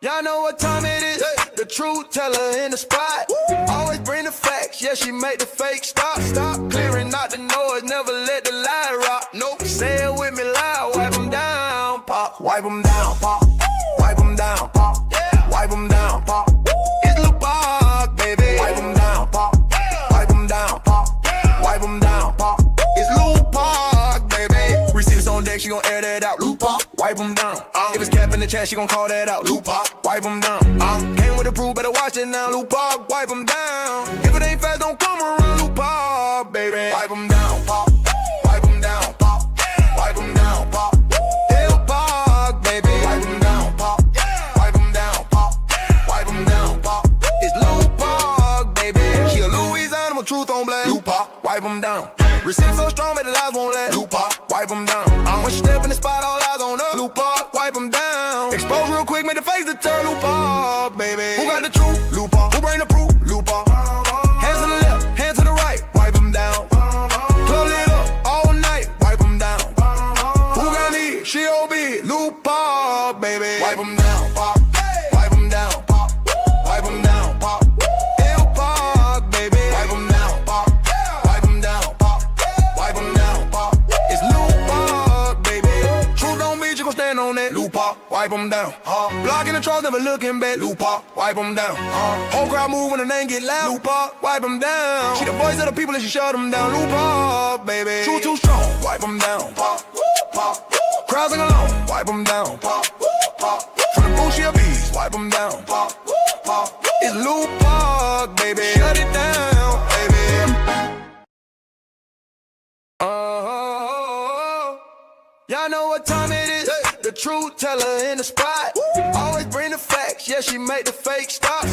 Y'all know what time it is. The truth teller in the spot. Always bring the facts. Yeah, she make the fake stop. Clearing out the noise. Never let the lie rock. Nope. Say it with me loud. Wipe them down, pop. Wipe them down, pop. Wipe them down, pop. Wipe them down, pop. It's Lil Park, baby. Wipe them down, pop. Wipe them down, pop. Wipe them down, pop. It's Lil Park, baby. Receipts on deck, she gon' air that out. Lil Park, wipe them down. If it's cap in the chat, she gon' call that out. Lil Park, wipe them down. Came with the proof, better watch it now. Lil Park, wipe them down. If it ain't fast, don't come around. Lil Park, baby. Wipe them down, pop. Wipe them down, pop. Wipe them down, pop. Lil Park, baby. Wipe them down, pop. Wipe them down, pop. Wipe them down, pop. It's Lil Park, baby. She a Louisiana with truth on blast. Lil Park, wipe them down. Receipts so strong that the lies won't last. Lil Park, wipe them down. When she step in the spot, all eyes on her. Lil Park, wipe them down. Expose real quick, make the face to turn. Lil Park, baby. Who got the truth? Lil Park. Who bring the proof? Lil Park. Hands to the left, hands to the right, wipe them down. Club lit up all night, wipe them down. Who got need? She OB. Lil Park, baby. Wipe them down, pop. Wipe them down, pop. Wipe them down, pop. Lil Park, baby. Wipe them down, pop. Wipe them down, pop. Wipe them down, pop. It's Lil Park, baby. Truth don't beat, you gon' stand on that. Lil Park, wipe them down. Blocking the trolls, never looking back. Lil Park, wipe them down. Whole crowd move when the name get loud. Lil Park, wipe them down. She the voice of the people and she shut them down. Lil Park, baby. Truth too strong, wipe them down. Pop, pop. Crowds sing along, wipe them down. Pop, pop. From the booth, she a beast, wipe them down. Pop, pop. It's Lil Park, baby. Shut it down, baby. Y'all know what time it is. The truth teller in the spot. Always bring the facts. Yeah, she make the fake stop.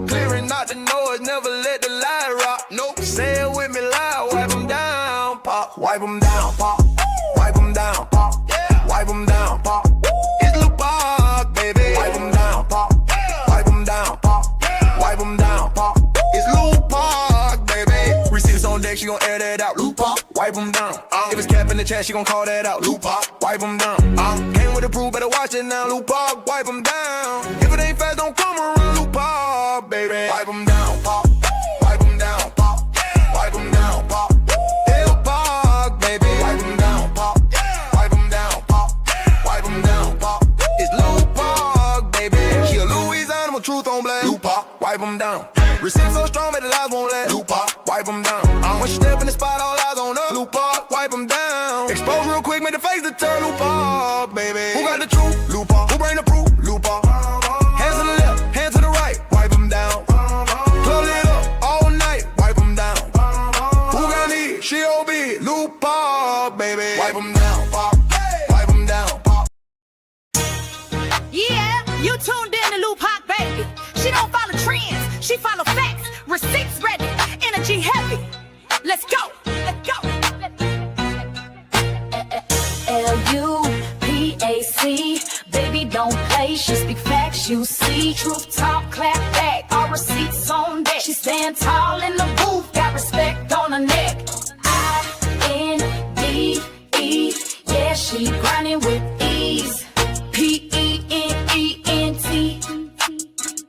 Clearing out the noise. Never let the lie rock. Nope. Say it with me loud. Wipe them down, pop. Wipe them down, pop. Wipe them down, pop. Wipe them down, pop. It's Lil Park, baby. Wipe them down, pop. Wipe them down, pop. Wipe them down, pop. It's Lil Park, baby. Receipts on deck, she gon' air that out. Lil Park, wipe them down. If it's cap in the chat, she gon' call that out. Lil Park, wipe them down. Came with the proof, better watch it now. Lil Park, wipe them down. If it ain't fast, don't come around. Lil Park, baby. Wipe them down, pop. Wipe them down, pop. Wipe them down, pop. Lil Park, baby. Wipe them down, pop. Wipe them down, pop. Wipe them down, pop. It's Lil Park, baby. She a Louisiana with truth on blast. Lil Park, wipe them down. Receipts so strong that the lies won't last. Lil Park, wipe them down. When she step in the spot, all eyes on her. Lil Park, wipe them down. Expose real quick, make the face to turn. Lil Park, baby. Who got the truth? Lil Park. Who bring the proof? Lil Park. Hands to the left, hands to the right, wipe them down. Club lit up all night, wipe them down. Who got need? She OB. Lil Park, baby. Wipe them down, pop. Wipe them down, pop. Yeah, you tuned in to Lil Park, baby. She don't follow trends, she follow facts. Receipts ready, energy heavy. Let's go, let's go. L-U-P-A-C, baby don't play, she speak facts, you see. Truth talk, clap back, all receipts on deck. She stand tall in the booth, got respect on her neck. I-N-D-E, yeah, she grinding with ease. P-E-N-E-N-T,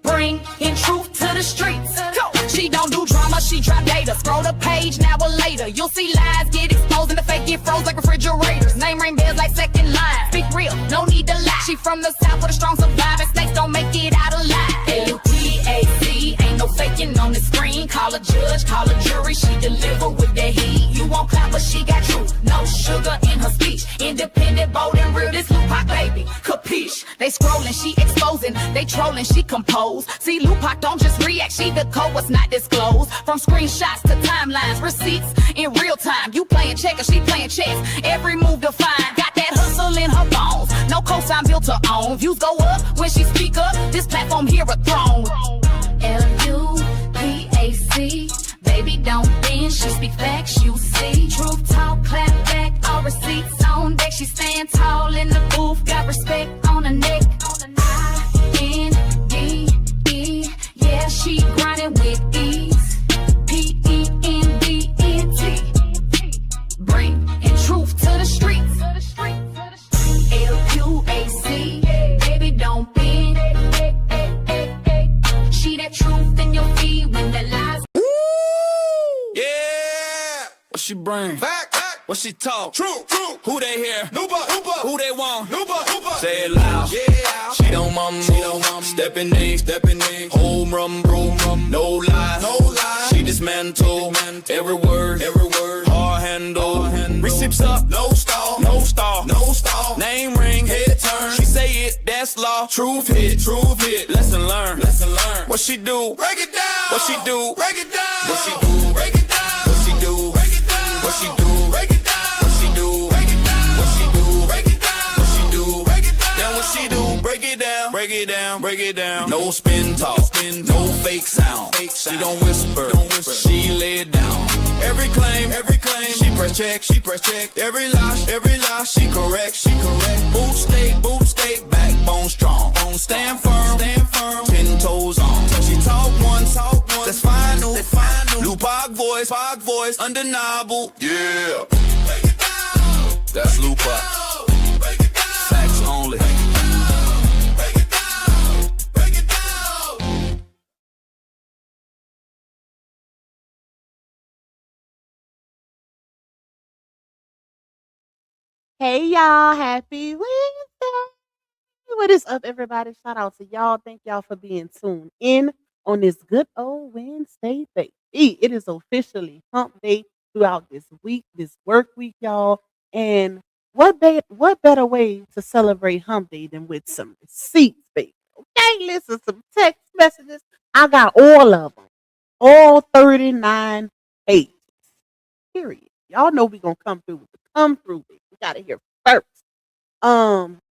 bringing truth to the streets. Go. She don't do drama, she drop data. Scroll the page, now or later. You'll see lies get exposed and the fake get froze like refrigerators. Name ring bells like second line. Speak real, no need to lie. She from the south with a strong survivor. Snakes don't make it out alive. L-U-P-A-C, ain't no faking on the screen. Call a judge, call a jury, she deliver with the heat. You won't clap, but she got truth. No sugar in her speech. Independent, bold and real, this Lil Park, baby. Capiche? They scrolling, she exposing. They trolling, she compose. See, Lil Park don't just react, she the code what's not disclosed. From screenshots to timelines, receipts in real time. You playing checkers, she playing chess. Every move defined, got that hustle in her bones. No cosign built her own. Views go up when she speak up. This platform here a throne. L-U-P-A-C, baby don't bend, she speak facts, you see. Truth talk, clap back, all receipts on deck. She stand tall in the booth, got respect on her neck. I-N-D-E, yeah, she grinding with ease. P-E-N-D-E-N-T, bringing truth to the streets. L-U-A-C, baby don't bend. she bring? Fact. What she talk? True. Who they hear? Who they want? Say it loud. Yeah. She don't mumble. Stepping in. Home run, no lie. She dismantle. Every word. Hard handle. Receipts up. No stall. Name ring. Head turn. She say it. That's law. Truth hit. Lesson learned. What she do? Break it down. What she do? Break it down. What she do? Break it down. What she do? Break it down. What she do? Break it down. What she do? Break it down. What she do? Break it down. What she do? Break it down. Then what she do? Break it down. No spin talk. No fake sound. She don't whisper. She lay it down. Every claim. She press check. Every lie. She correct. Boot state. Backbone strong. Stand firm. 10 toes on. She talk one. That's final. Lupac voice. Undeniable. Yeah. That's Lupac. Facts only. Hey y'all, happy Wednesday. What is up, everybody? Shout out to y'all. Thank y'all for being tuned in on this good old Wednesday, baby. It is officially hump day throughout this week, this work week, y'all. And what better way to celebrate hump day than with some receipts, baby? Okay, listen, some text messages. I got all of them, all 39 pages. Period. Y'all know we gonna come through with the come through, baby. We gotta hear first.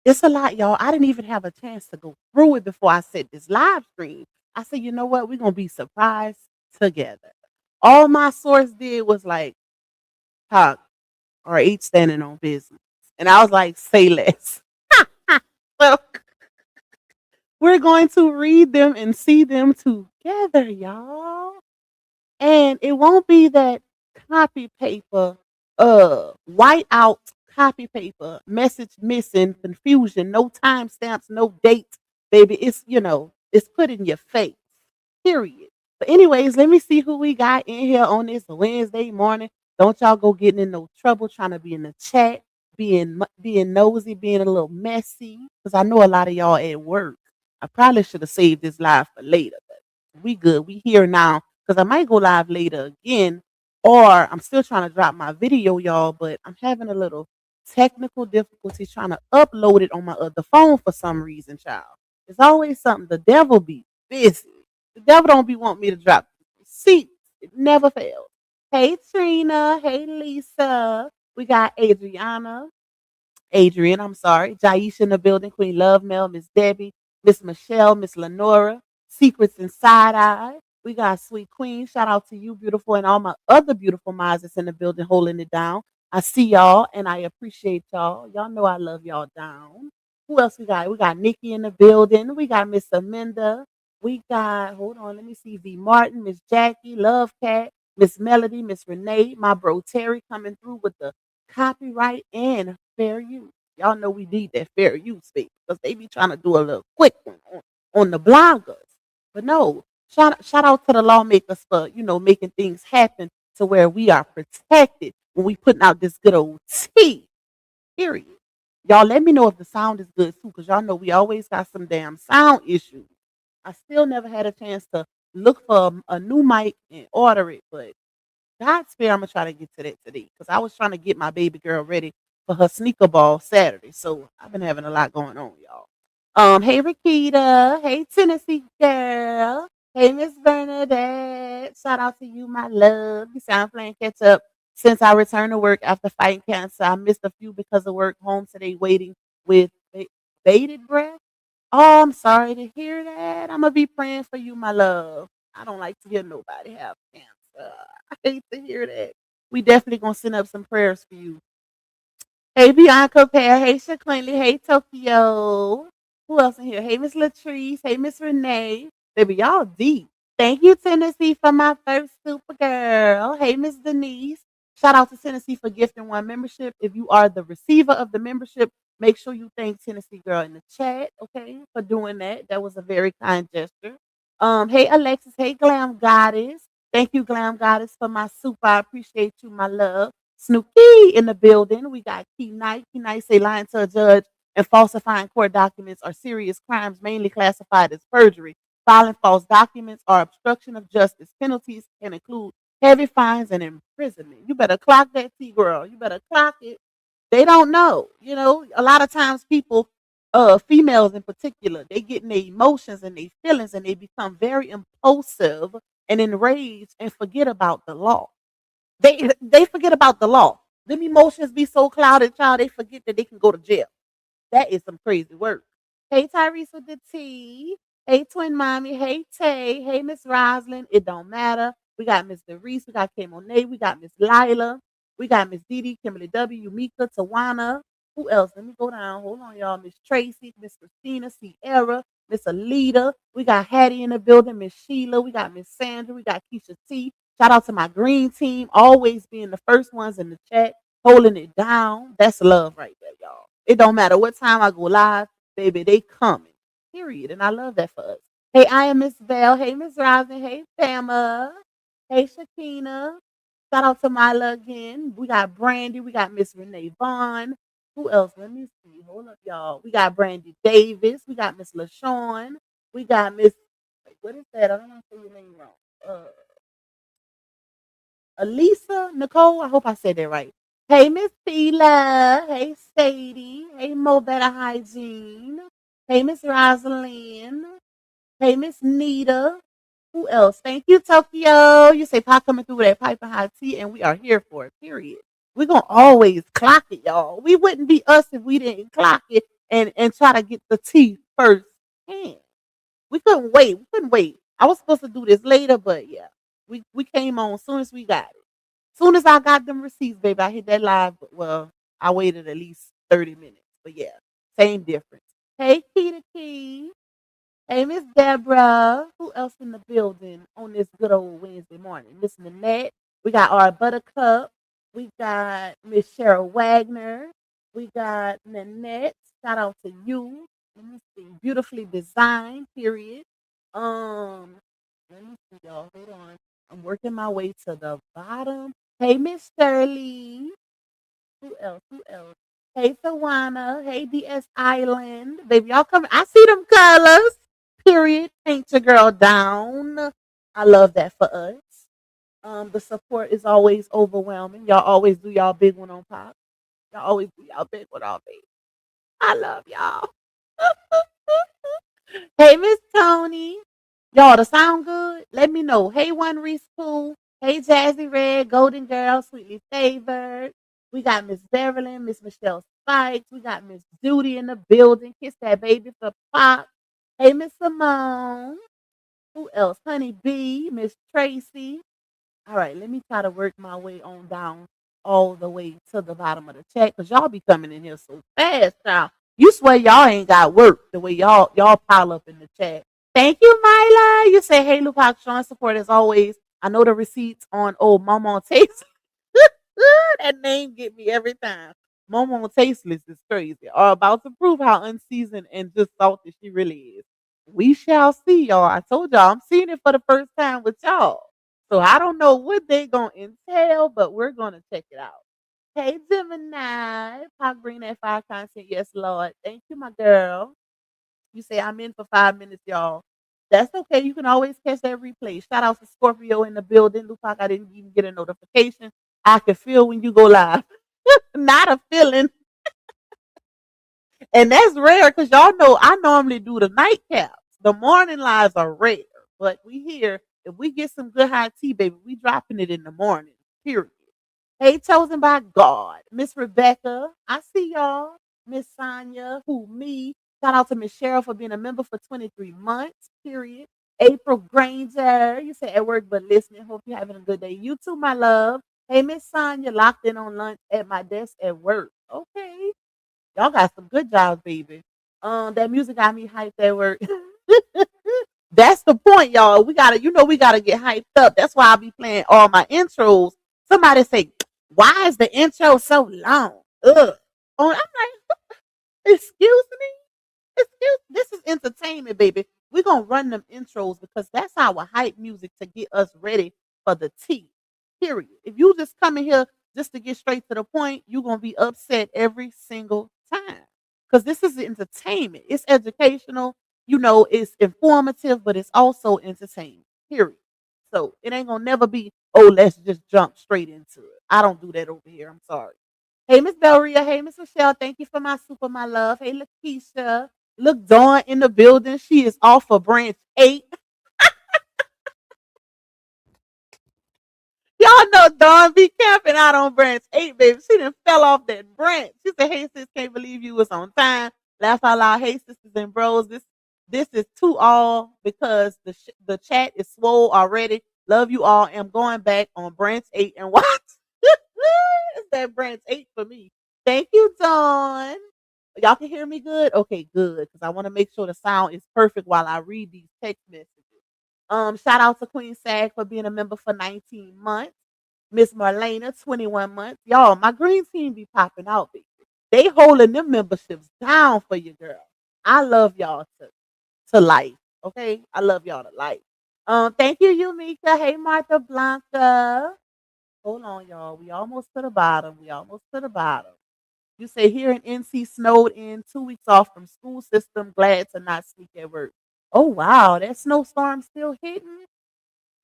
It's a lot, y'all. I didn't even have a chance to go through it before I said this live stream. I said, you know what? We're gonna be surprised together. All my source did was like talk or each standing on business. And I was like, say less. So we're going to read them and see them together, y'all. And it won't be that copy paper, white out copy paper, message missing, confusion, no timestamps, no dates, baby. It's it's put in your face. Period. But anyways, let me see who we got in here on this Wednesday morning. Don't y'all go getting in no trouble trying to be in the chat, being nosy, being a little messy. Because I know a lot of y'all at work. I probably should have saved this live for later, but we good. We here now. Because I might go live later again, or I'm still trying to drop my video, y'all, but I'm having a little technical difficulty trying to upload it on my other phone for some reason, child. It's always something. The devil be busy. The devil don't be wanting me to drop receipts. It never fails. Hey, Trina. Hey, Lisa. We got Adrian, I'm sorry. Jaisha in the building. Queen Love Mel, Miss Debbie, Miss Michelle, Miss Lenora, Secrets and Side Eye. We got Sweet Queen. Shout out to you, beautiful, and all my other beautiful minds that's in the building holding it down. I see y'all and I appreciate y'all. Y'all know I love y'all down. Who else we got? We got Nikki in the building. We got Miss Amanda. We got, hold on, let me see, V. Martin, Miss Jackie, Love Cat, Miss Melody, Miss Renee, my bro Terry coming through with the copyright and fair use. Y'all know we need that fair use, baby, because they be trying to do a little quick one on the bloggers. But no, shout out to the lawmakers for, making things happen to where we are protected when we putting out this good old tea. Period. Y'all let me know if the sound is good too, because y'all know we always got some damn sound issues. I still never had a chance to look for a new mic and order it, but God spare, I'm gonna try to get to that today because I was trying to get my baby girl ready for her sneaker ball Saturday. So I've been having a lot going on, y'all. Hey Rakita, hey Tennessee girl, hey Miss Bernadette. Shout out to you, my love. You sound playing catch up since I returned to work after fighting cancer. I missed a few because of work. Home today, waiting with bated breath. Oh, I'm sorry to hear that. I'm gonna be praying for you, my love. I don't like to hear nobody have cancer. I hate to hear that. We definitely gonna send up some prayers for you. Hey Bianca Pear, hey Shaquinley, hey Tokyo. Who else in here? Hey Miss Latrice, hey Miss Renee. Baby, y'all deep. Thank you, Tennessee, for my first super girl. Hey Miss Denise. Shout out to Tennessee for gifting one membership. If you are the receiver of the membership, make sure you thank Tennessee girl in the chat, okay, for doing that. That was a very kind gesture. Hey Alexis, hey Glam Goddess. Thank you, Glam Goddess, for my soup. I appreciate you, my love. Snooki in the building. We got Key Knight. Key Knight say lying to a judge and falsifying court documents are serious crimes, mainly classified as perjury. Filing false documents or obstruction of justice. Penalties can include heavy fines and imprisonment. You better clock that T, girl. You better clock it. They don't know. You know, a lot of times people, females in particular, they get in their emotions and their feelings and they become very impulsive and enraged and forget about the law. They forget about the law. Them emotions be so clouded, child, they forget that they can go to jail. That is some crazy work. Hey, Tyrese with the T. Hey, Twin Mommy. Hey, Tay. Hey, Miss Roslyn. It don't matter. We got Mr. Reese. We got K Monet. We got Miss Lila. We got Miss Didi, Kimberly W, Mika, Tawana. Who else? Let me go down. Hold on, y'all. Miss Tracy, Miss Christina, Sierra, Miss Alita. We got Hattie in the building. Miss Sheila. We got Miss Sandra. We got Keisha T. Shout out to my green team, always being the first ones in the chat, holding it down. That's love right there, y'all. It don't matter what time I go live, baby, they coming. Period. And I love that for us. Hey, I am Miss Bell. Hey, Miss Rosin. Hey, Fama. Hey, Shakina. Shout out to Mila again. We got Brandy. We got Miss Renee Vaughn. Who else? Let me see. Hold up, y'all. We got Brandy Davis. We got Miss LaShawn. We got Miss, what is that? I don't want to say your name wrong. Elisa Nicole. I hope I said that right. Hey, Miss Tila. Hey, Sadie. Hey, Mo Better Hygiene. Hey, Miss Rosalind. Hey, Miss Nita. Who else? Thank you, Tokyo. You say pop coming through with that pipe and hot tea, and we are here for it. Period. We're gonna always clock it, y'all. We wouldn't be us if we didn't clock it and try to get the tea first hand. We couldn't wait. We couldn't wait. I was supposed to do this later, but yeah, we came on as soon as we got it. As soon as I got them receipts, baby, I hit that live. Well, I waited at least 30 minutes. But yeah, same difference. Hey, Key Key. Hey, Miss Deborah. Who else in the building on this good old Wednesday morning? Miss Nanette. We got our Buttercup. We got Miss Cheryl Wagner. We got Nanette. Shout out to you. Let me see. Beautifully designed, period. Let me see, y'all. Hold on. I'm working my way to the bottom. Hey, Miss Shirley. Who else? Who else? Hey, Tawana. Hey, DS Island. Baby, y'all coming. I see them colors. Period. Paint your girl down. I love that for us. The support is always overwhelming. Y'all always do y'all big one on pop. Y'all always do y'all big one on me. I love y'all. Hey, Miss Tony. Y'all, to sound good, let me know. Hey, One Reese Cool. Hey, Jazzy Red, Golden Girl, Sweetly Favored. We got Miss Beverly, Miss Michelle Spikes. We got Miss Judy in the building. Kiss that baby for Pop. Hey, Miss Simone. Who else? Honey B, Miss Tracy. All right, let me try to work my way on down all the way to the bottom of the chat because y'all be coming in here so fast, y'all. You swear y'all ain't got work the way y'all pile up in the chat. Thank you, Myla. You say, hey, Lupac, showing support as always. I know the receipts on old Mama Taste. That name get me every time. Mama Tasteless is crazy. Are about to prove how unseasoned and just salty she really is. We shall see, y'all. I told y'all I'm seeing it for the first time with y'all. So I don't know what they gonna entail, but we're gonna check it out. Hey Gemini, Pop bring that fire content. Yes, Lord. Thank you, my girl. You say I'm in for 5 minutes, y'all. That's okay. You can always catch that replay. Shout out to Scorpio in the building. Lupac, I didn't even get a notification. I can feel when you go live. Not a feeling. And that's rare because y'all know I normally do the nightcaps. The morning lives are rare. But we here. If we get some good high tea, baby, we dropping it in the morning. Period. Hey, chosen by God. Miss Rebecca. I see y'all. Miss Sonia, who me. Shout out to Miss Cheryl for being a member for 23 months. Period. April Granger. You say at work but listening. Hope you're having a good day. You too, my love. Hey, Miss Sonia, locked in on lunch at my desk at work. Okay. Y'all got some good jobs, baby. That music got me hyped at work. That's the point, y'all. We gotta get hyped up. That's why I be playing all my intros. Somebody say, why is the intro so long? Ugh. Oh, I'm like, excuse me? This is entertainment, baby. We're gonna run them intros because that's our hype music to get us ready for the tea. Period. If you just come in here just to get straight to the point, you're gonna be upset every single time. Because this is entertainment. It's educational, it's informative, but it's also entertainment. Period. So it ain't gonna never be, oh, let's just jump straight into it. I don't do that over here. I'm sorry. Hey, Miss Belria. Hey, Miss Michelle. Thank you for my super, my love. Hey, Lakeisha. Look, Dawn in the building. She is off of branch 8. Y'all know Dawn be camping out on branch 8, baby. She done fell off that branch. She said, hey, sis, can't believe you was on time. Laugh out loud. Hey, sisters and bros. This is too all because the chat is swole already. Love you all. I'm going back on branch 8 and watch. It's that branch 8 for me. Thank you, Dawn. Y'all can hear me good? Okay, good. Because I want to make sure the sound is perfect while I read these text messages. Shout out to Queen Sag for being a member for 19 months. Miss Marlena, 21 months. Y'all, my green team be popping out, baby. They holding them memberships down for you, girl. I love y'all to life. Okay? I love y'all to life. Thank you, Yumika. Hey, Martha Blanca. Hold on, y'all. We almost to the bottom. You say here in NC snowed in, 2 weeks off from school system. Glad to not speak at work. Oh wow, that snowstorm still hitting.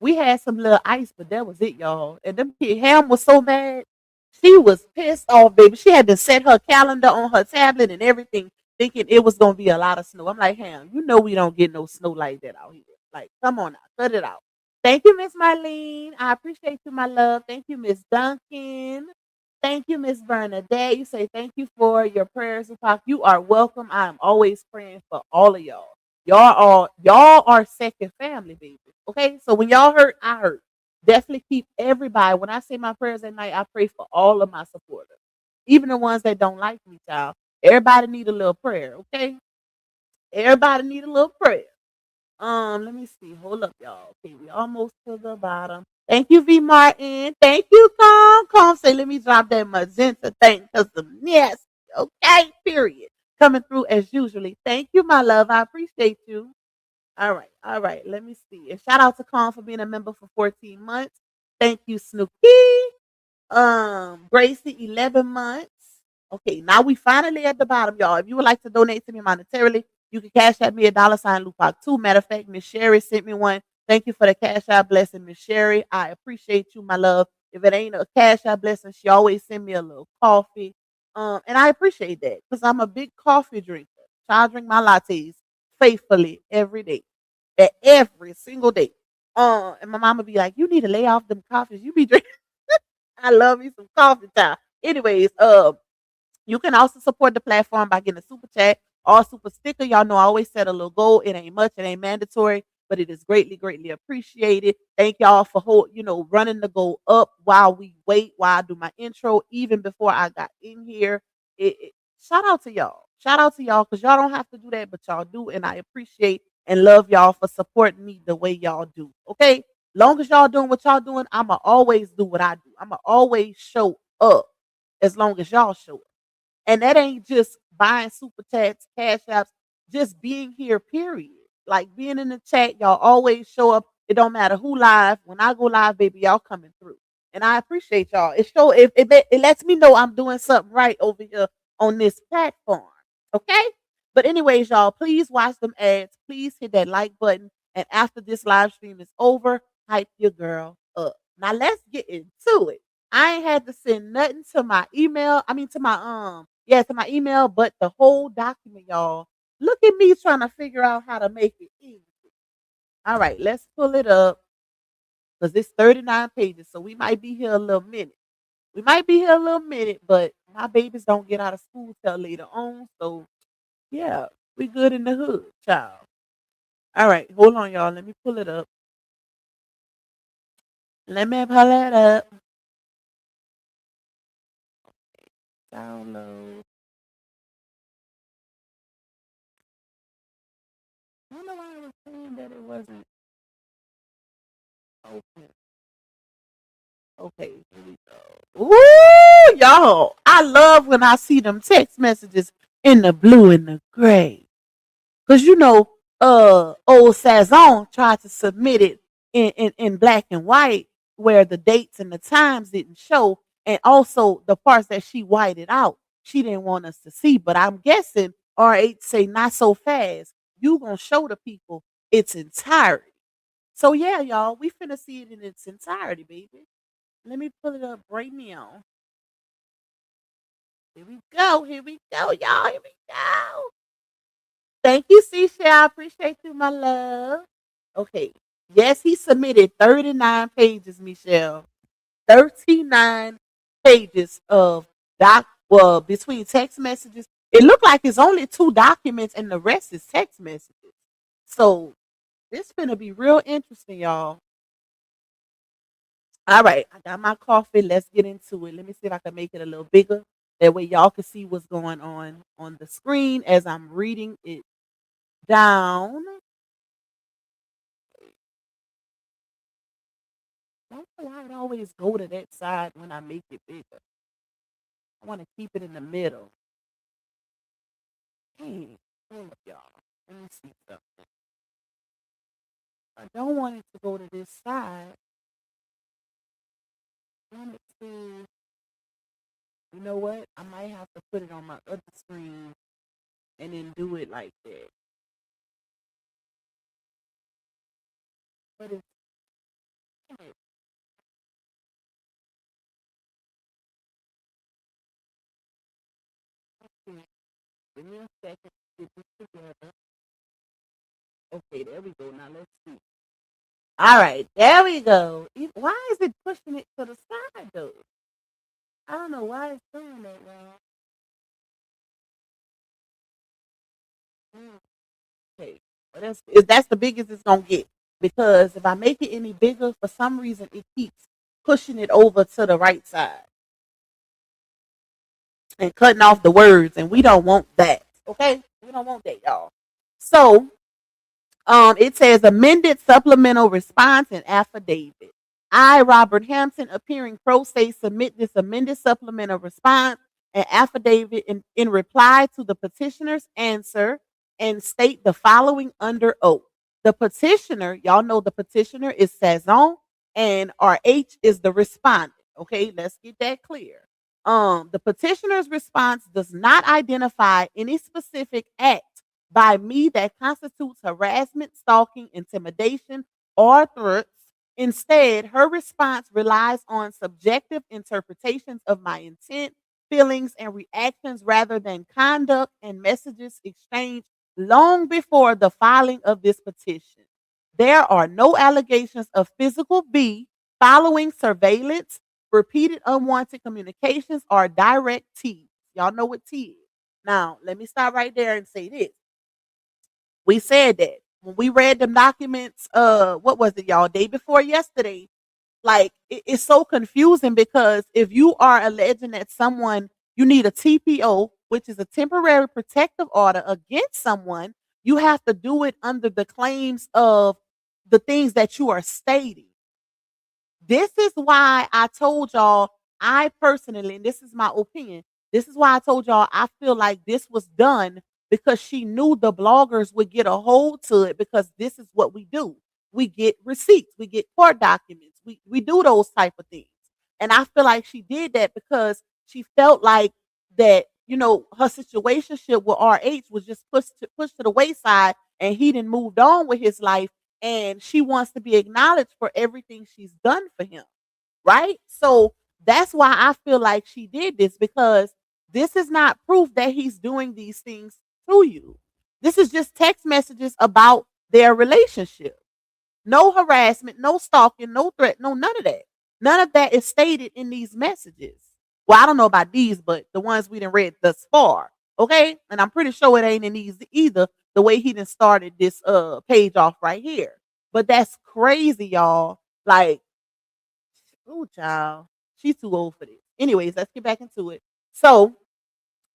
We had some little ice, but that was it, y'all. And them kid Ham was so mad. She was pissed off, baby. She had to set her calendar on her tablet and everything, thinking it was gonna be a lot of snow. I'm like, Ham, you know we don't get no snow like that out here. Like, come on now, cut it out. Thank you, Miss Marlene. I appreciate you, my love. Thank you, Miss Duncan. Thank you, Miss Bernadette. You say thank you for your prayers, Tupac. You are welcome. I am always praying for all of y'all. Y'all are second family, baby. Okay, so when y'all hurt, I hurt. Definitely keep everybody. When I say my prayers at night, I pray for all of my supporters, even the ones that don't like me, child. Everybody need a little prayer, okay? Everybody need a little prayer. Let me see. Hold up, y'all. Okay, we almost to the bottom. Thank you, V Martin. Thank you, Calm. Say, let me drop that magenta thing because some yes. Okay, period. Coming through as usually. Thank you, my love. I appreciate you. All right. Let me see. And shout out to Calm for being a member for 14 months. Thank you, Snooki. Gracie, 11 months. Okay, now we finally at the bottom, y'all. If you would like to donate to me monetarily, you can cash at me $sign Lupac2. Matter of fact, Miss Sherry sent me one. Thank you for the cash out blessing, Miss Sherry. I appreciate you, my love. If it ain't a cash out blessing, she always send me a little coffee. And I appreciate that because I'm a big coffee drinker. I drink my lattes faithfully every day, every single day. And my mama be like, "You need to lay off them coffees. You be drinking." I love me some coffee time. Anyways, you can also support the platform by getting a super chat or super sticker. Y'all know I always set a little goal. It ain't much, it ain't mandatory, but it is greatly, greatly appreciated. Thank y'all for running the goal up while we wait, while I do my intro, even before I got in here. Shout out to y'all. Shout out to y'all because y'all don't have to do that, but y'all do, and I appreciate and love y'all for supporting me the way y'all do. Okay, long as y'all doing what y'all doing, I'ma always do what I do. I'ma always show up as long as y'all show up. And that ain't just buying super chats, cash apps, just being here, period. Like being in the chat, y'all always show up. It don't matter who live. When I go live, baby, y'all coming through. And I appreciate y'all. It lets me know I'm doing something right over here on this platform. Okay? But anyways, y'all, please watch them ads. Please hit that like button. And after this live stream is over, hype your girl up. Now let's get into it. I ain't had to send nothing to my email. I mean to my email, but the whole document, y'all. Look at me trying to figure out how to make it easy. All right, let's pull it up because it's 39 pages, so we might be here a little minute. But my babies don't get out of school till later on, so yeah, we good in the hood, child. All right, hold on, y'all. Let me pull it up. Download. I don't know why I was saying that it wasn't open. Okay, here we go. Ooh, y'all. I love when I see them text messages in the blue and the gray. Cause old Sazon tried to submit it in black and white. where the dates and the times didn't show, and also the parts that she whited out, she didn't want us to see. But I'm guessing RH say not so fast. You gonna show the people its entirety. So yeah, y'all, we finna see it in its entirety, baby. Let me pull it up right now. Here we go. Here we go, y'all. Here we go. Thank you, Seashell. I appreciate you, my love. Okay. Yes, he submitted 39 pages, Michelle. 39 pages of between text messages. It looked like it's only 2 documents and the rest is text messages. So this gonna be real interesting, y'all. All right, I got my coffee. Let's get into it. Let me see if I can make it a little bigger. That way y'all can see what's going on the screen as I'm reading it down. I don't know why it always go to that side when I make it bigger. I want to keep it in the middle. Hey, hold up, y'all. Let me see something. I don't want it to go to this side. I want it to, you know what? I might have to put it on my other screen and then do it like that. But it's okay. Give me a second to get this together. Okay, there we go. Now let's see. All right, there we go. Why is it pushing it to the side though? I don't know why it's doing that, y'all. Okay, but that's the biggest it's gonna get, because if I make it any bigger, for some reason it keeps pushing it over to the right side and cutting off the words, and we don't want that. Okay, we don't want that, y'all. So it says amended supplemental response and affidavit. I, Robert Hampton, appearing pro se, submit this amended supplemental response and affidavit in reply to the petitioner's answer and state the following under oath. The petitioner, y'all know the petitioner is Sazon and RH is the respondent. Okay, let's get that clear. The petitioner's response does not identify any specific act by me that constitutes harassment, stalking, intimidation, or threats. Instead, her response relies on subjective interpretations of my intent, feelings, and reactions rather than conduct and messages exchanged long before the filing of this petition. There are no allegations of physical B following surveillance, repeated unwanted communications, or direct T. Y'all know what T is. Now, let me stop right there and say this. We said that when we read the documents, what was it, y'all? Day before yesterday. Like it's so confusing because if you are alleging that someone, you need a TPO, which is a temporary protective order against someone, you have to do it under the claims of the things that you are stating. This is why I told y'all, I personally, and this is my opinion, this is why I told y'all I feel like this was done because she knew the bloggers would get a hold to it, because this is what we do. We get receipts, we get court documents, we do those type of things. And I feel like she did that because she felt like that, her situationship with RH was just pushed to the wayside and he didn't moved on with his life, and she wants to be acknowledged for everything she's done for him, right? So that's why I feel like she did this, because this is not proof that he's doing these things to you. This is just text messages about their relationship. No harassment, no stalking, no threat, no none of that. None of that is stated in these messages. Well, I don't know about these, but the ones we didn't read thus far. Okay. And I'm pretty sure it ain't in these either, the way he done started this page off right here. But that's crazy, y'all. Like, oh child. She's too old for this. Anyways, let's get back into it. So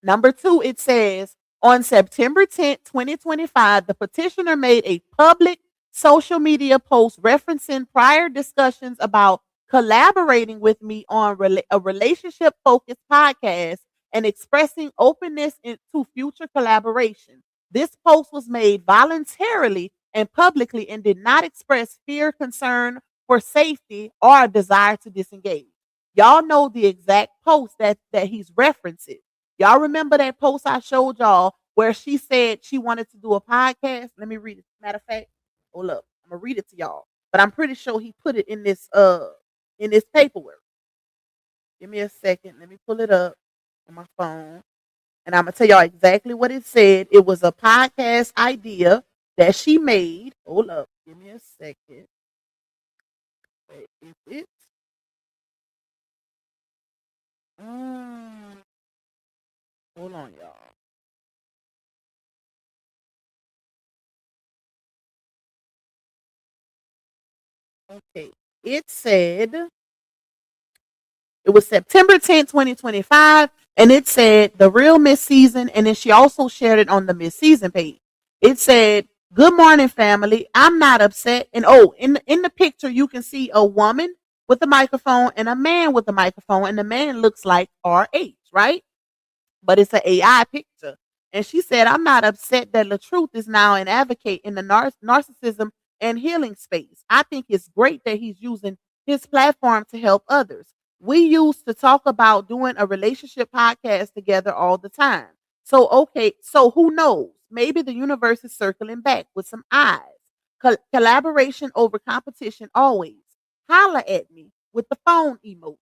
number 2, it says on September 10th, 2025, the petitioner made a public social media post referencing prior discussions about collaborating with me on a relationship focused podcast and expressing openness into future collaboration. This post was made voluntarily and publicly and did not express fear, concern, for safety or a desire to disengage. Y'all know the exact post that he's referencing. Y'all remember that post I showed y'all where she said she wanted to do a podcast? Let me read it. Matter of fact, hold up. I'm gonna read it to y'all. But I'm pretty sure he put it in this paperwork. Give me a second. Let me pull it up on my phone. And I'm gonna tell y'all exactly what it said. It was a podcast idea that she made. Hold up. Give me a second. Wait, is it? Mm, hold on, y'all. Okay. It said it was September 10th, 2025, and it said the real Miss Season, and then she also shared it on the Miss Season page. It said, "Good morning, family. I'm not upset." And oh, in the picture, you can see a woman with a microphone and a man with a microphone, and the man looks like RH, right? But it's an AI picture. And she said, "I'm not upset that LaTruth is now an advocate in the narcissism and healing space. I think it's great that he's using his platform to help others. We used to talk about doing a relationship podcast together all the time. So, okay, so who knows? Maybe the universe is circling back with some eyes. Collaboration over competition always. Holla at me with the phone emoji."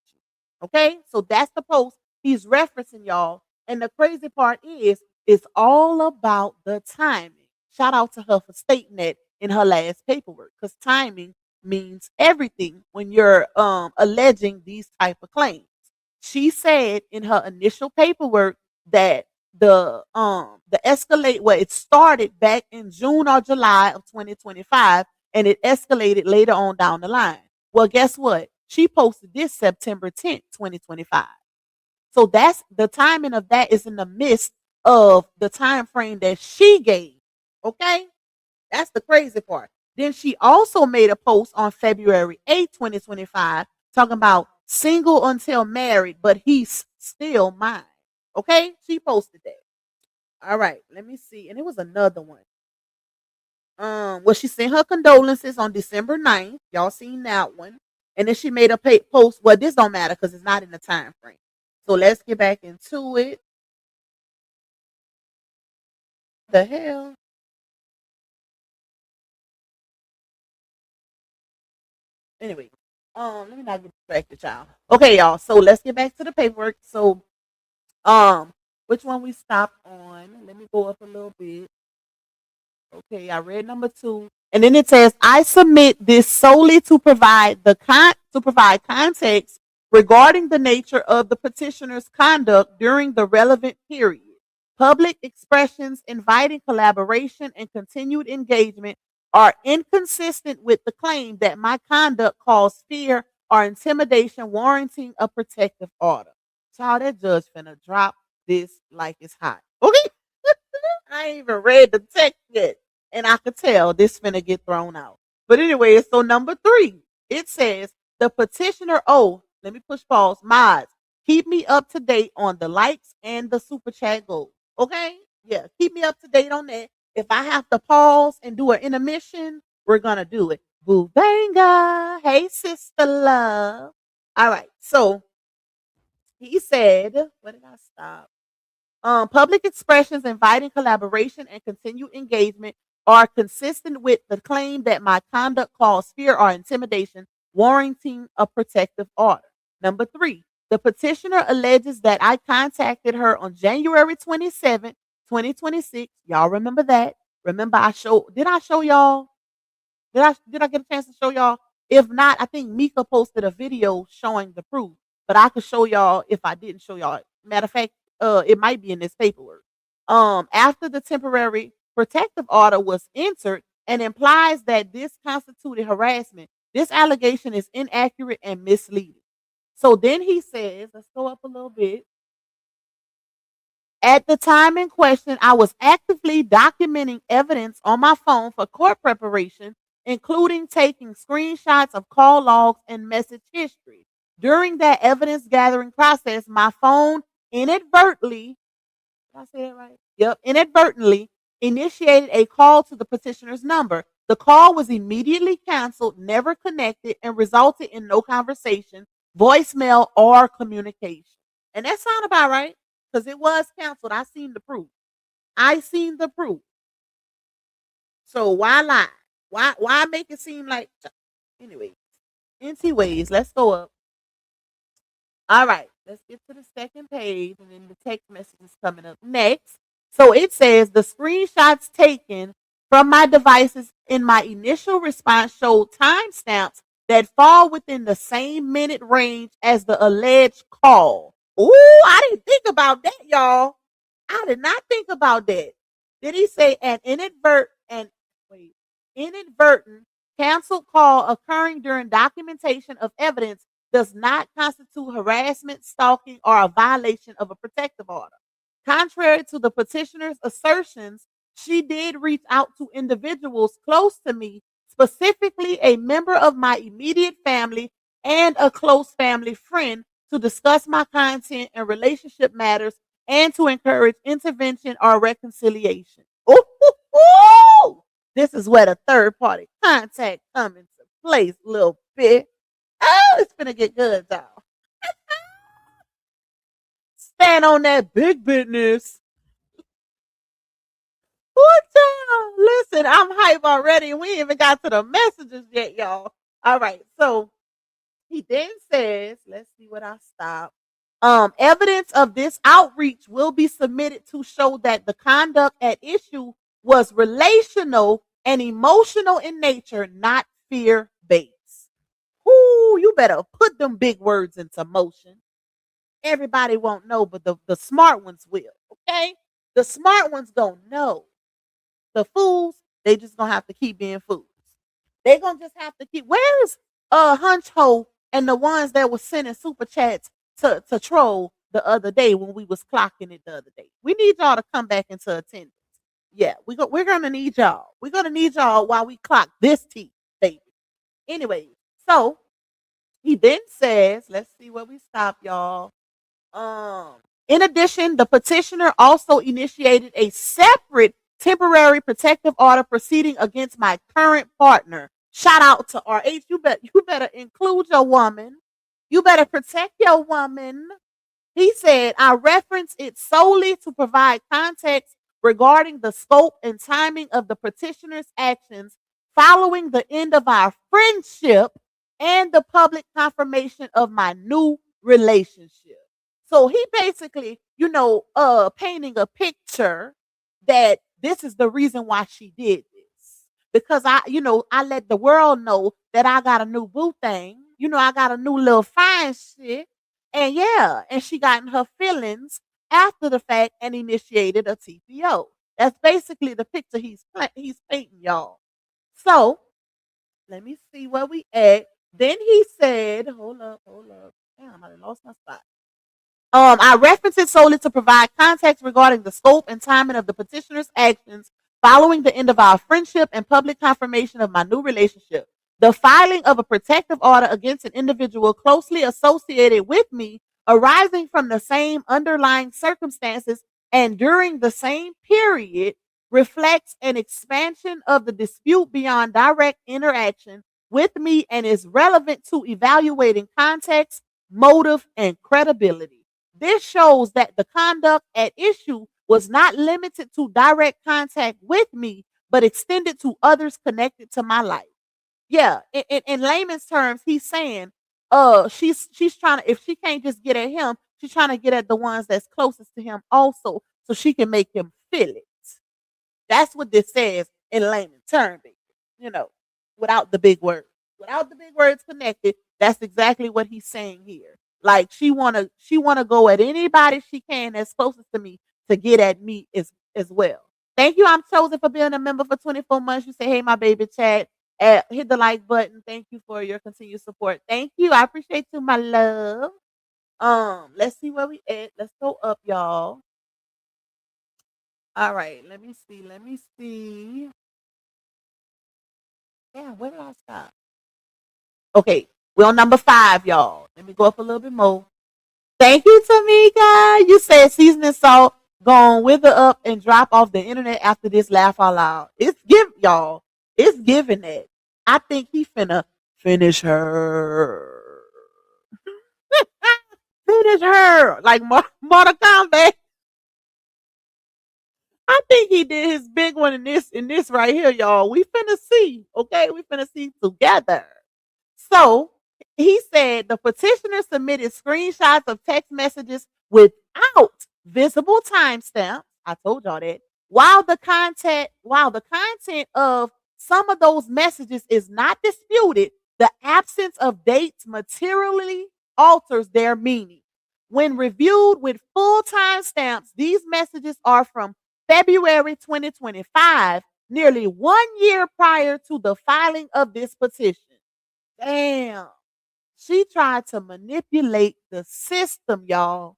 Okay, so that's the post he's referencing, y'all. And the crazy part is, it's all about the timing. Shout out to her for stating that in her last paperwork, because timing means everything when you're alleging these type of claims. She said in her initial paperwork that the escalate well, it started back in June or July of 2025, and it escalated later on down the line. Well, guess what? She posted this September 10th, 2025. So that's the timing of that is in the midst of the time frame that she gave. Okay? That's the crazy part. Then she also made a post on February 8th, 2025, talking about single until married, but he's still mine. Okay? She posted that. All right, let me see. And it was another one. Well, she sent her condolences on December 9th. Y'all seen that one. And then she made a post. Well, this don't matter because it's not in the time frame. So let's get back into it. The hell? Anyway, let me not get distracted, y'all. Okay, y'all. So let's get back to the paperwork. So, which one we stopped on? Let me go up a little bit. Okay, I read number 2. And then it says, "I submit this solely to provide context regarding the nature of the petitioner's conduct during the relevant period. Public expressions inviting collaboration and continued engagement are inconsistent with the claim that my conduct caused fear or intimidation warranting a protective order." Child, that judge finna drop this like it's hot. Okay? I ain't even read the text yet. And I could tell this finna get thrown out. But anyway, so number 3, it says the petitioner, oh, let me push pause. Mods, keep me up to date on the likes and the super chat goals. Okay? Yeah, keep me up to date on that. If I have to pause and do an intermission, we're gonna do it. Boo banga. Hey, sister love. All right, so he said, where did I stop? Public expressions inviting collaboration and continued engagement are consistent with the claim that my conduct caused fear or intimidation, warranting a protective order. Number 3, the petitioner alleges that I contacted her on January 27th, 2026. Y'all remember that? Remember did I show y'all? Did I get a chance to show y'all? If not, I think Mika posted a video showing the proof, but I could show y'all if I didn't show y'all. Matter of fact, it might be in this paperwork. After the temporary protective order was entered and implies that this constituted harassment, this allegation is inaccurate and misleading. So then he says, let's go up a little bit. At the time in question, I was actively documenting evidence on my phone for court preparation, including taking screenshots of call logs and message history. During that evidence gathering process, my phone inadvertently, did I say that right? Yep, inadvertently initiated a call to the petitioner's number. The call was immediately canceled, never connected, and resulted in no conversation, voicemail, or communication. And that sounds about right because it was canceled. I seen the proof. I seen the proof. So why lie? Why make it seem like anyway? Anyways, let's go up. All right, let's get to the second page, and then the text message is coming up next. So it says the screenshots taken from my devices in my initial response showed timestamps that fall within the same minute range as the alleged call. Ooh, I didn't think about that, y'all. I did not think about that. Did he say an inadvertent canceled call occurring during documentation of evidence does not constitute harassment, stalking, or a violation of a protective order. Contrary to the petitioner's assertions, she did reach out to individuals close to me, specifically a member of my immediate family and a close family friend, to discuss my content and relationship matters and to encourage intervention or reconciliation. Ooh, this is where the third party contact comes into place a little bit. Oh, it's gonna get good, y'all. Stand on that big business. What y'all? Listen, I'm hype already. We ain't even got to the messages yet, y'all. All right, so he then says, let's see what I stopped. Evidence of this outreach will be submitted to show that the conduct at issue was relational and emotional in nature, not fear-based. Ooh, you better put them big words into motion. Everybody won't know, but the smart ones will, okay? The smart ones don't know. The fools, they just gonna have to keep being fools. They gonna just have to keep. Where's Hunch Ho and the ones that were sending super chats to troll the other day when we was clocking it the other day? We need y'all to come back into attendance. Yeah, we're gonna need y'all. We're gonna need y'all while we clock this tea, baby. Anyway, so he then says, let's see where we stop, y'all. In addition, the petitioner also initiated a separate temporary protective order proceeding against my current partner. Shout out to RH. You better include your woman. You better protect your woman. He said, I reference it solely to provide context regarding the scope and timing of the petitioner's actions following the end of our friendship and the public confirmation of my new relationship. So he basically, painting a picture that this is the reason why she did this. Because I let the world know that I got a new boo thing. I got a new little fine shit. And yeah, and she got in her feelings after the fact and initiated a TPO. That's basically the picture he's painting, y'all. So let me see where we at. Then he said, hold up. Damn, I lost my spot. I reference it solely to provide context regarding the scope and timing of the petitioner's actions following the end of our friendship and public confirmation of my new relationship. The filing of a protective order against an individual closely associated with me, arising from the same underlying circumstances and during the same period, reflects an expansion of the dispute beyond direct interaction with me and is relevant to evaluating context, motive, and credibility. This shows that the conduct at issue was not limited to direct contact with me, but extended to others connected to my life. Yeah, in layman's terms, he's saying, she's trying to, if she can't just get at him, she's trying to get at the ones that's closest to him also, so she can make him feel it. That's what this says in layman's terms, without the big words. Without the big words connected, that's exactly what he's saying here. Like she wanna go at anybody she can that's closest to me to get at me as well. Thank you. I'm chosen for being a member for 24 months. You say, hey, my baby chat. Hit the like button. Thank you for your continued support. Thank you. I appreciate you, my love. Let's see where we at. Let's go up, y'all. All right. Let me see. Yeah, where did I stop? Okay, we're on number 5, y'all. Let me go up a little bit more. Thank you, Tamika. You said seasoning salt gonna wither up and drop off the internet after this laugh out loud. It's give y'all. It's giving that. I think he finna finish her. Finish her. Like Mortal Kombat. I think he did his big one in this right here, y'all. We finna see. Okay, we finna see together. So he said the petitioner submitted screenshots of text messages without visible timestamps. I told y'all that. While the content of some of those messages is not disputed, the absence of dates materially alters their meaning. When reviewed with full timestamps, these messages are from February 2025, nearly 1 year prior to the filing of this petition. Damn. She tried to manipulate the system, y'all.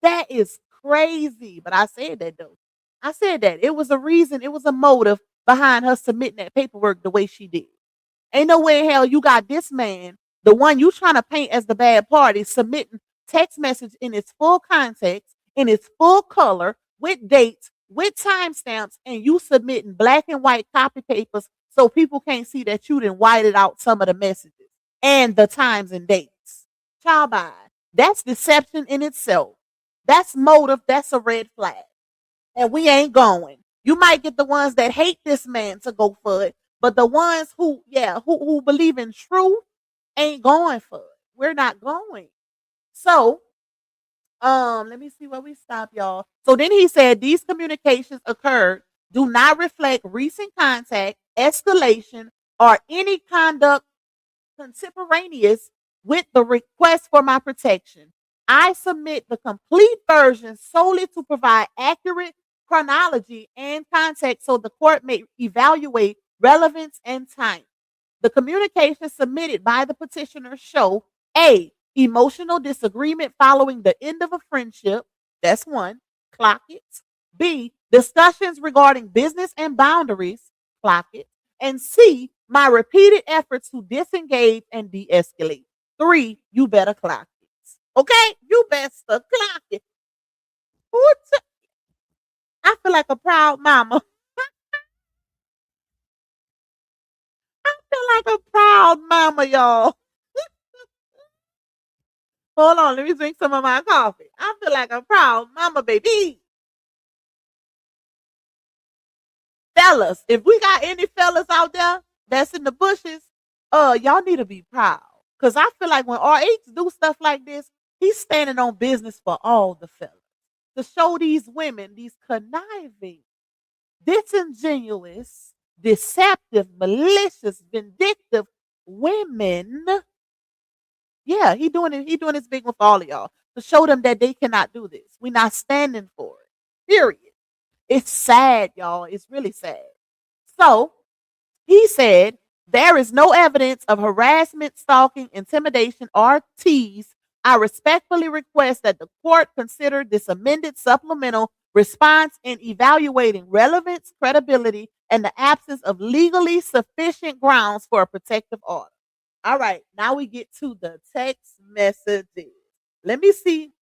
That is crazy. But I said that though. I said that. It was a reason, it was a motive behind her submitting that paperwork the way she did. Ain't no way in hell you got this man, the one you trying to paint as the bad party, submitting text message in its full context, in its full color, with dates, with timestamps, and you submitting black and white copy papers so people can't see that you done whited out some of the messages and the times and dates. Child by. That's deception in itself. That's motive. That's a red flag. And we ain't going. You might get the ones that hate this man to go for it, but the ones who believe in truth ain't going for it. We're not going. So, let me see where we stop, y'all. So then he said these communications occurred do not reflect recent contact, escalation, or any conduct contemporaneous with the request for my protection. I submit the complete version solely to provide accurate chronology and context so the court may evaluate relevance and time. The communications submitted by the petitioner show A, emotional disagreement following the end of a friendship. That's one. Clock it. B, discussions regarding business and boundaries. Clock it. And C, my repeated efforts to disengage and de-escalate. 3, you better clock it. Okay? You best clock it. I feel like a proud mama. I feel like a proud mama, y'all. Hold on, let me drink some of my coffee. I feel like a proud mama, baby. Fellas, if we got any fellas out there that's in the bushes, y'all need to be proud. Because I feel like when RH do stuff like this, he's standing on business for all the fellas. To show these women, these conniving, disingenuous, deceptive, malicious, vindictive women. Yeah, he doing it. He doing his big one for all of y'all to show them that they cannot do this. We're not standing for it. Period. It's sad, y'all. It's really sad. So he said there is no evidence of harassment, stalking, intimidation, or tease. I respectfully request that the court consider this amended supplemental response in evaluating relevance, credibility, and the absence of legally sufficient grounds for a protective order. All right, now we get to the text messages. Let me see.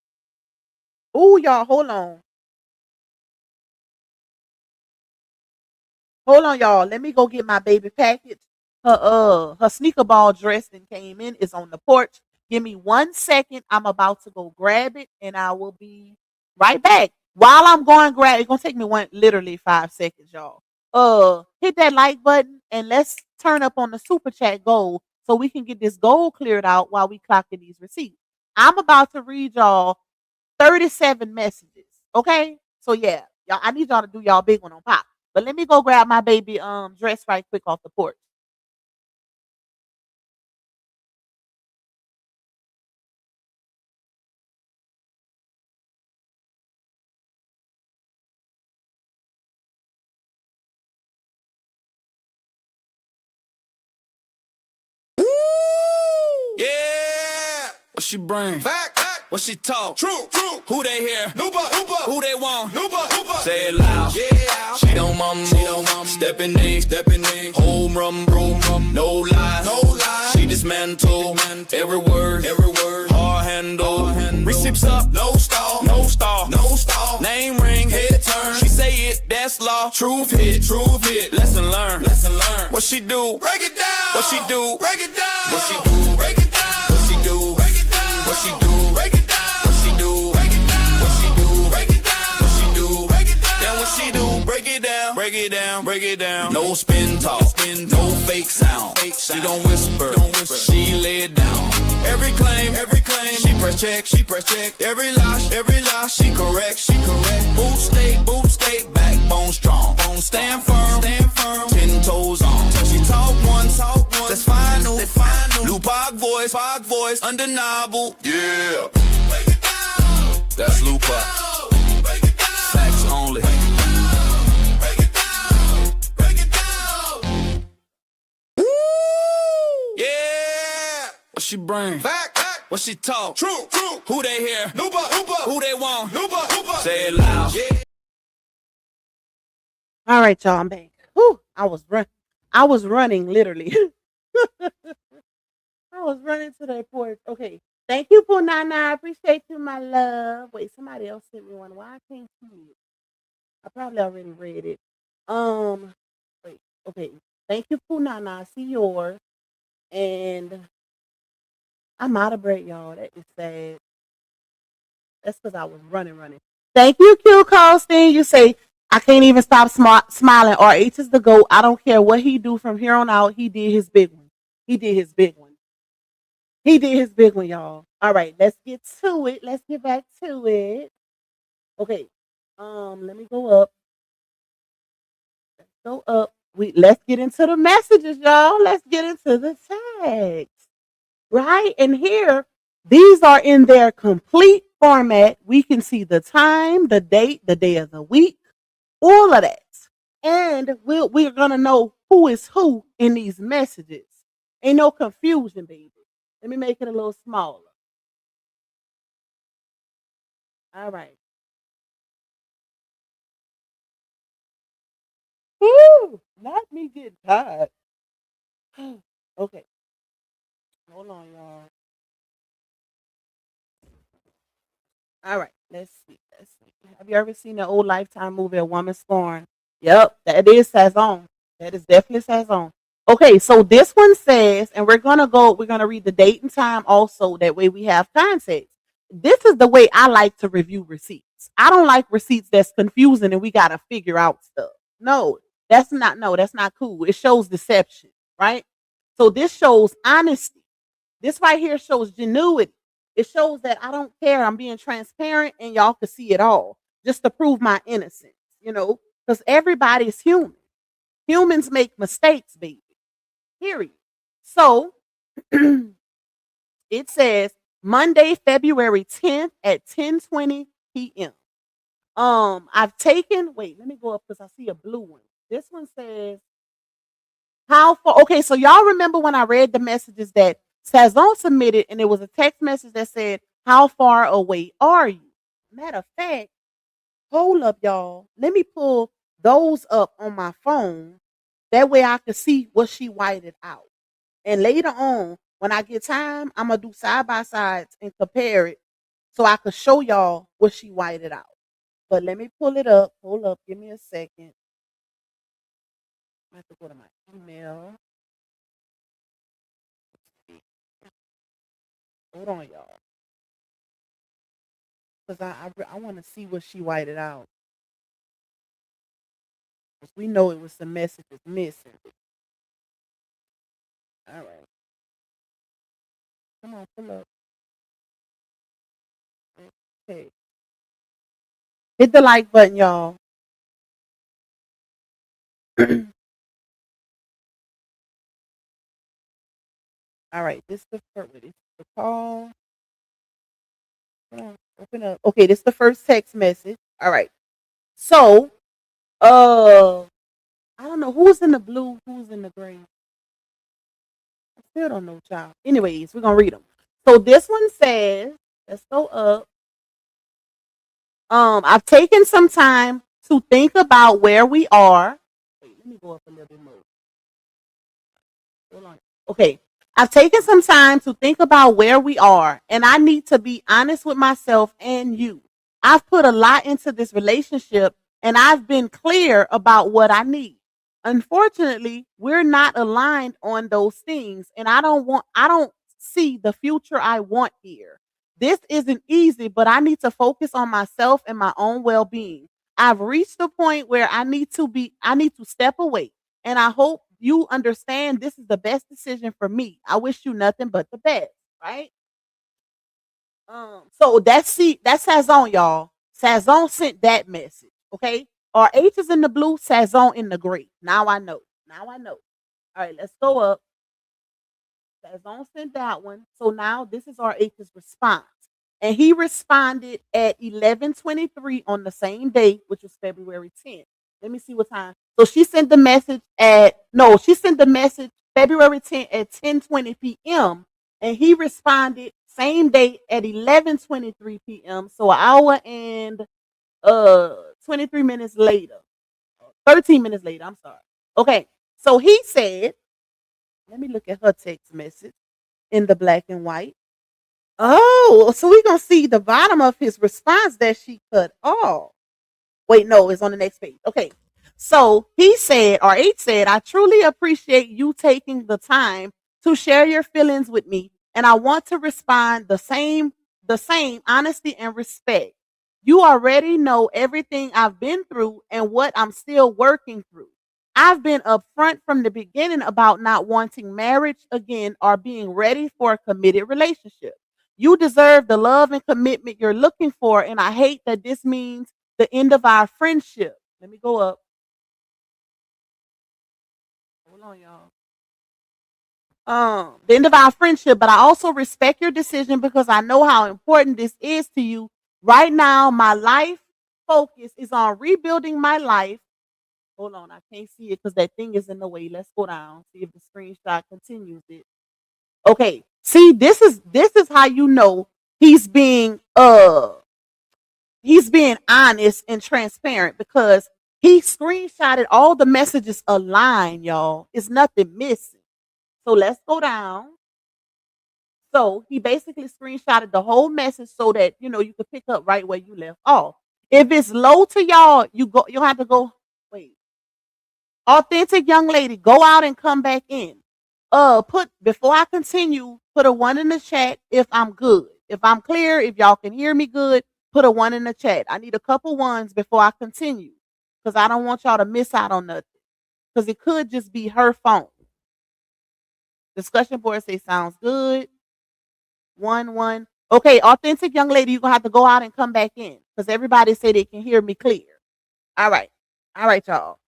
Oh, y'all, hold on. Hold on, y'all. Let me go get my baby package. Her sneaker ball dress that came in is on the porch. Give me 1 second. I'm about to go grab it, and I will be right back. While I'm going grab, it's gonna take me literally 5 seconds, y'all. Hit that like button and let's turn up on the super chat goal so we can get this goal cleared out while we clocking these receipts. I'm about to read y'all 37 messages. Okay, so yeah, y'all. I need y'all to do y'all big one on pop. But let me go grab my baby dress right quick off the porch. Yeah. What she bring? Fact. What she talk? True. Who they hear? Nooba. Who they want? Nooba. Say it loud. Yeah. She don't mum. Stepping in. Home run, no lies. She dismantle. Every word. Hard handle. Receipts up. No stall. Name ring. Head turn. She say it. That's law. Truth hit. Lesson learned. What she do? Break it down. What she do? Break it down. What she do? Break it down. What she do? Break it down. What she do? Break it down. What she do? Break it down. What she do? Break it down. What she do? Break it down. Then what she do? Break it down. Break it down. Break it down. No spin talk. No fake sound. She don't whisper. She lay it down. Every claim. She press check. Every lie. She correct. Boot state. Backbone strong. Stand firm. 10 toes on. She talk once. That's final. Lupac voice. Undeniable. Yeah. Break it down. That's Lupac. Break it down. Facts only. Break it down. Break it down. Yeah. What she bring? Back. What she talk? True. Who they hear? Hoopa. Who they want? Hoopa. Say it loud. Yeah. All right, y'all, I'm back. Whew, I was running literally. I was running to the porch. Okay. Thank you, Pooh Nana. I appreciate you, my love. Wait, somebody else sent me one. Why I can't see it? I probably already read it. Wait, okay. Thank you, Pooh Nana. I see yours. And I'm out of breath, y'all. That is sad. That's because I was running. Thank you, Q Colston. You say, I can't even stop smiling. RH is the GOAT. I don't care what he do from here on out. He did his big one. He did his big one, y'all. All right, let's get to it. Let's get back to it. Okay. Let me go up. Let's get into the messages, y'all. Let's get into the tags. Right? And here, these are in their complete format. We can see the time, the date, the day of the week, all of that. And we're going to know who is who in these messages. Ain't no confusion, baby. Let me make it a little smaller. All right. Woo! Not me getting tired. Okay. Hold on, y'all. All right. Let's see. Have you ever seen the old Lifetime movie, A Woman Scorned? Yep. That is Sazon. That is definitely Sazon. Okay, so this one says, and we're gonna read the date and time also. That way we have context. This is the way I like to review receipts. I don't like receipts that's confusing and we gotta figure out stuff. No, that's not cool. It shows deception, right? So this shows honesty. This right here shows genuity. It shows that I don't care. I'm being transparent and y'all can see it all just to prove my innocence, because everybody's human. Humans make mistakes, baby. Period. So it says Monday, February 10th at 10:20 p.m. I've taken, wait, let me go up because I see a blue one. This one says, how far? Okay, so y'all remember when I read the messages that Sazon submitted and it was a text message that said, how far away are you? Matter of fact, hold up, y'all. Let me pull those up on my phone. That way I can see what she whited out. And later on, when I get time, I'm going to do side by sides and compare it so I can show y'all what she whited out. But let me pull it up. Hold up. Give me a second. I have to go to my email. Hold on, y'all. Because I want to see what she whited out. Because we know it was some messages missing. All right. Come on, pull up. Okay. Hit the like button, y'all. All right, this is the call. Come on, open up. Okay, this is the first text message. All right. So, I don't know who's in the blue, who's in the green. I still don't know, child. Anyways, we're gonna read them. So this one says, let's go up. I've taken some time to think about where we are. Wait, let me go up a little bit more. Hold on. Okay. I've taken some time to think about where we are, and I need to be honest with myself and you. I've put a lot into this relationship, and I've been clear about what I need. Unfortunately, we're not aligned on those things. And I don't see the future I want here. This isn't easy, but I need to focus on myself and my own well being. I've reached the point where I need to step away. And I hope you understand this is the best decision for me. I wish you nothing but the best, right? So that's Sazon, y'all. Sazon sent that message. Okay. Our H is in the blue, Sazon in the gray. Now I know. Now I know. All right, let's go up. Sazon sent that one. So now this is our H's response. And he responded at 11:23 on the same day, which was February 10th. Let me see what time. So she sent the message she sent the message February 10th at 10:20 p.m. And he responded same day at 11:23 p.m. So an hour and 23 minutes later. 13 minutes later, I'm sorry. Okay. So he said, let me look at her text message in the black and white. Oh, so we're gonna see the bottom of his response that she cut off. Wait, no, it's on the next page. Okay. So he said, or H said, I truly appreciate you taking the time to share your feelings with me. And I want to respond the same honesty and respect. You already know everything I've been through and what I'm still working through. I've been upfront from the beginning about not wanting marriage again or being ready for a committed relationship. You deserve the love and commitment you're looking for, and I hate that this means the end of our friendship. Let me go up. Hold on, y'all. The end of our friendship, but I also respect your decision because I know how important this is to you. Right now, my life focus is on rebuilding my life. Hold on, I can't see it because that thing is in the way. Let's go down, see if the screenshot continues it. Okay, see, this is how you know he's being honest and transparent because he screenshotted all the messages aligned, y'all. It's nothing missing. So let's go down. So he basically screenshotted the whole message so that you could pick up right where you left off. If it's low to y'all, you'll have to go. Wait, authentic young lady, go out and come back in. Put before I continue, put a 1 in the chat if I'm good. If I'm clear, if y'all can hear me good, put a 1 in the chat. I need a couple ones before I continue because I don't want y'all to miss out on nothing because it could just be her phone. Discussion board say sounds good. 1. Okay, authentic young lady, you're gonna have to go out and come back in because everybody say they can hear me clear. All right, y'all.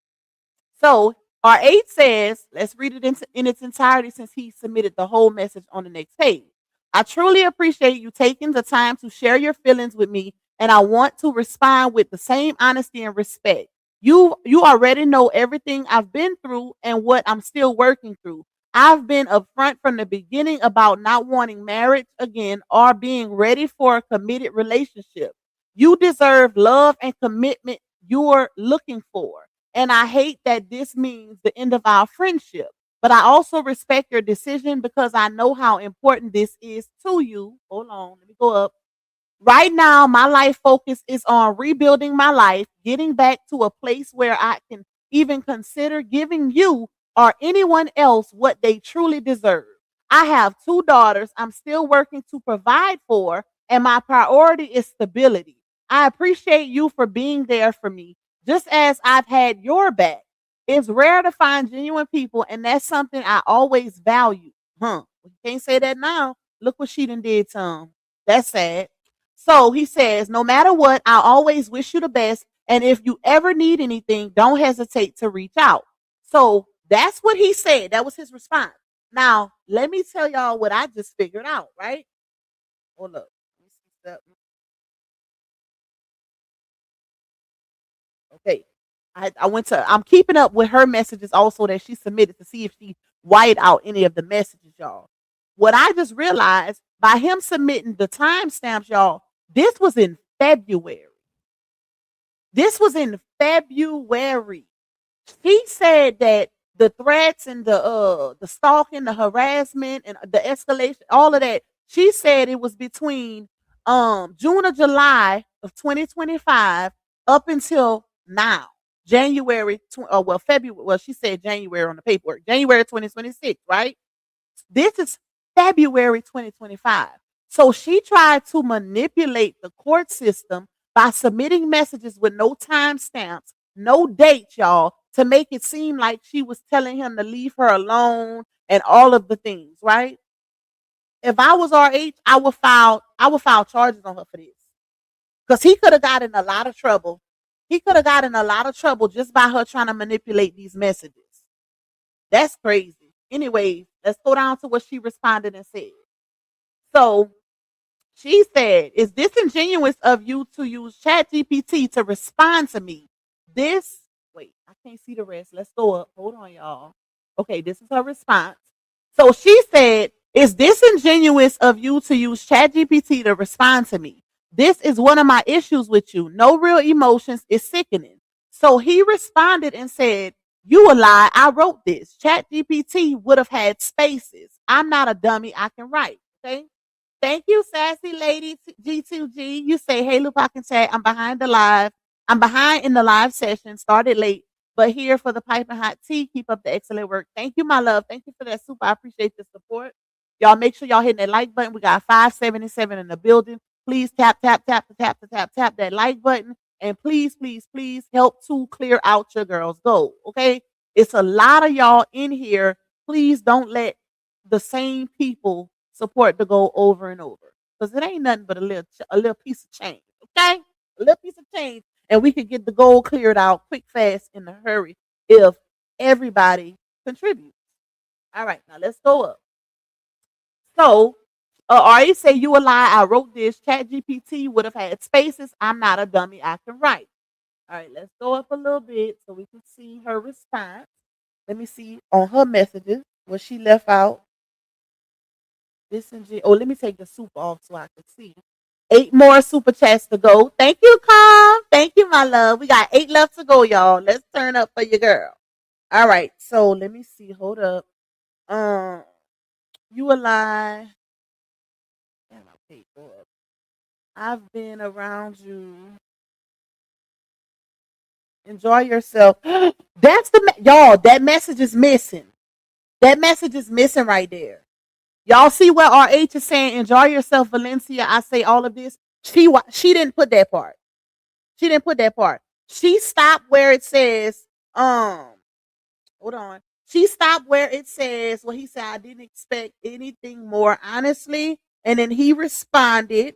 So our 8 says, let's read it in its entirety since he submitted the whole message on the next page. I truly appreciate you taking the time to share your feelings with me, and I want to respond with the same honesty and respect. You already know everything I've been through and what I'm still working through. I've been upfront from the beginning about not wanting marriage again or being ready for a committed relationship. You deserve love and commitment you're looking for. And I hate that this means the end of our friendship. But I also respect your decision because I know how important this is to you. Hold on, let me go up. Right now, my life focus is on rebuilding my life, getting back to a place where I can even consider giving you or anyone else what they truly deserve. I have 2 daughters I'm still working to provide for, and my priority is stability. I appreciate you for being there for me, just as I've had your back. It's rare to find genuine people, and that's something I always value. Huh? You can't say that now. Look what she done did to him. That's sad. So he says, no matter what, I always wish you the best. And if you ever need anything, don't hesitate to reach out. So that's what he said. That was his response. Now, let me tell y'all what I just figured out, right? Hold up. Okay. I'm keeping up with her messages also that she submitted to see if she whited out any of the messages, y'all. What I just realized by him submitting the timestamps, y'all, this was in February. This was in February. She said that the threats and the stalking, the harassment, and the escalation, all of that. She said it was between June or July of 2025 up until now. February. Well, she said January on the paperwork. January 2026, right? This is February 2025. So she tried to manipulate the court system by submitting messages with no timestamps, no dates, y'all, to make it seem like she was telling him to leave her alone and all of the things, right? If I was RH, I would file charges on her for this. Because he could have gotten in a lot of trouble. He could have gotten in a lot of trouble just by her trying to manipulate these messages. That's crazy. Anyway, let's go down to what she responded and said. So she said, "It's disingenuous of you to use ChatGPT to respond to me. This, wait, I can't see the rest. Let's go up. Hold on, y'all. Okay, this is her response. So she said, "It's disingenuous of you to use ChatGPT to respond to me. This is one of my issues with you. No real emotions is sickening." So he responded and said, "You a lie. I wrote this. ChatGPT would have had spaces. I'm not a dummy. I can write." Okay. Thank you, sassy lady G2G. You say, "Hey, Lupac and Chat, I'm behind the live. I'm behind in the live session. Started late, but here for the piping hot tea. Keep up the excellent work." Thank you, my love. Thank you for that super. I appreciate the support. Y'all make sure y'all hitting that like button. We got 577 in the building. Please tap, tap, tap, tap, tap, tap, tap that like button. And please, please, please help to clear out your girl's goal. Okay. It's a lot of y'all in here. Please don't let the same people support the goal over and over. Because it ain't nothing but a little piece of change. Okay? A little piece of change. And we could get the goal cleared out quick, fast, in a hurry if everybody contributes. All right, now let's go up. So, Ari say, "You a lie. I wrote this. Chat GPT would have had spaces. I'm not a dummy. I can write." All right, let's go up a little bit so we can see her response. Let me see on her messages what she left out. Let me take the soup off so I can see. 8 more super chats to go. Thank you, Calm. Thank you, my love. We got 8 left to go, y'all. Let's turn up for your girl. All right, so let me see. Hold up. You a lie. Damn, I paid for it. I've been around you. Enjoy yourself. That's y'all. That message is missing. That message is missing right there. Y'all see what RH is saying? "Enjoy yourself, Valencia. I say all of this." She didn't put that part. She didn't put that part. She stopped where it says, hold on. She stopped where it says, well, he said, "I didn't expect anything more, honestly." And then he responded.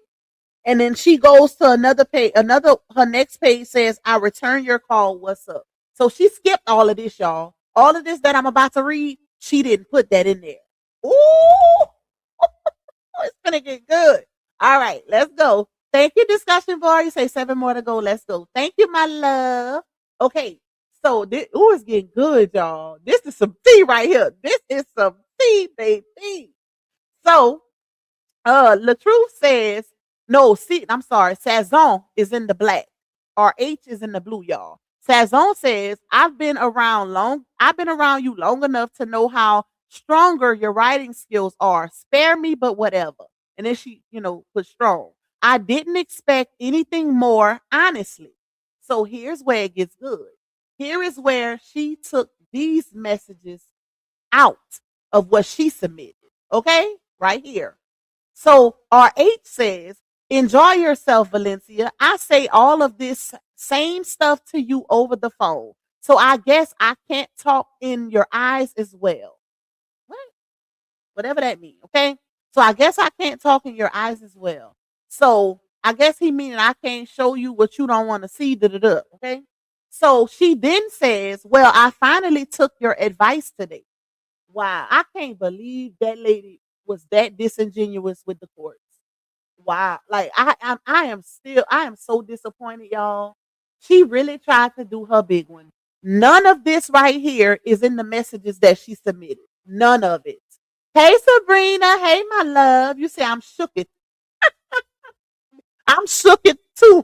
And then she goes to another page. Her next page says, "I return your call. What's up?" So she skipped all of this, y'all. All of this that I'm about to read, she didn't put that in there. Ooh, it's gonna get good. All right, let's go. Thank you, discussion board. You say 7 more to go. Let's go. Thank you, my love. Okay, so this it's getting good, y'all. This is some tea right here. This is some tea, baby. So, LaTruth says, no, see, I'm sorry. Sazon is in the black. RH is in the blue, y'all. Sazon says, I've been around you long enough to know how stronger your writing skills are. Spare me, but whatever." And then she, put strong. "I didn't expect anything more, honestly." So here's where it gets good. Here is where she took these messages out of what she submitted. Okay? Right here. So RH says, "Enjoy yourself, Valencia. I say all of this same stuff to you over the phone. So I guess I can't talk in your eyes as well." What? Whatever that means, okay? So I guess I can't talk in your eyes as well. So I guess he meaning I can't show you what you don't want to see, okay? So she then says, "Well, I finally took your advice today." Wow, I can't believe that lady was that disingenuous with the courts. Wow, like I am so disappointed, y'all. She really tried to do her big one. None of this right here is in the messages that she submitted. None of it. Hey, Sabrina. Hey, my love. You say I'm shook it. I'm shook it too.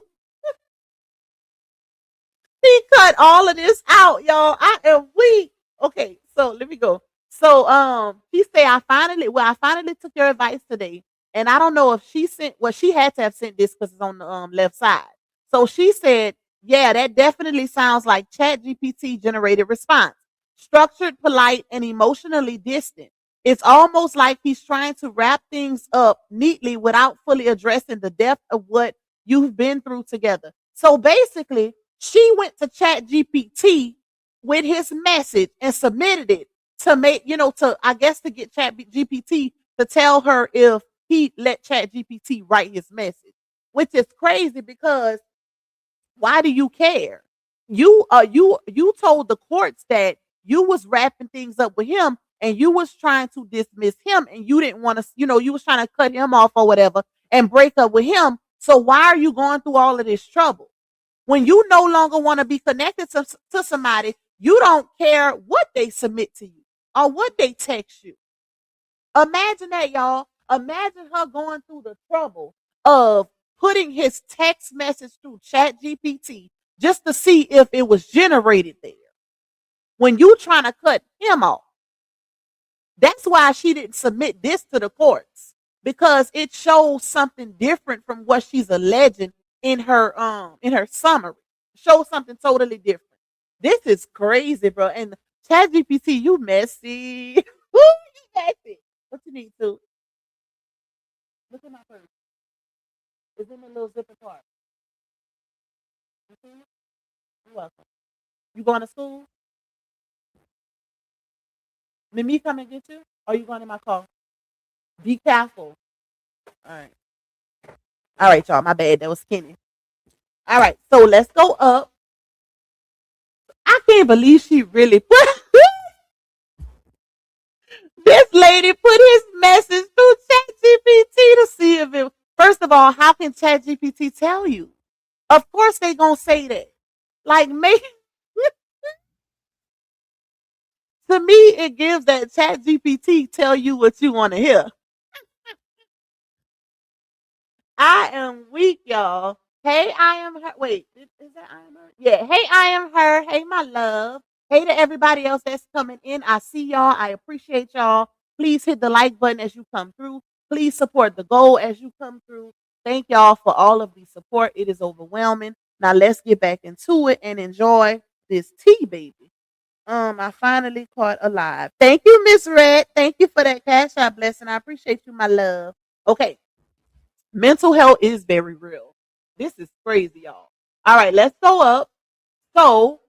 She cut all of this out, y'all. I am weak. Okay, so let me go. So she say, I finally took your advice today. And I don't know if she sent, well, she had to have sent this because it's on the left side. So she said, Yeah, that definitely sounds like ChatGPT generated response. Structured, polite, and emotionally distant. It's almost like he's trying to wrap things up neatly without fully addressing the depth of what you've been through together. So basically, she went to ChatGPT with his message and submitted it to make, to, I guess, to get ChatGPT to tell her if he let ChatGPT write his message, which is crazy because why do you care? You told the courts that you was wrapping things up with him and you was trying to dismiss him and you didn't want to, you was trying to cut him off or whatever and break up with him. So why are you going through all of this trouble? When you no longer want to be connected to somebody, you don't care what they submit to you or what they text you. Imagine that, y'all. Imagine her going through the trouble of putting his text message through Chat GPT just to see if it was generated there. When you trying to cut him off. That's why she didn't submit this to the courts. Because it shows something different from what she's alleging in her summary. It shows something totally different. This is crazy, bro. And Chat GPT, you messy. Woo, you messy. What you need to? Look at my purse. It's in the little zipper part. You see it? You're welcome. You going to school? Let me come and get you? Or you going in my car? Be careful. All right. All right, y'all. My bad. That was Kenny. All right. So let's go up. I can't believe she really put this lady put his message through ChatGPT to see if it. First of all, how can ChatGPT tell you? Of course they gonna say that. Like maybe to me, it gives that ChatGPT tell you what you want to hear. I am weak, y'all. Hey, I am her. Wait, is that I am her? Yeah. Hey, I am her. Hey, my love. Hey to everybody else that's coming in. I see y'all. I appreciate y'all. Please hit the like button as you come through. Please support the goal as you come through. Thank y'all for all of the support. It is overwhelming. Now let's get back into it and enjoy this tea, baby. I finally caught alive. Thank you, Miss Red. Thank you for that cash out blessing. I appreciate you, my love. Okay. Mental health is very real. This is crazy, y'all. All right, let's go up. So,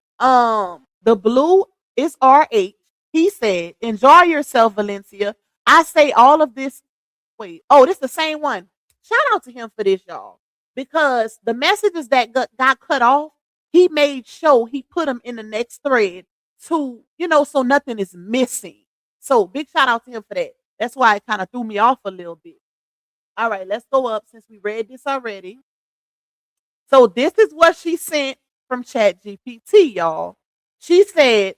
the blue is RH. He said, enjoy yourself, Valencia. I say all of this. Wait, oh, this is the same one. Shout out to him for this, y'all. Because the messages that got cut off, he made sure he put them in the next thread to, so nothing is missing. So big shout out to him for that. That's why it kind of threw me off a little bit. All right, let's go up since we read this already. So this is what she sent from ChatGPT, y'all. She said,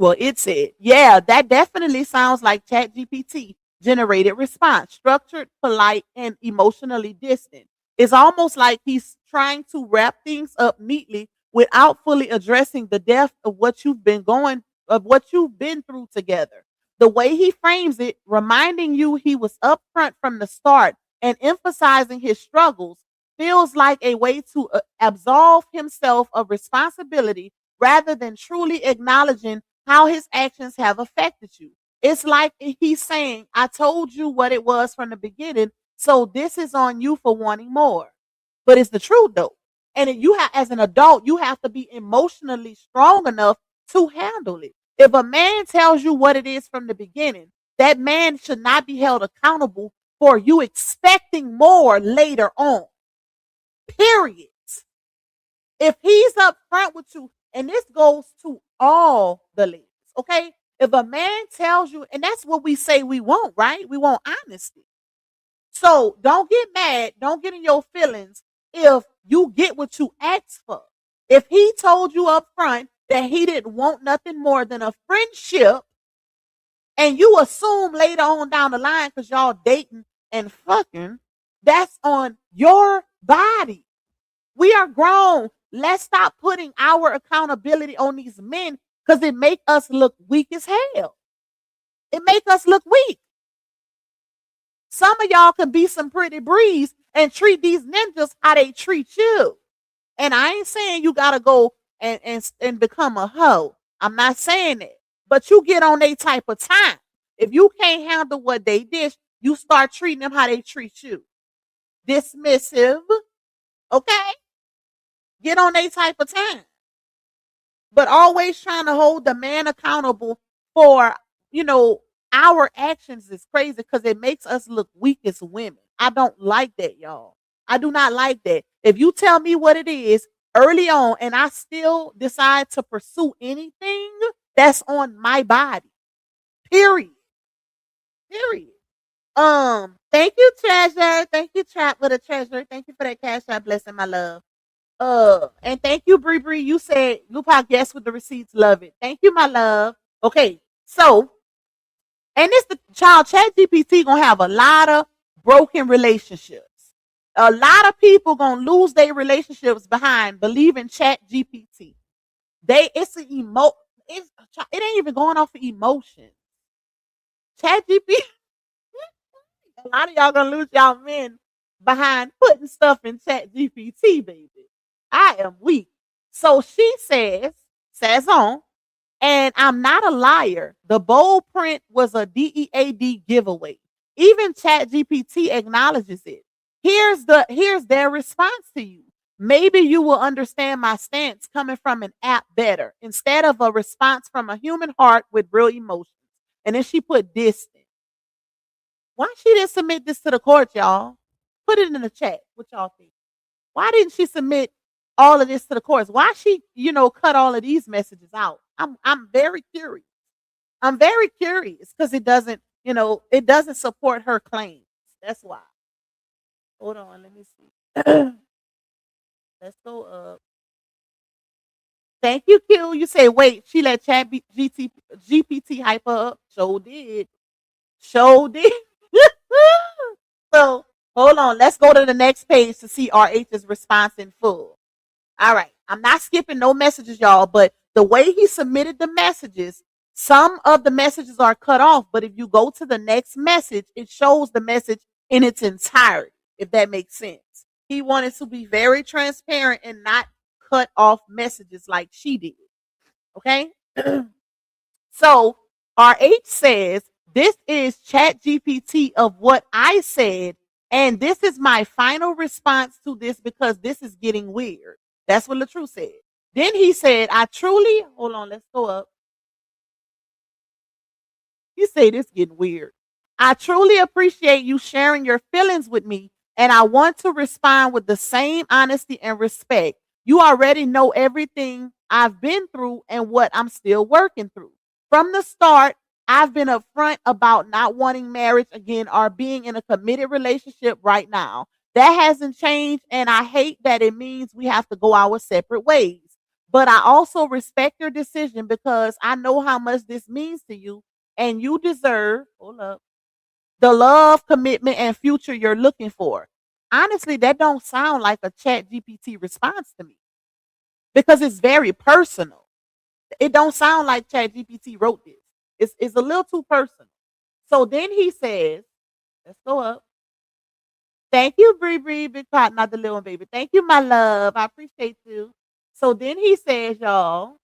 it said, yeah, that definitely sounds like ChatGPT generated response, structured, polite, and emotionally distant. It's almost like he's trying to wrap things up neatly without fully addressing the depth of what you've been through together. The way he frames it, reminding you he was upfront from the start and emphasizing his struggles, feels like a way to absolve himself of responsibility rather than truly acknowledging how his actions have affected you. It's like he's saying, I told you what it was from the beginning, so this is on you for wanting more. But it's the truth, though. And you have, as an adult, you have to be emotionally strong enough to handle it. If a man tells you what it is from the beginning, that man should not be held accountable for you expecting more later on. Period. If he's up front with you, and this goes to all the ladies, okay? If a man tells you, and that's what we say we want, right? We want honesty. So don't get mad. Don't get in your feelings if you get what you asked for. If he told you up front that he didn't want nothing more than a friendship, and you assume later on down the line because y'all dating and fucking, that's on your body. We are grown. Let's stop putting our accountability on these men because it make us look weak as hell. It make us look weak. Some of y'all can be some pretty breeze and treat these ninjas how they treat you. And I ain't saying you gotta go and become a hoe. I'm not saying that. But you get on their type of time. If you can't handle what they did, you start treating them how they treat you. Dismissive. Okay? Get on their type of time. But always trying to hold the man accountable for, you know, our actions is crazy because it makes us look weak as women. I don't like that, y'all. I do not like that. If you tell me what it is early on and I still decide to pursue anything, that's on my body. Period. Period. Thank you, treasure. Thank you, Trap with a treasure. Thank you for that cash out blessing, my love. And thank you, Bree Bree. You said Lupac, yes, with the receipts, love it. Thank you, my love. Okay, so and this the child chat GPT gonna have a lot of broken relationships. A lot of people gonna lose their relationships behind believing chat GPT. It's an it ain't even going off of emotion. Chat GPT, a lot of y'all gonna lose y'all men behind putting stuff in chat GPT, baby. I am weak. So she says on, and I'm not a liar. The bold print was a DEAD giveaway. Even ChatGPT acknowledges it. Here's their response to you. Maybe you will understand my stance coming from an app better instead of a response from a human heart with real emotions. And then she put distant. Why she didn't submit this to the court, y'all? Put it in the chat. What y'all think? Why didn't she submit all of this to the courts? Why she, cut all of these messages out? I'm very curious. I'm very curious because it doesn't support her claims. That's why. Hold on, let me see. Let's go up. Thank you, Q. You say, wait, she let Chat GPT hype her up. Show did. Show did. So hold on. Let's go to the next page to see RH's response in full. All right. I'm not skipping no messages, y'all, but the way he submitted the messages, some of the messages are cut off. But if you go to the next message, it shows the message in its entirety, if that makes sense. He wanted to be very transparent and not cut off messages like she did. Okay. So RH says, this is Chat GPT of what I said. And this is my final response to this because this is getting weird. That's what LaTruth said. Then he said, hold on, let's go up. You say this getting weird. I truly appreciate you sharing your feelings with me. And I want to respond with the same honesty and respect. You already know everything I've been through and what I'm still working through. From the start, I've been upfront about not wanting marriage again or being in a committed relationship right now. That hasn't changed, and I hate that it means we have to go our separate ways. But I also respect your decision because I know how much this means to you, and you deserve, the love, commitment, and future you're looking for. Honestly, that don't sound like a Chat GPT response to me because it's very personal. It don't sound like Chat GPT wrote this. It's a little too personal. So then he says, let's go up. Thank you, Bree Bree, big pot, not the little one, baby. Thank you, my love. I appreciate you. So then he says, y'all,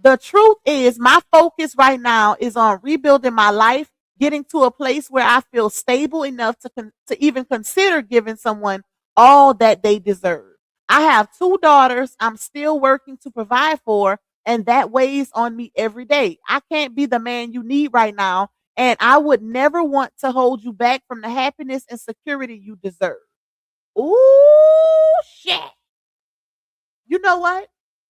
the truth is my focus right now is on rebuilding my life, getting to a place where I feel stable enough to even consider giving someone all that they deserve. I have 2 daughters I'm still working to provide for, and that weighs on me every day. I can't be the man you need right now, and I would never want to hold you back from the happiness and security you deserve. Ooh, shit. You know what?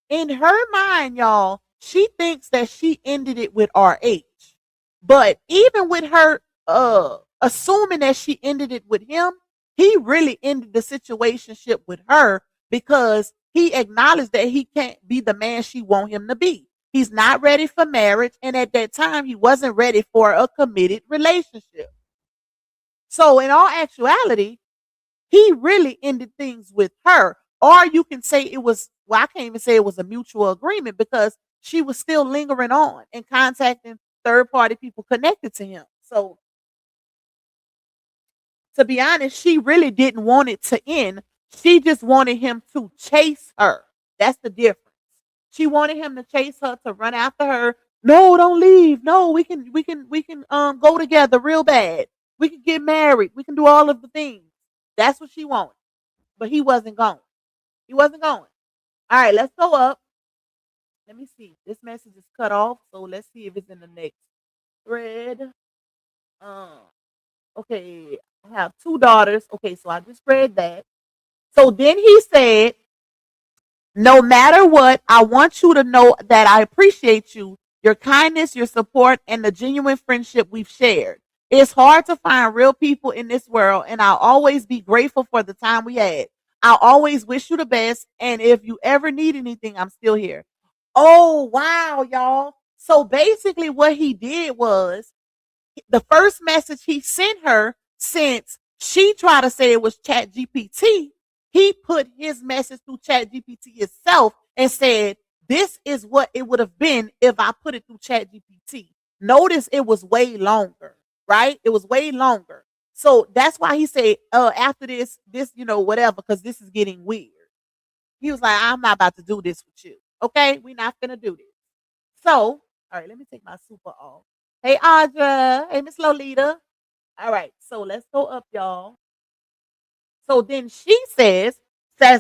In her mind, y'all, she thinks that she ended it with RH. But even with her assuming that she ended it with him, he really ended the situationship with her because he acknowledged that he can't be the man she want him to be. He's not ready for marriage, and at that time, he wasn't ready for a committed relationship. So in all actuality, he really ended things with her. Or you can say it was, well, I can't even say it was a mutual agreement because she was still lingering on and contacting third-party people connected to him. So to be honest, she really didn't want it to end. She just wanted him to chase her. That's the difference. She wanted him to chase her, to run after her. No, don't leave. No, we can go together real bad. We can get married. We can do all of the things. That's what she wanted. But he wasn't going. He wasn't going. All right, let's go up. Let me see. This message is cut off, so let's see if it's in the next thread. Um, okay, I have two daughters. Okay, so I just read that. So then he said, no matter what, I want you to know that I appreciate you, your kindness, your support, and the genuine friendship we've shared. It's hard to find real people in this world, and I'll always be grateful for the time we had. I'll always wish you the best, and if you ever need anything, I'm still here. Oh, wow, y'all. So basically, what he did was the first message he sent her, since she tried to say it was Chat GPT, he put his message through Chat GPT itself and said, this is what it would have been if I put it through Chat GPT. Notice it was way longer, right? It was way longer. So that's why he said, after this, whatever, because this is getting weird. He was like, I'm not about to do this with you. Okay, we're not gonna do this. So, all right, let me take my super off. Hey, Audra. Hey, Miss Lolita. All right, so let's go up, y'all. So then says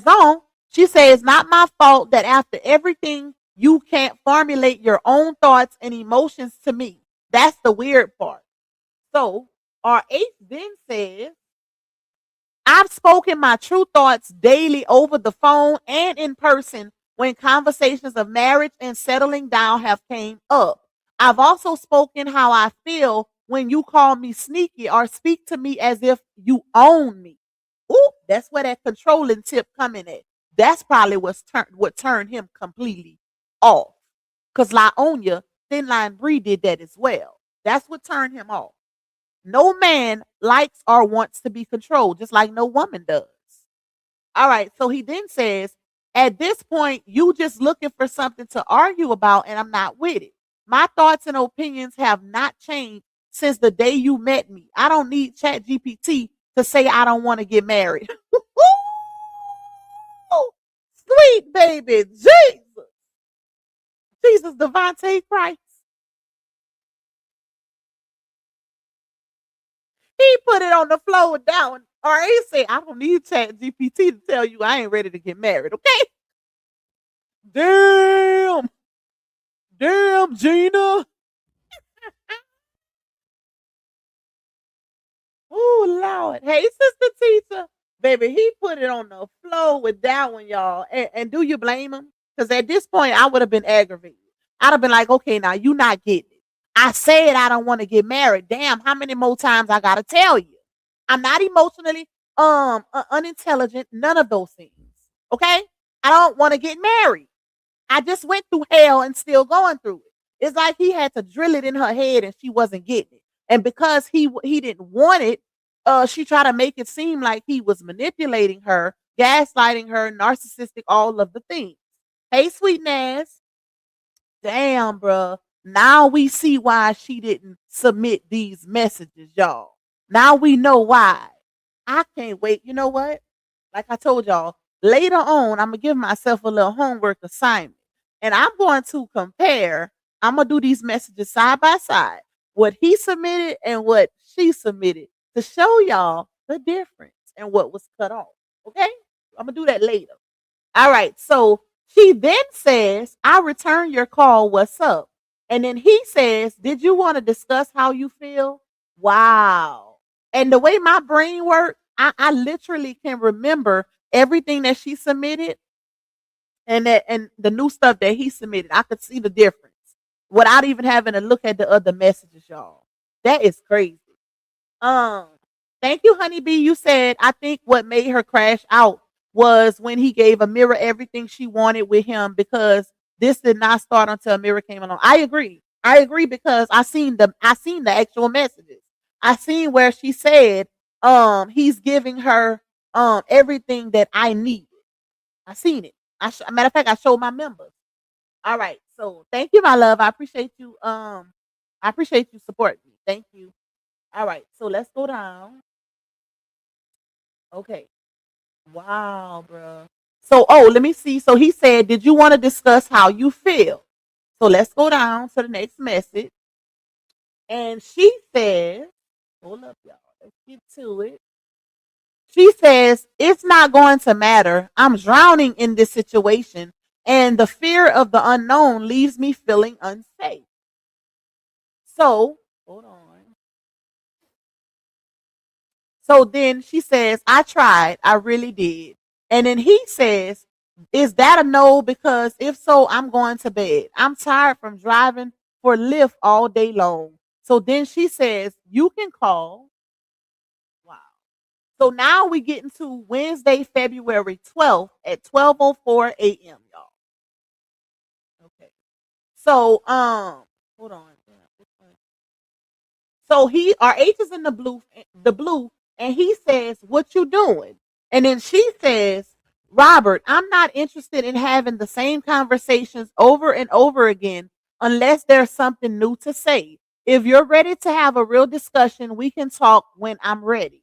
on, she says, not my fault that after everything, you can't formulate your own thoughts and emotions to me. That's the weird part. So our eighth then says, I've spoken my true thoughts daily over the phone and in person when conversations of marriage and settling down have came up. I've also spoken how I feel when you call me sneaky or speak to me as if you own me. Ooh, that's where that controlling tip coming at. That's probably what turned him completely off. Cause Laonia, Thin Line Bree did that as well. That's what turned him off. No man likes or wants to be controlled, just like no woman does. All right, so he then says, at this point, you just looking for something to argue about, and I'm not with it. My thoughts and opinions have not changed since the day you met me. I don't need Chat GPT to say I don't want to get married. Sweet baby, Jesus. Jesus, Devontae Christ. He put it on the floor with that one. Or he said, I don't need Chat GPT to tell you I ain't ready to get married, okay? Damn. Damn, Gina. Oh, Lord. Hey, Sister Teacher. Baby, he put it on the floor with that one, y'all. And do you blame him? Because at this point, I would have been aggravated. I'd have been like, okay, now you not getting it. I said I don't want to get married. Damn, how many more times I gotta tell you? I'm not emotionally unintelligent, none of those things. Okay? I don't want to get married. I just went through hell and still going through it. It's like he had to drill it in her head and she wasn't getting it. And because he didn't want it, she tried to make it seem like he was manipulating her, gaslighting her, narcissistic, all of the things. Hey, sweetness. Damn, bruh. Now we see why she didn't submit these messages, y'all. Now we know why. I can't wait. You know what? Like I told y'all, later on, I'm going to give myself a little homework assignment. And I'm going to compare, I'm going to do these messages side by side, what he submitted and what she submitted, to show y'all the difference and what was cut off. Okay? I'm going to do that later. All right. So she then says, I return your call. What's up? And then he says, did you want to discuss how you feel? Wow. And the way my brain works, I literally can remember everything that she submitted and the new stuff that he submitted. I could see the difference without even having to look at the other messages, y'all. That is crazy. Um, Thank you, Honeybee. You said I think what made her crash out was when he gave Amira everything she wanted with him, because this did not start until Amira came along. I agree. I agree, because I seen the actual messages. I seen where she said he's giving her everything that I need. I seen it. Matter of fact, I showed my members. All right. So thank you, my love. I appreciate you. I appreciate you supporting me. Thank you. All right. So let's go down. Okay. Wow, bro. So, let me see. So he said, did you want to discuss how you feel? So let's go down to the next message. And she says, hold up, y'all. Let's get to it. She says, it's not going to matter. I'm drowning in this situation, and the fear of the unknown leaves me feeling unsafe. So, hold on. So then she says, I tried. I really did. And then he says, is that a no? Because if so, I'm going to bed. I'm tired from driving for Lyft all day long. So then she says, you can call. Wow. So now we get into Wednesday, February 12th at 12:04 a.m., y'all. Okay. So, hold on. So our H is in the blue, and he says, what you doing? And then she says, Robert, I'm not interested in having the same conversations over and over again unless there's something new to say. If you're ready to have a real discussion, we can talk when I'm ready.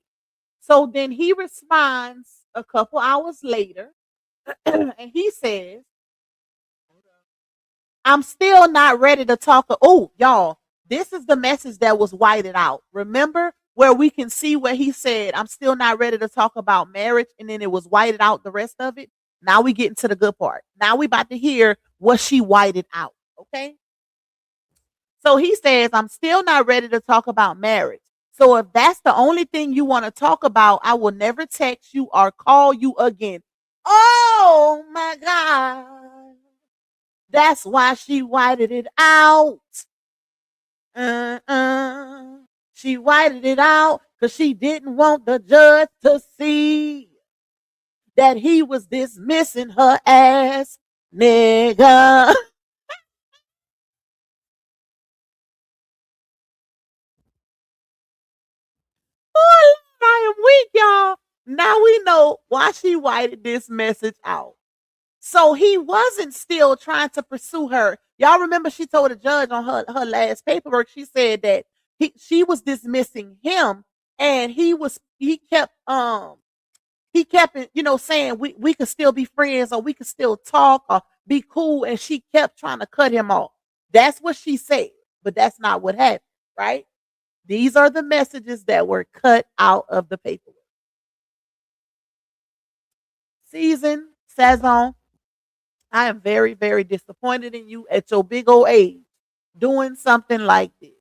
So then he responds a couple hours later, and he says, I'm still not ready to talk. Oh, y'all, this is the message that was whited out. Remember where we can see where he said, I'm still not ready to talk about marriage, and then it was whited out the rest of it. Now we get into the good part. Now we about to hear what she whited out. Okay. So he says, I'm still not ready to talk about marriage. So if that's the only thing you want to talk about, I will never text you or call you again. Oh my God. That's why she whited it out. She whited it out because she didn't want the judge to see that he was dismissing her ass nigga. Oh, I am weak, y'all. Now we know why she whited this message out. So he wasn't still trying to pursue her. Y'all remember she told the judge on her last paperwork, she said that she was dismissing him, and he kept saying we could still be friends, or we could still talk or be cool, and she kept trying to cut him off. That's what she said, but that's not what happened, right? These are the messages that were cut out of the paperwork. Saison, I am very, very disappointed in you at your big old age doing something like this.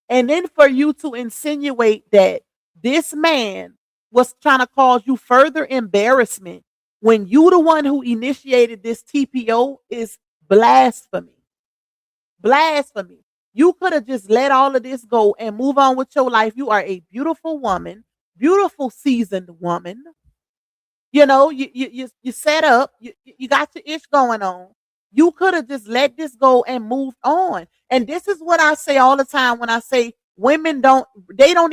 And then for you to insinuate that this man was trying to cause you further embarrassment when you the one who initiated this TPO is blasphemy. Blasphemy. You could have just let all of this go and move on with your life. You are a beautiful woman, beautiful seasoned woman. You set up, you got your ish going on. You could have just let this go and moved on. And this is what I say all the time when I say women don't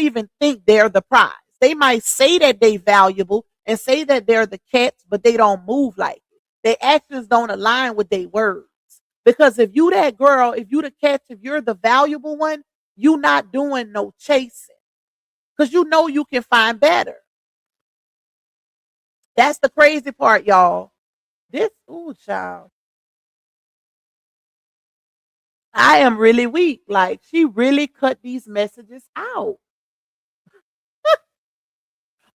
even think they're the prize. They might say that they valuable and say that they're the catch, but they don't move like it. Their actions don't align with their words. Because if you that girl, if you the catch, if you're the valuable one, you not doing no chasing. Because you know you can find better. That's the crazy part, y'all. Child. I am really weak. Like, she really cut these messages out.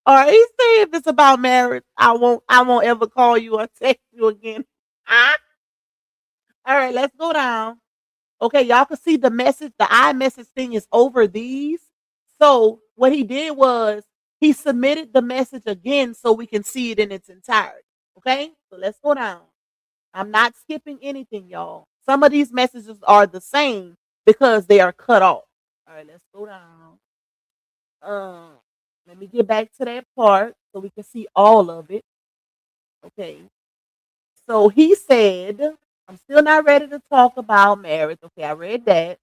All right, he say if it's about marriage, I won't ever call you or text you again. Ah. All right, let's go down. Okay, y'all can see the message, the iMessage thing is over these. So what he did was he submitted the message again so we can see it in its entirety. Okay, so let's go down. I'm not skipping anything, y'all. Some of these messages are the same because they are cut off. All right, let's go down. Um, Let me get back to that part so we can see all of it. Okay. So he said, I'm still not ready to talk about marriage. Okay, I read that.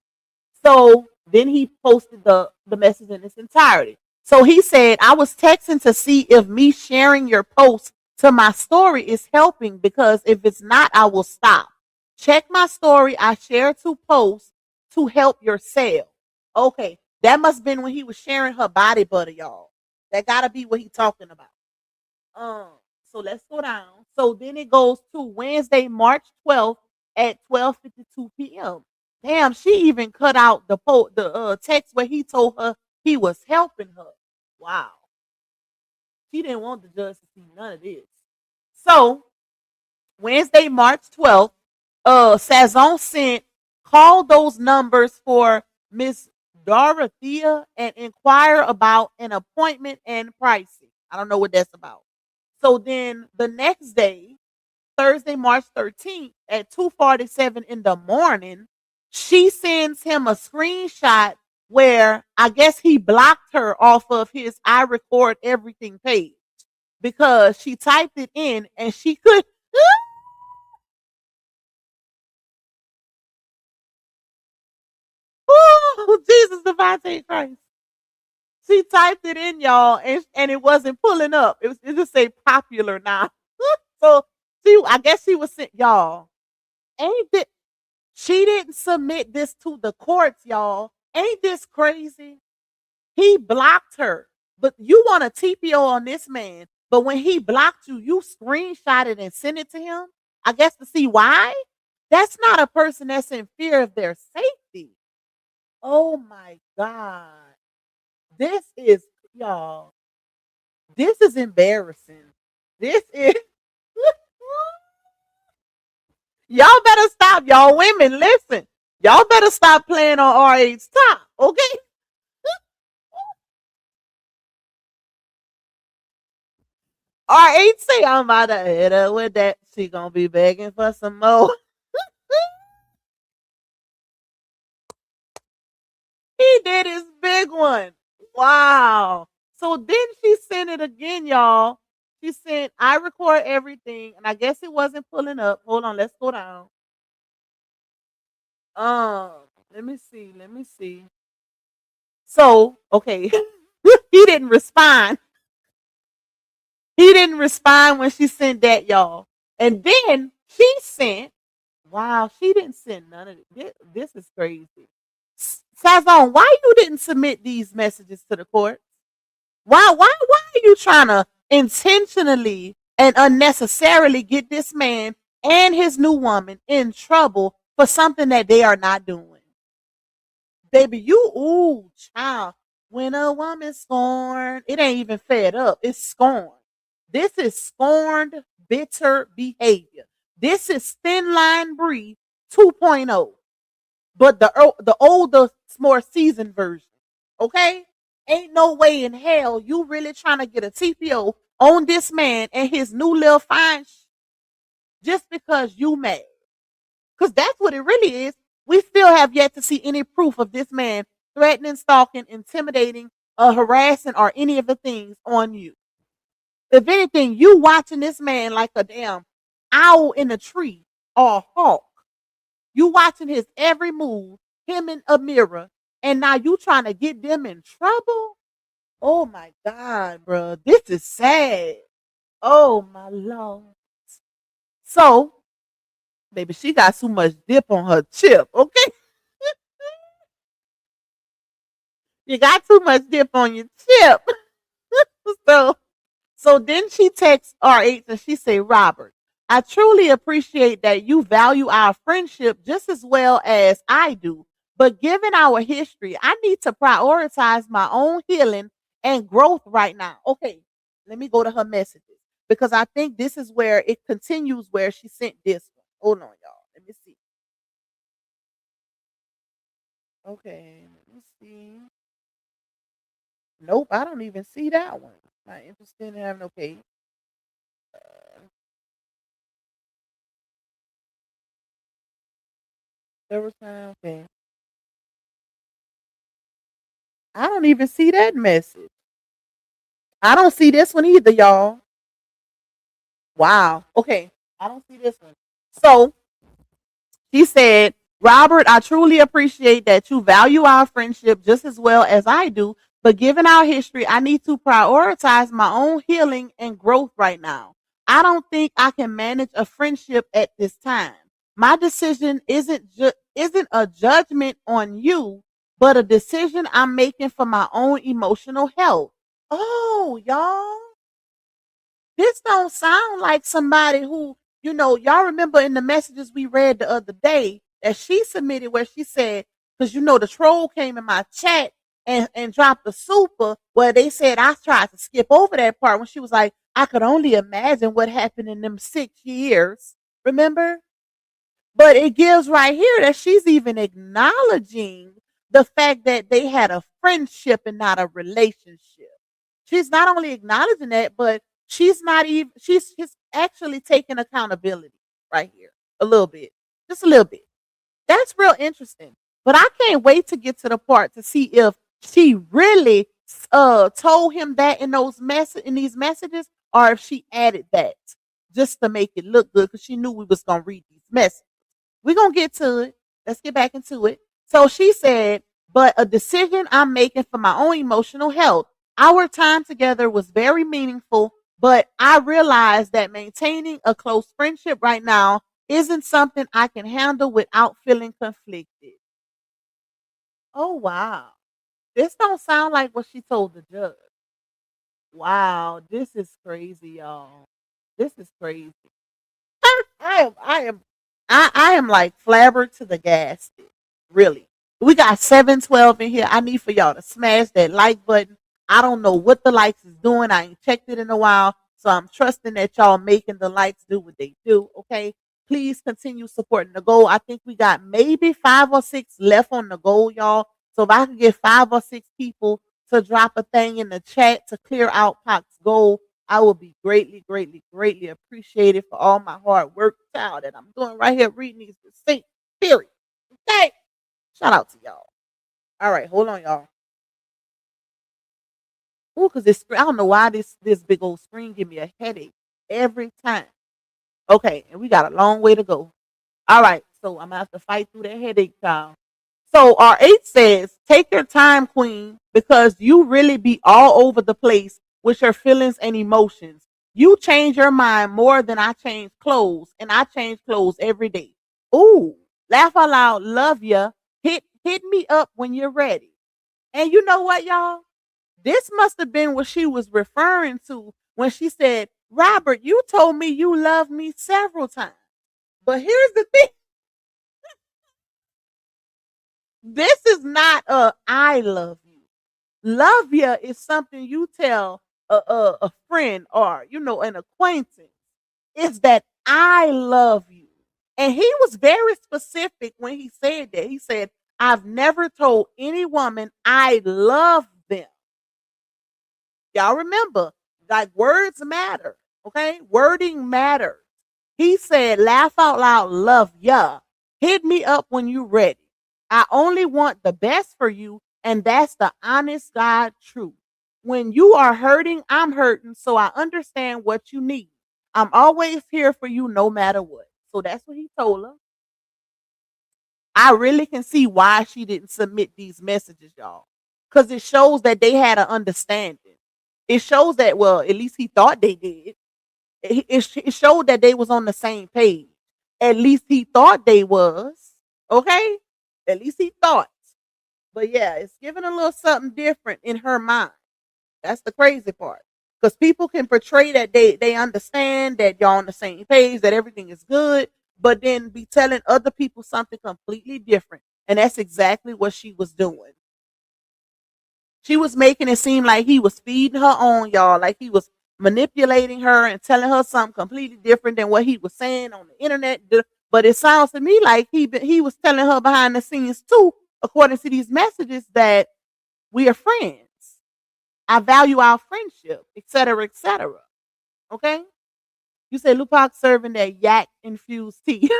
So then he posted the message in its entirety. So he said, I was texting to see if me sharing your post to my story is helping, because if it's not, I will stop. Check my story. I share two posts to help your sale. Okay, that must have been when he was sharing her body butter, y'all. That gotta be what he talking about. So let's go down. So then it goes to Wednesday, March 12th at 12:52 p.m. Damn, she even cut out the text where he told her he was helping her. Wow. She didn't want the judge to see none of this. So Wednesday, March 12th, Sazon sent call those numbers for Miss Dorothea and inquire about an appointment and pricing. I don't know what that's about. So then the next day, Thursday, March 13th at 2:47 in the morning, she sends him a screenshot where I guess he blocked her off of his I record everything page because she typed it in and she could. Oh, Jesus, divine Christ. She typed it in, y'all, and it wasn't pulling up. It just say popular now. So I guess she was saying, y'all, ain't that she didn't submit this to the courts, y'all. Ain't this crazy? He blocked her, but you want a TPO on this man. But when he blocked you, you screenshot it and sent it to him. I guess to see why. That's not a person that's in fear of their safety. Oh my God. This is, y'all, this is embarrassing. This is, y'all better stop. Y'all women, listen. Y'all better stop playing on R8's top, okay? R8 say I'm about to hit her with that. She gonna be begging for some more. He did his big one. Wow. So then she sent it again, y'all. She sent, I record everything, and I guess it wasn't pulling up. Hold on, let's go down. Um, let me see. Let me see. So, okay. He didn't respond. He didn't respond when she sent that, y'all. And then she sent, wow, she didn't send none of it. This is crazy. Sazon, why you didn't submit these messages to the court? Why are you trying to intentionally and unnecessarily get this man and his new woman in trouble for something that they are not doing? Baby, ooh, child. When a woman scorned, it ain't even fed up. It's scorned. This is scorned, bitter behavior. This is thin line Brie 2.0, but the older, more seasoned version. Okay? Ain't no way in hell you really trying to get a TPO on this man and his new little fine just because you mad. Because that's what it really is. We still have yet to see any proof of this man threatening, stalking, intimidating, harassing, or any of the things on you. If anything, you watching this man like a damn owl in a tree or a hawk. You watching his every move, him and Amira, and now you trying to get them in trouble? Oh my God, bro. This is sad. Oh my Lord. So, baby, she got too much dip on her chip, okay? You got too much dip on your chip. so So then she texts R8 and she say, Robert, I truly appreciate that you value our friendship just as well as I do. But given our history, I need to prioritize my own healing and growth right now. Okay, let me go to her messages because I think this is where it continues where she sent this one. Hold on, y'all. Let me see. Okay, let me see. Nope, I don't even see that one. Not interested in having okay. There was time. Okay. I don't even see that message. I don't see this one either, y'all. Wow. Okay. I don't see this one. So she said, Robert, I truly appreciate that you value our friendship just as well as I do. But given our history, I need to prioritize my own healing and growth right now. I don't think I can manage a friendship at this time. My decision isn't a judgment on you, but a decision I'm making for my own emotional health. Oh, y'all. This don't sound like somebody who, y'all remember in the messages we read the other day that she submitted where she said, because the troll came in my chat and dropped a super where they said I tried to skip over that part when she was like, I could only imagine what happened in them 6 years. Remember? But it gives right here that she's even acknowledging the fact that they had a friendship and not a relationship. She's not only acknowledging that, but she's not even she's actually taking accountability right here. A little bit. Just a little bit. That's real interesting. But I can't wait to get to the part to see if she really told him that in these messages, or if she added that just to make it look good because she knew we was gonna read these messages. We're going to get to it. Let's get back into it. So she said, but a decision I'm making for my own emotional health. Our time together was very meaningful, but I realized that maintaining a close friendship right now isn't something I can handle without feeling conflicted. Oh, wow. This don't sound like what she told the judge. Wow, this is crazy, y'all. This is crazy. I am like flabber to the gasket. Really. We got 712 in here. I need for y'all to smash that like button. I don't know what the likes is doing. I ain't checked it in a while. So I'm trusting that y'all making the likes do what they do. Okay. Please continue supporting the goal. I think we got maybe 5 or 6 left on the goal, y'all. So if I could get 5 or 6 people to drop a thing in the chat to clear out Pac's goal, I will be greatly, greatly, greatly appreciated for all my hard work, child, that I'm doing right here reading these receipts. Period. Okay. Shout out to y'all. All right, hold on, y'all. Ooh, because I don't know why this big old screen give me a headache every time. Okay, and we got a long way to go. All right, so I'm gonna have to fight through that headache, child. So R8 says, take your time, queen, because you really be all over the place with your feelings and emotions. You change your mind more than I change clothes, and I change clothes every day. Ooh, laugh out loud, love ya. Hit me up when you're ready. And you know what, y'all? This must have been what she was referring to when she said, Robert, you told me you loved me several times. But here's the thing. This is not a I love you. Love you is something you tell a friend or, an acquaintance. It's that I love you. And he was very specific when he said that. He said, I've never told any woman I love them. Y'all remember, like words matter. Okay. Wording matters. He said, laugh out loud, love ya. Hit me up when you're ready. I only want the best for you, and that's the honest God truth. When you are hurting, I'm hurting, so I understand what you need. I'm always here for you no matter what. So that's what he told her. I really can see why she didn't submit these messages, y'all. Because it shows that they had an understanding. It shows that, well, at least he thought they did. It showed that they was on the same page. At least he thought they was. Okay? At least he thought. But yeah, it's giving a little something different in her mind. That's the crazy part. Because people can portray that they understand that y'all on the same page, that everything is good, but then be telling other people something completely different. And that's exactly what she was doing. She was making it seem like he was feeding her on, y'all, like he was manipulating her and telling her something completely different than what he was saying on the internet. But it sounds to me like he was telling her behind the scenes too, according to these messages, that we are friends. I value our friendship, etc., etc. Okay? You say Lupac serving that yak infused tea.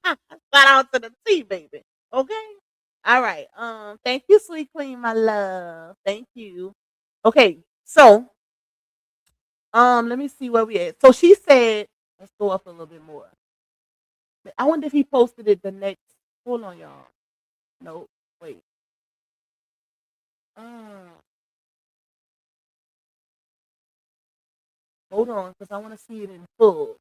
Shout out to the tea, baby. Okay? All right. Thank you, sweet queen, my love. Thank you. Okay, so let me see where we at. So she said, let's go up a little bit more. I wonder if he posted it the next. Hold on, y'all. No, wait. Hold on, because I want to see it in full.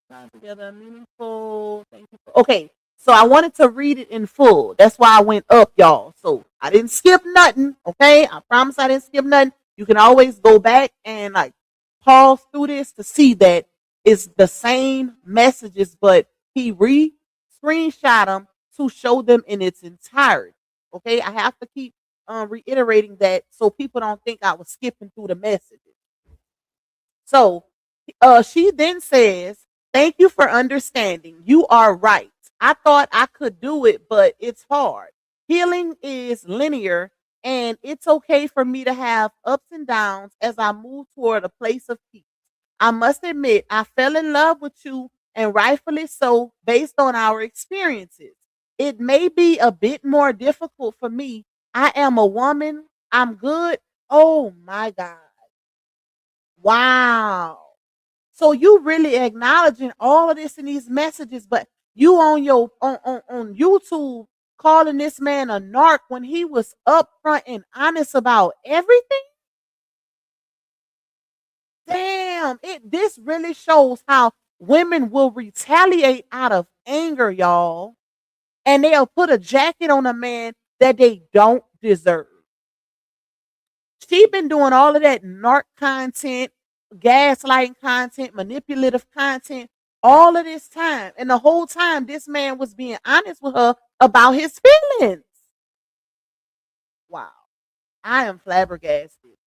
Time together, meaningful. Thank you. Okay, so I wanted to read it in full. That's why I went up, y'all. So I didn't skip nothing. Okay, I promise I didn't skip nothing. You can always go back and like pause through this to see that it's the same messages, but he screenshot them to show them in its entirety. Okay, I have to keep reiterating that so people don't think I was skipping through the messages. So she then says, "Thank you for understanding. You are right. I thought I could do it, but it's hard. Healing is linear, and it's okay for me to have ups and downs as I move toward a place of peace. I must admit, I fell in love with you, and rightfully so, based on our experiences. It may be a bit more difficult for me. I am a woman. I'm good. Oh my God. Wow. So you really acknowledging all of this in these messages, but you on your on YouTube calling this man a narc when he was upfront and honest about everything? Damn, this really shows how women will retaliate out of anger, y'all. And they'll put a jacket on a man that they don't deserve. She been doing all of that narc content, gaslighting content, manipulative content, all of this time. And the whole time, this man was being honest with her about his feelings. Wow. I am flabbergasted.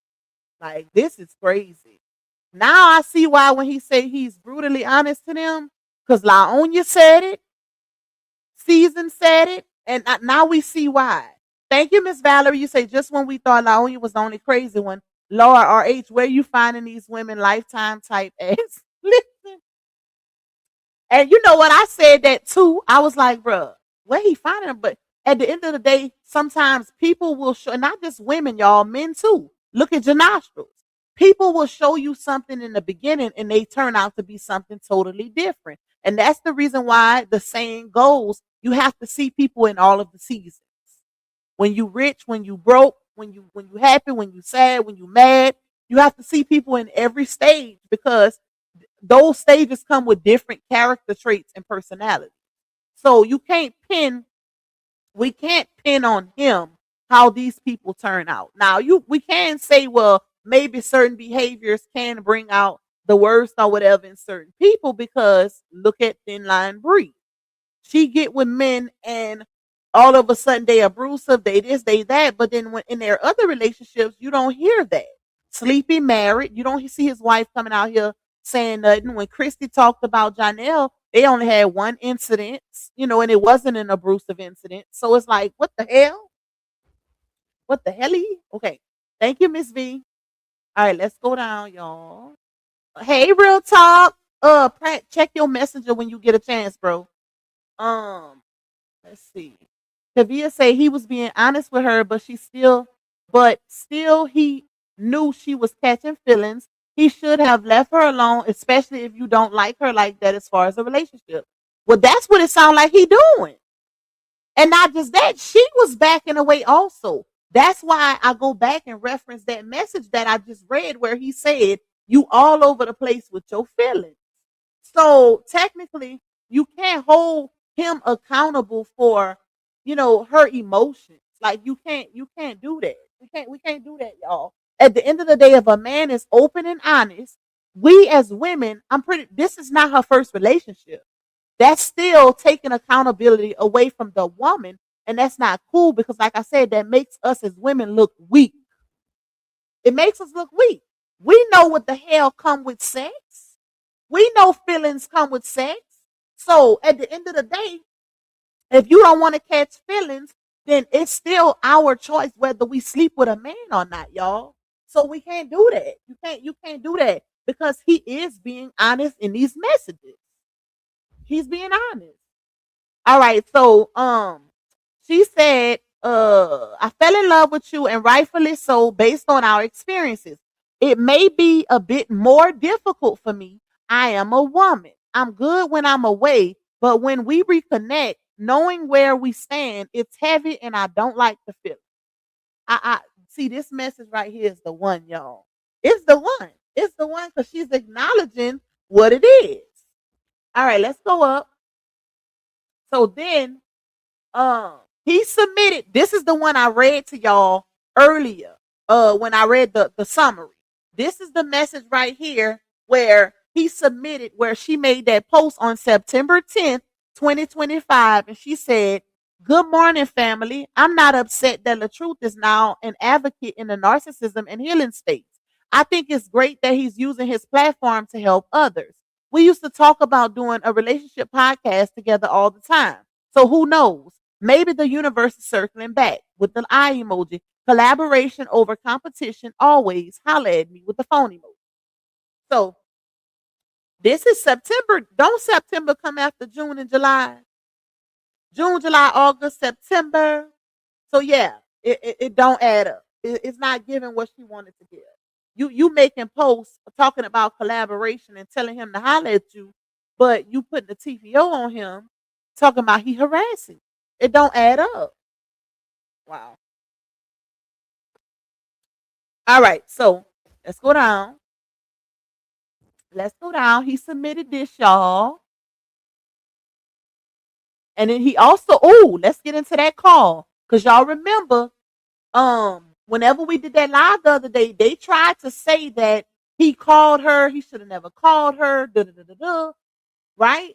Like, this is crazy. Now I see why when he said he's brutally honest to them, because LaOnya said it, Season said it, and now we see why. Thank you, Miss Valerie. You say just when we thought LaOnya was the only crazy one. Lord RH, where you finding these women lifetime type ass? Listen. And you know what? I said that too. I was like, bruh, where he finding them? But at the end of the day, sometimes people will show, not just women, y'all, men too. Look at your nostrils. People will show you something in the beginning and they turn out to be something totally different. And that's the reason why the saying goes, you have to see people in all of the seasons. When you rich, when you broke, when you happy, when you sad, when you mad, you have to see people in every stage because those stages come with different character traits and personality. So we can't pin on him how these people turn out. Now we can say, well, maybe certain behaviors can bring out the worst or whatever in certain people because look at Thin Line Bree. She get with men and all of a sudden they abusive, they this, they that. But then when in their other relationships, you don't hear that. Sleepy married, you don't see his wife coming out here saying nothing. When Christy talked about Janelle, they only had one incident, and it wasn't an abusive incident. So it's like, what the hell? What the hell? Okay. Thank you, Miss V. All right, let's go down, y'all. Hey, Real Talk. Check your messenger when you get a chance, bro. Let's see. Tavia say he was being honest with her, but still he knew she was catching feelings. He should have left her alone, especially if you don't like her like that as far as a relationship. Well, that's what it sounds like he doing. And not just that, she was backing away also. That's why I go back and reference that message that I just read where he said, you all over the place with your feelings. So technically, you can't hold him accountable for, her emotions. Like you can't do that. We can't do that, y'all. At the end of the day, if a man is open and honest, we as women, this is not her first relationship. That's still taking accountability away from the woman. And that's not cool because, like I said, that makes us as women look weak. It makes us look weak. We know what the hell come with sex. We know feelings come with sex. So at the end of the day, if you don't want to catch feelings, then it's still our choice whether we sleep with a man or not, y'all. So we can't do that. You can't do that because he is being honest in these messages. He's being honest. All right, so she said, I fell in love with you and rightfully so based on our experiences. It may be a bit more difficult for me. I am a woman. I'm good when I'm away, but when we reconnect, knowing where we stand, it's heavy and I don't like the feeling. I see this message right here is the one, y'all. It's the one. It's the one because she's acknowledging what it is. All right, let's go up. So then he submitted. This is the one I read to y'all earlier when I read the summary. This is the message right here where he submitted, where she made that post on September 10th, 2025. And she said, "Good morning, family. I'm not upset that LaTruth is now an advocate in the narcissism and healing space. I think it's great that he's using his platform to help others. We used to talk about doing a relationship podcast together all the time. So who knows? Maybe the universe is circling back with the eye emoji. Collaboration over competition always. Holla at me with the phone emoji." So this is September. Don't September come after June and July? June, July, August, September. So yeah, it don't add up. It's not giving what she wanted to give. You making posts talking about collaboration and telling him to holler at you, but you putting the TPO on him talking about he harassing. It don't add up. Wow. All right, so let's go down. Let's go down. He submitted this, y'all. And then he also, oh, let's get into that call. Because y'all remember, whenever we did that live the other day, they tried to say that he called her. He should have never called her. Da, da, da, da, da, right?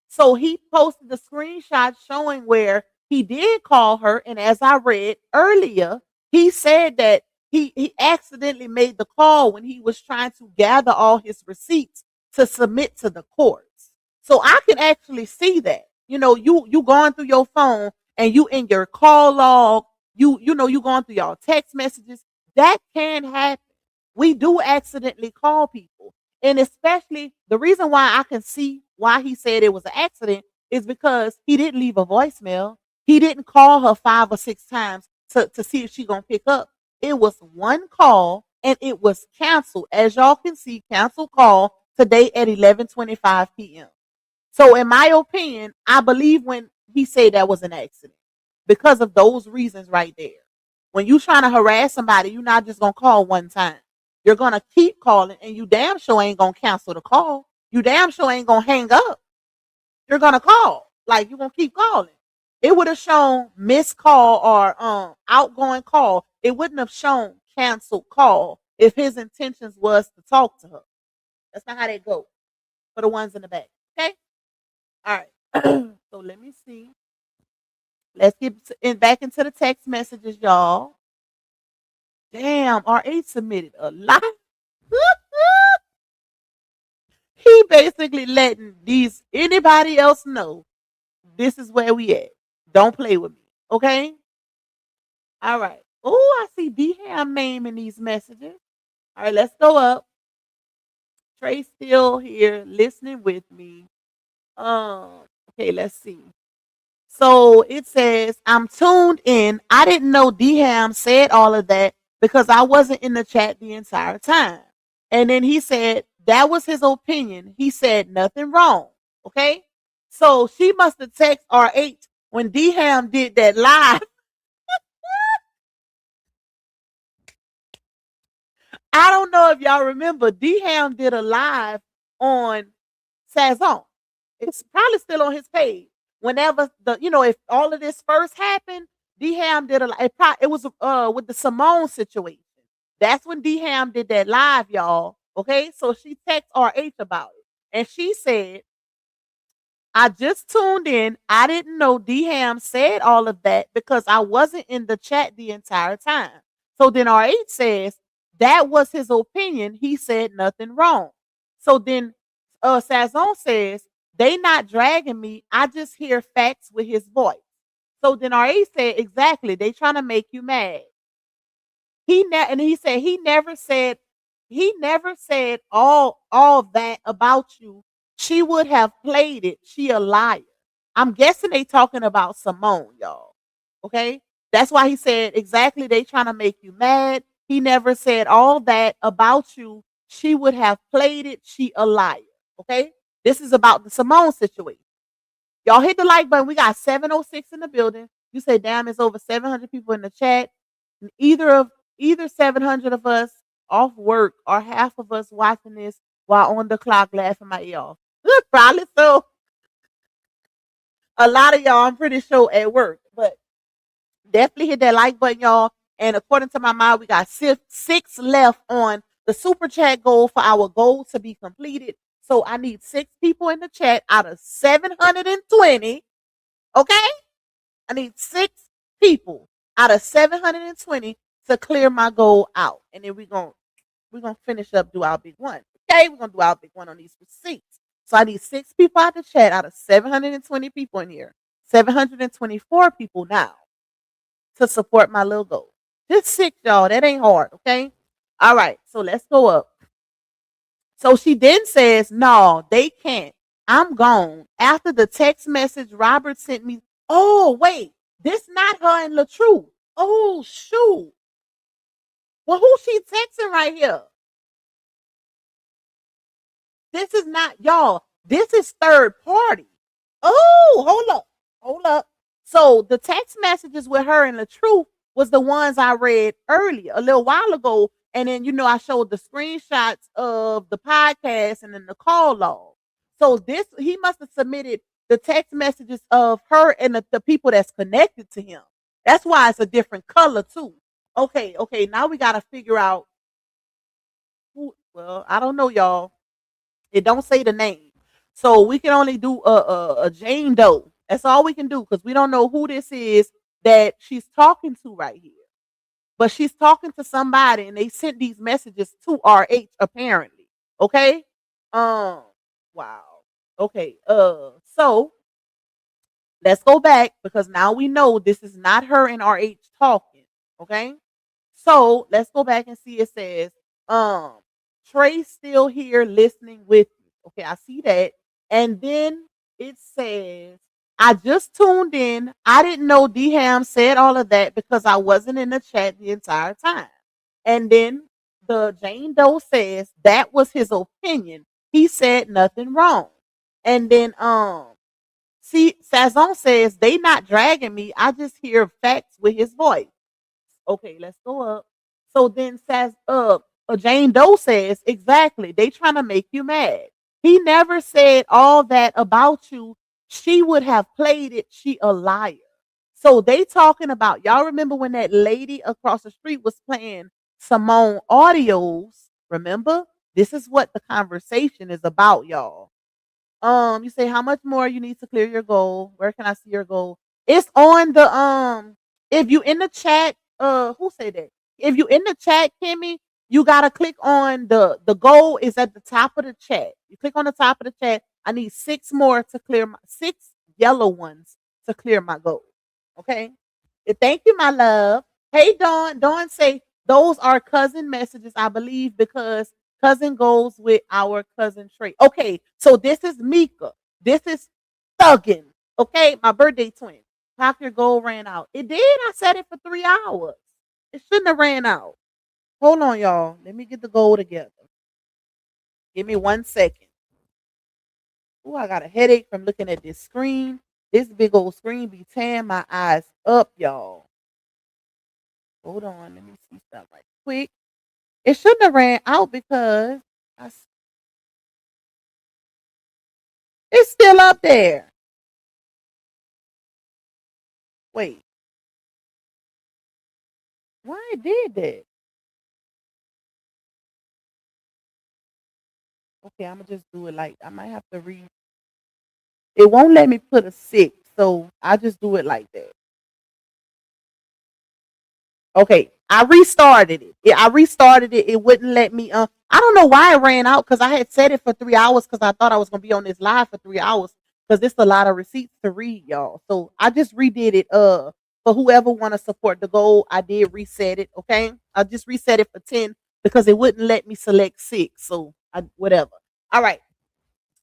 So he posted the screenshot showing where he did call her. And as I read earlier, he said that he accidentally made the call when he was trying to gather all his receipts to submit to the courts. So I can actually see that. You know, you going through your phone and you in your call log, you know, you going through your text messages. That can happen. We do accidentally call people. And especially the reason why I can see why he said it was an accident is because he didn't leave a voicemail. He didn't call her 5 or 6 times to see if she gonna pick up. It was one call and it was canceled. As y'all can see, canceled call today at 11:25 p.m. So in my opinion, I believe when he said that was an accident because of those reasons right there. When you trying to harass somebody, you're not just gonna call one time. You're gonna keep calling, and you damn sure ain't gonna cancel the call. You damn sure ain't gonna hang up. You're gonna call. Like, you're gonna keep calling. It would have shown missed call or outgoing call. It wouldn't have shown canceled call if his intentions was to talk to her. That's not how they go for the ones in the back. Okay? All right. So let me see. Let's get back into the text messages, y'all. Damn, R8 submitted a lot. He basically letting anybody else know this is where we at. Don't play with me. Okay? All right. Oh, I see D-Ham name in these messages. All right, let's go up. Trey's still here listening with me. Okay, let's see. So it says, "I'm tuned in. I didn't know D-Ham said all of that because I wasn't in the chat the entire time." And then he said, that was his opinion. He said nothing wrong. Okay? So she must have texted R8 when D-Ham did that live. I don't know if y'all remember, D-Ham did a live on Sazon. It's probably still on his page. Whenever if all of this first happened, D-Ham did it was with the Simone situation. That's when D-Ham did that live, y'all. Okay, so she texted RH about it, and she said, "I just tuned in. I didn't know D-Ham said all of that because I wasn't in the chat the entire time." So then RH says, that was his opinion. He said nothing wrong. So then Sazon says, "They not dragging me. I just hear facts with his voice." So then RH said, "Exactly. They trying to make you mad." And he said he never said all that about you. She would have played it. She a liar. I'm guessing they talking about Simone, y'all. Okay? That's why he said exactly they trying to make you mad. He never said all that about you. She would have played it. She a liar. Okay? This is about the Simone situation. Y'all hit the like button. We got 706 in the building. You say, damn, it's over 700 people in the chat. Either 700 of us off work or half of us watching this while on the clock laughing my ear off. Probably so. A lot of y'all, I'm pretty sure, at work. But definitely hit that like button, y'all. And according to my mind, we got six left on the super chat goal for our goal to be completed. So I need 6 people in the chat out of 720. Okay? I need 6 people out of 720 to clear my goal out. And then we're gonna finish up, do our big one. Okay, we're gonna do our big one on these receipts. So I need 6 people out the chat out of 720 people in here. 724 people now to support my little goal. Just 6, y'all. That ain't hard, okay? All right, so let's go up. So she then says, no, they can't. I'm gone. After the text message Robert sent me. Oh, wait. This not her and LaTruth. Oh, shoot. Well, who she texting right here? This is not y'all. This is third party. Oh, hold up. Hold up. So the text messages with her and LaTruth was the ones I read earlier, a little while ago. And then, I showed the screenshots of the podcast and then the call log. So he must have submitted the text messages of her and the people that's connected to him. That's why it's a different color too. Okay. Now we got to figure out who, well, I don't know, y'all. It don't say the name. So we can only do a Jane Doe. That's all we can do because we don't know who this is that she's talking to right here. But she's talking to somebody and they sent these messages to RH apparently. Okay? Wow. Okay. So let's go back because now we know this is not her and RH talking. Okay? So let's go back and see. It says, Trey's still here listening with you. Okay, I see that. And then it says, I just tuned in. I didn't know D Ham said all of that because I wasn't in the chat the entire time. And then the Jane Doe says that was his opinion. He said nothing wrong. And then see, Sazon says they not dragging me. I just hear facts with his voice. Okay, let's go up. So then says Jane Doe says, exactly, they trying to make you mad. He never said all that about you. She would have played it. She a liar. So they talking about, y'all remember when that lady across the street was playing Simone audios? Remember? This is what the conversation is about, y'all. You say how much more you need to clear your goal. Where can I see your goal? It's on the if you in the chat, who said that? If you in the chat, Kimmy, you gotta click on the goal is at the top of the chat. You click on the top of the chat. I need 6 more to clear my 6 yellow ones to clear my goal. Okay. Thank you, my love. Hey, Dawn. Dawn say those are cousin messages, I believe, because cousin goes with our cousin Trey. Okay, so this is Mika. This is Thuggin. Okay, my birthday twin. Clock your goal ran out. It did. I set it for 3 hours. It shouldn't have ran out. Hold on, y'all. Let me get the goal together. Give me 1 second. Oh, I got a headache from looking at this screen. This big old screen be tearing my eyes up, y'all. Hold on. Let me see something right quick. It shouldn't have ran out because it's still up there. Wait. Why it did that? Okay, I'm gonna just do it like I might have to read. It won't let me put a 6, so I just do it like that. Okay, I restarted it. I restarted it. It wouldn't let me. I don't know why it ran out because I had set it for 3 hours because I thought I was gonna be on this live for 3 hours because it's a lot of receipts to read, y'all. So I just redid it. For whoever want to support the goal, I did reset it. Okay, I just reset it for 10 because it wouldn't let me select 6. So whatever. All right.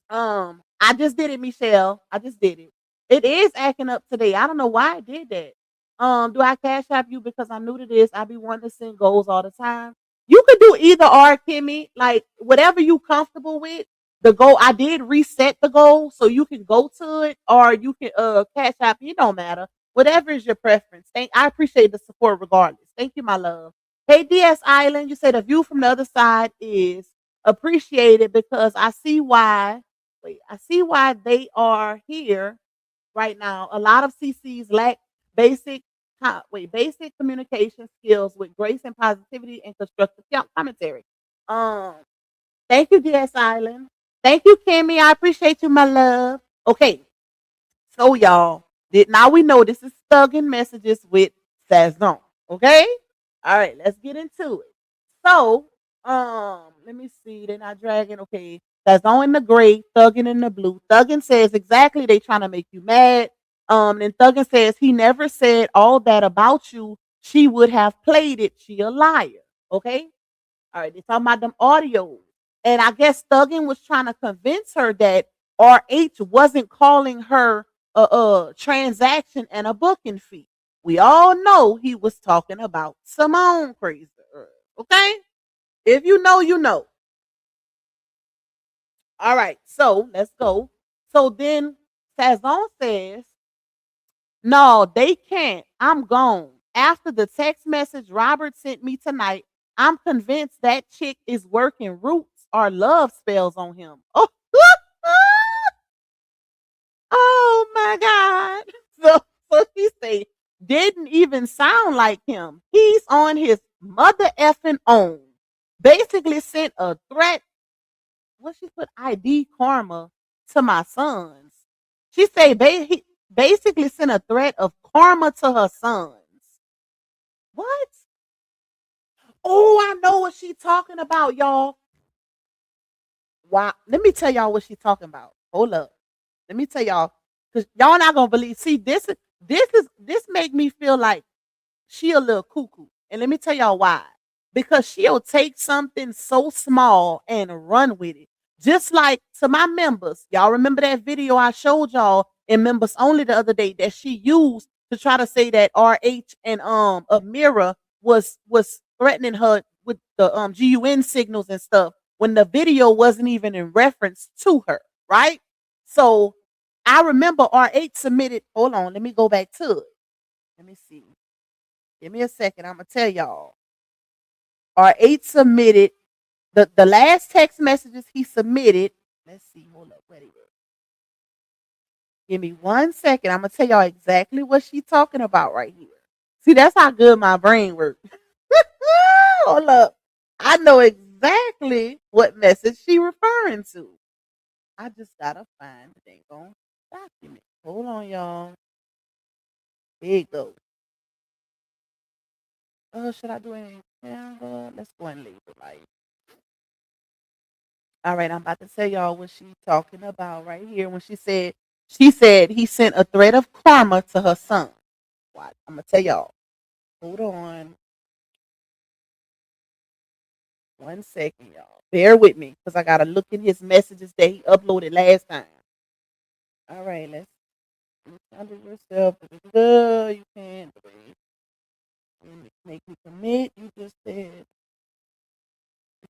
I just did it, Michelle. I just did it. It is acting up today. I don't know why it did that. Do I cash app you because I'm new to this? I be wanting to send goals all the time. You could do either or, Kimmy. Like whatever you comfortable with. The goal, I did reset the goal so you can go to it or you can cash app. It don't matter. Whatever is your preference. I appreciate the support regardless. Thank you, my love. Hey, DS Island, you said the view from the other side is appreciated because I see why they are here right now. A lot of CCs lack basic basic communication skills with grace and positivity and constructive commentary. Um, thank you, DS Island. Thank you, Kimmy. I appreciate you, my love. Okay, so y'all, now we know this is thugging messages with Sazon. Okay? All right, let's get into it. So, let me see. They're not dragging. Okay. Sazon in the gray, thugging in the blue. Thuggin says exactly they trying to make you mad. Then Thuggin says he never said all that about you. She would have played it. She a liar. Okay? All right, they talking about them audios. And I guess Thuggin was trying to convince her that RH wasn't calling her a transaction and a booking fee. We all know he was talking about Simone Crazy. Okay? If you know, you know. All right, so let's go. So then Sazon says, no, they can't. I'm gone. After the text message Robert sent me tonight, I'm convinced that chick is working roots or love spells on him. Oh, oh my God. So she say, didn't even sound like him. He's on his mother effing own. Basically sent a threat. What she put ID karma to my sons. She say he basically sent a threat of karma to her sons. What? Oh, I know what she talking about, y'all. Wow. Let me tell y'all what she talking about. Hold up. Let me tell y'all, because y'all not gonna believe. See, this make me feel like she a little cuckoo. And let me tell y'all why. Because she'll take something so small and run with it. Just like to my members, y'all remember that video I showed y'all in members only the other day that she used to try to say that RH and Amira was threatening her with the GUN signals and stuff when the video wasn't even in reference to her, right? So I remember RH submitted. Hold on, let me go back to it. Let me see. Give me a second. I'm gonna tell y'all. RH submitted the last text messages he submitted. Let's see. Hold up. Where it is. Give me 1 second. I'm gonna tell y'all exactly what she's talking about right here. See, that's how good my brain works. Hold up. I know exactly what message she referring to. I just gotta find the dang on document. Hold on, y'all. There you go. Oh, should I do anything? Let's go and leave it like. All right, I'm about to tell y'all what she's talking about right here. When she said he sent a threat of karma to her son. Watch, I'm gonna tell y'all. Hold on 1 second, y'all. Bear with me, because I gotta look in his messages that he uploaded last time. All right, let's look under yourself. You can't breathe. Make me commit. You just said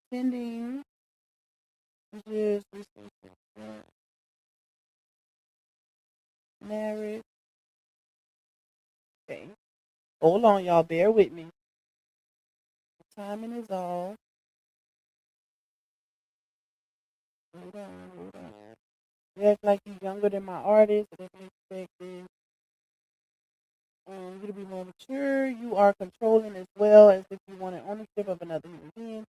pretending. Just marriage. Okay. Hold on, y'all. Bear with me. Timing is off. Hold on. You act like you're younger than my artist. I definitely expect this. You to be more mature. You are controlling as well as if you wanted ownership of another human being.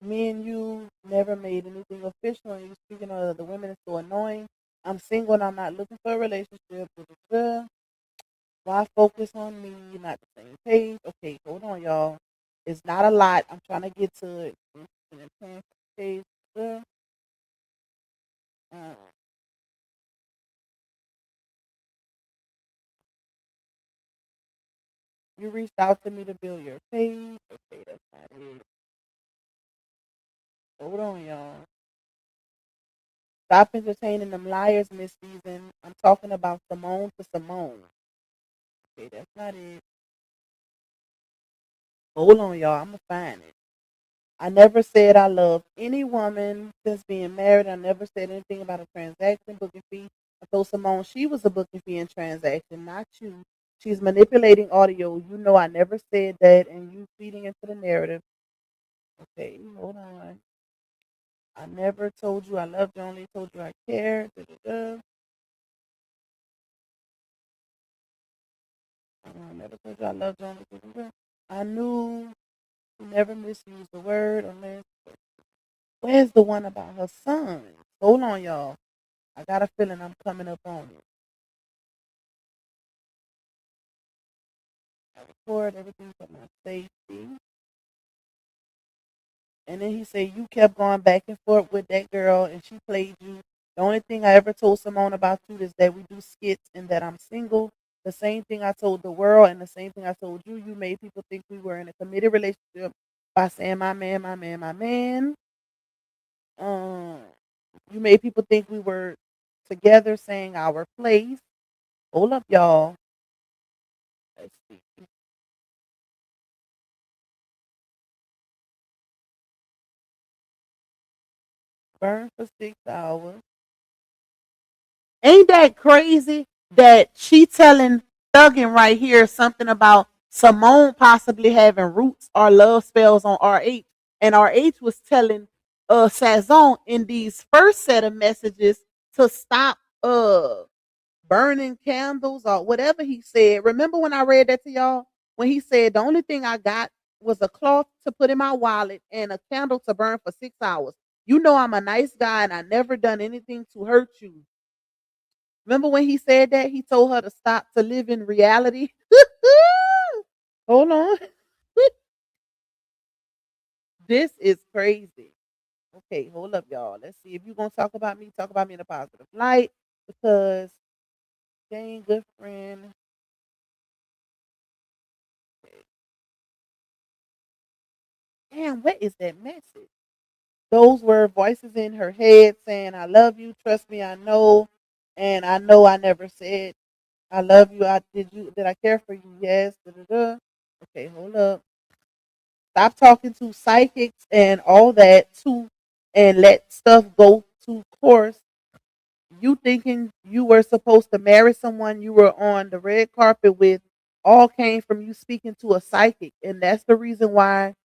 Me and you never made anything official, and you speaking of other women is so annoying. I'm single and I'm not looking for a relationship. Why focus on me? You're not the same page. Okay, hold on, y'all. It's not a lot. I'm trying to get to it. Page. You reached out to me to build your page. Okay, that's not it. Hold on, y'all. Stop entertaining them liars, Miss Season. I'm talking about Simone to Simone. Okay, that's not it. Hold on, y'all. I'm gonna find it. I never said I love any woman since being married. I never said anything about a transaction booking fee. I told Simone she was a booking fee and transaction, not you. She's manipulating audio. You know I never said that, and you feeding into the narrative. Okay, hold on. I never told you I loved you. Only told you I cared. I never told you I loved you. Only. I knew you never misused the word unless Where's the one about her son? Hold on, y'all. I got a feeling I'm coming up on it. I record everything for my safety. And then he said, you kept going back and forth with that girl and she played you. The only thing I ever told Simone about you is that we do skits and that I'm single. The same thing I told the world and the same thing I told you. You made people think we were in a committed relationship by saying my man, my man, my man. Um, you made people think we were together saying our place. Hold up, y'all. Let's see. Burn for 6 hours. Ain't that crazy that she telling Thuggin right here something about Simone possibly having roots or love spells on RH, and RH was telling Sazon in these first set of messages to stop burning candles or whatever he said. Remember when I read that to y'all? When he said the only thing I got was a cloth to put in my wallet and a candle to burn for 6 hours. You know I'm a nice guy and I never done anything to hurt you. Remember when he said that? He told her to stop to live in reality. Hold on. This is crazy. Okay, hold up, y'all. Let's see. If you're gonna talk about me in a positive light because they ain't good friend. Damn, what is that message? Those were voices in her head saying, I love you, trust me, I know. And I know I never said I love you. Did I care for you? Yes. Da, da, da. Okay, hold up. Stop talking to psychics and all that too and let stuff go to course. You thinking you were supposed to marry someone you were on the red carpet with all came from you speaking to a psychic. And that's the reason why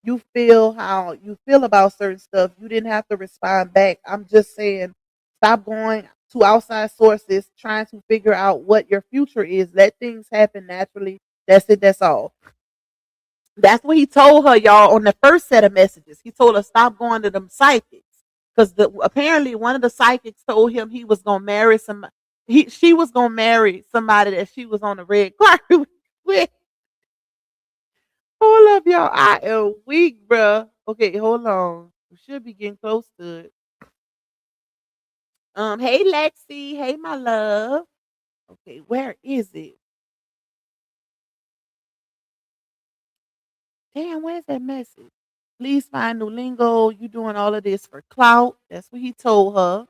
you feel how you feel about certain stuff. You didn't have to respond back. I'm just saying, stop going to outside sources trying to figure out what your future is. Let things happen naturally. That's it. That's all. That's what he told her, y'all, on the first set of messages. He told her stop going to them psychics because apparently one of the psychics told him he was gonna marry somebody. She was gonna marry somebody that she was on the red carpet with. Hold up, y'all. I am weak, bruh. Okay, hold on. We should be getting close to it. Hey Lexi. Hey, my love. Okay, where is it? Damn, where's that message? Please find new lingo. You doing all of this for clout. That's what he told her.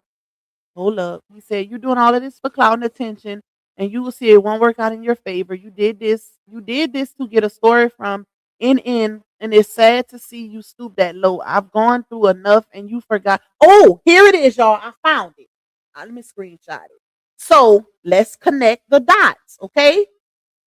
Hold up. He said, you're doing all of this for clout and attention, and you will see it won't work out in your favor. You did this to get a story from NN, and it's sad to see you stoop that low. I've gone through enough and you forgot. Oh, here it is, y'all. I found it. Let me screenshot it. So let's connect the dots, okay?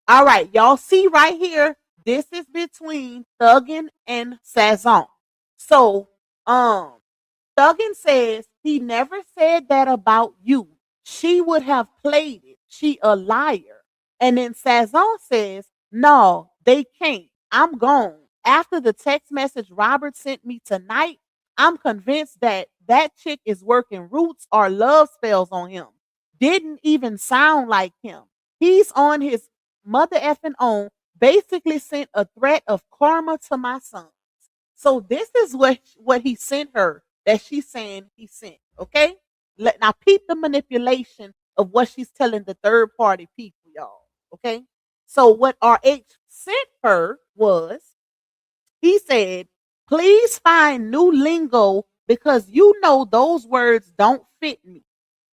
All right, y'all see right here, this is between Thuggin and Sazon. So, Thuggin says he never said that about you. She would have played it. She a liar. And then Sazon says, no, they can't. I'm gone. After the text message Robert sent me tonight, I'm convinced that that chick is working roots or love spells on him. Didn't even sound like him. He's on his mother effing own, basically sent a threat of karma to my son. So this is what he sent her that she's saying he sent. Okay, now peep the manipulation of what she's telling the third party people, y'all. Okay, so what RH sent her was he said, please find new lingo because you know those words don't fit me.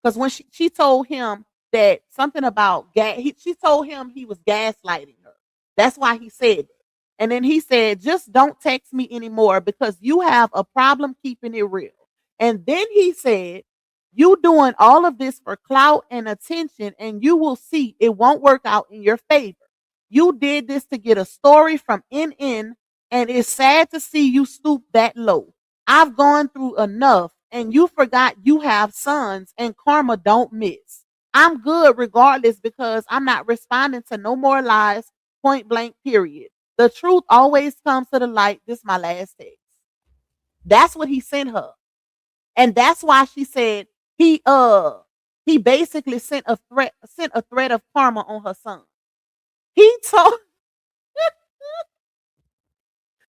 Because when she told him that something about gas, she told him he was gaslighting her. That's why he said it. And then he said, just don't text me anymore because you have a problem keeping it real. And then he said, you doing all of this for clout and attention, and you will see it won't work out in your favor. You did this to get a story from NN, and it's sad to see you stoop that low. I've gone through enough, and you forgot you have sons, and karma don't miss. I'm good regardless because I'm not responding to no more lies, point blank, period. The truth always comes to the light. This is my last text. That's what he sent her. And that's why she said he basically sent a threat of karma on her son. He told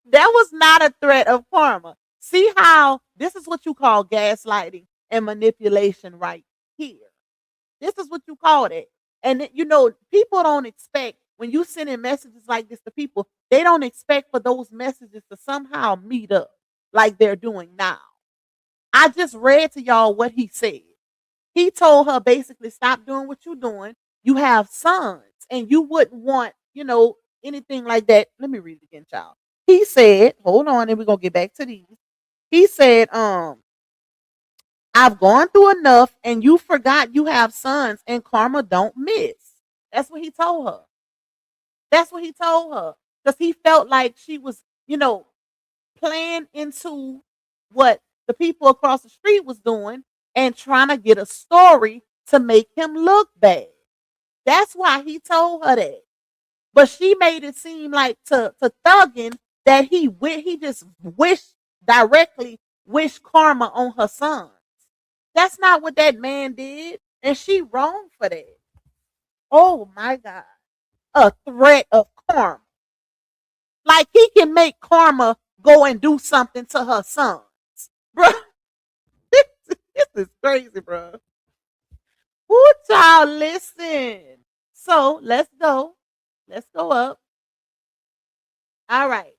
that was not a threat of karma. See how this is what you call gaslighting and manipulation right here. This is what you call it. And people don't expect when you send in messages like this to people, they don't expect for those messages to somehow meet up like they're doing now. I just read to y'all what he said. He told her basically, stop doing what you're doing. You have sons, and you wouldn't want, anything like that. Let me read it again, child. He said, hold on, and we're gonna get back to these. He said, I've gone through enough, and you forgot you have sons, and karma don't miss. That's what he told her. That's what he told her. Because he felt like she was, playing into what the people across the street was doing and trying to get a story to make him look bad. That's why he told her that. But she made it seem like to Thuggin that he just directly wished karma on her sons. That's not what that man did. And she wrong for that. Oh my God. A threat of karma. Like he can make karma go and do something to her sons. Bro, this is crazy, bro. Woo, child, listen. So let's go. Let's go up. All right.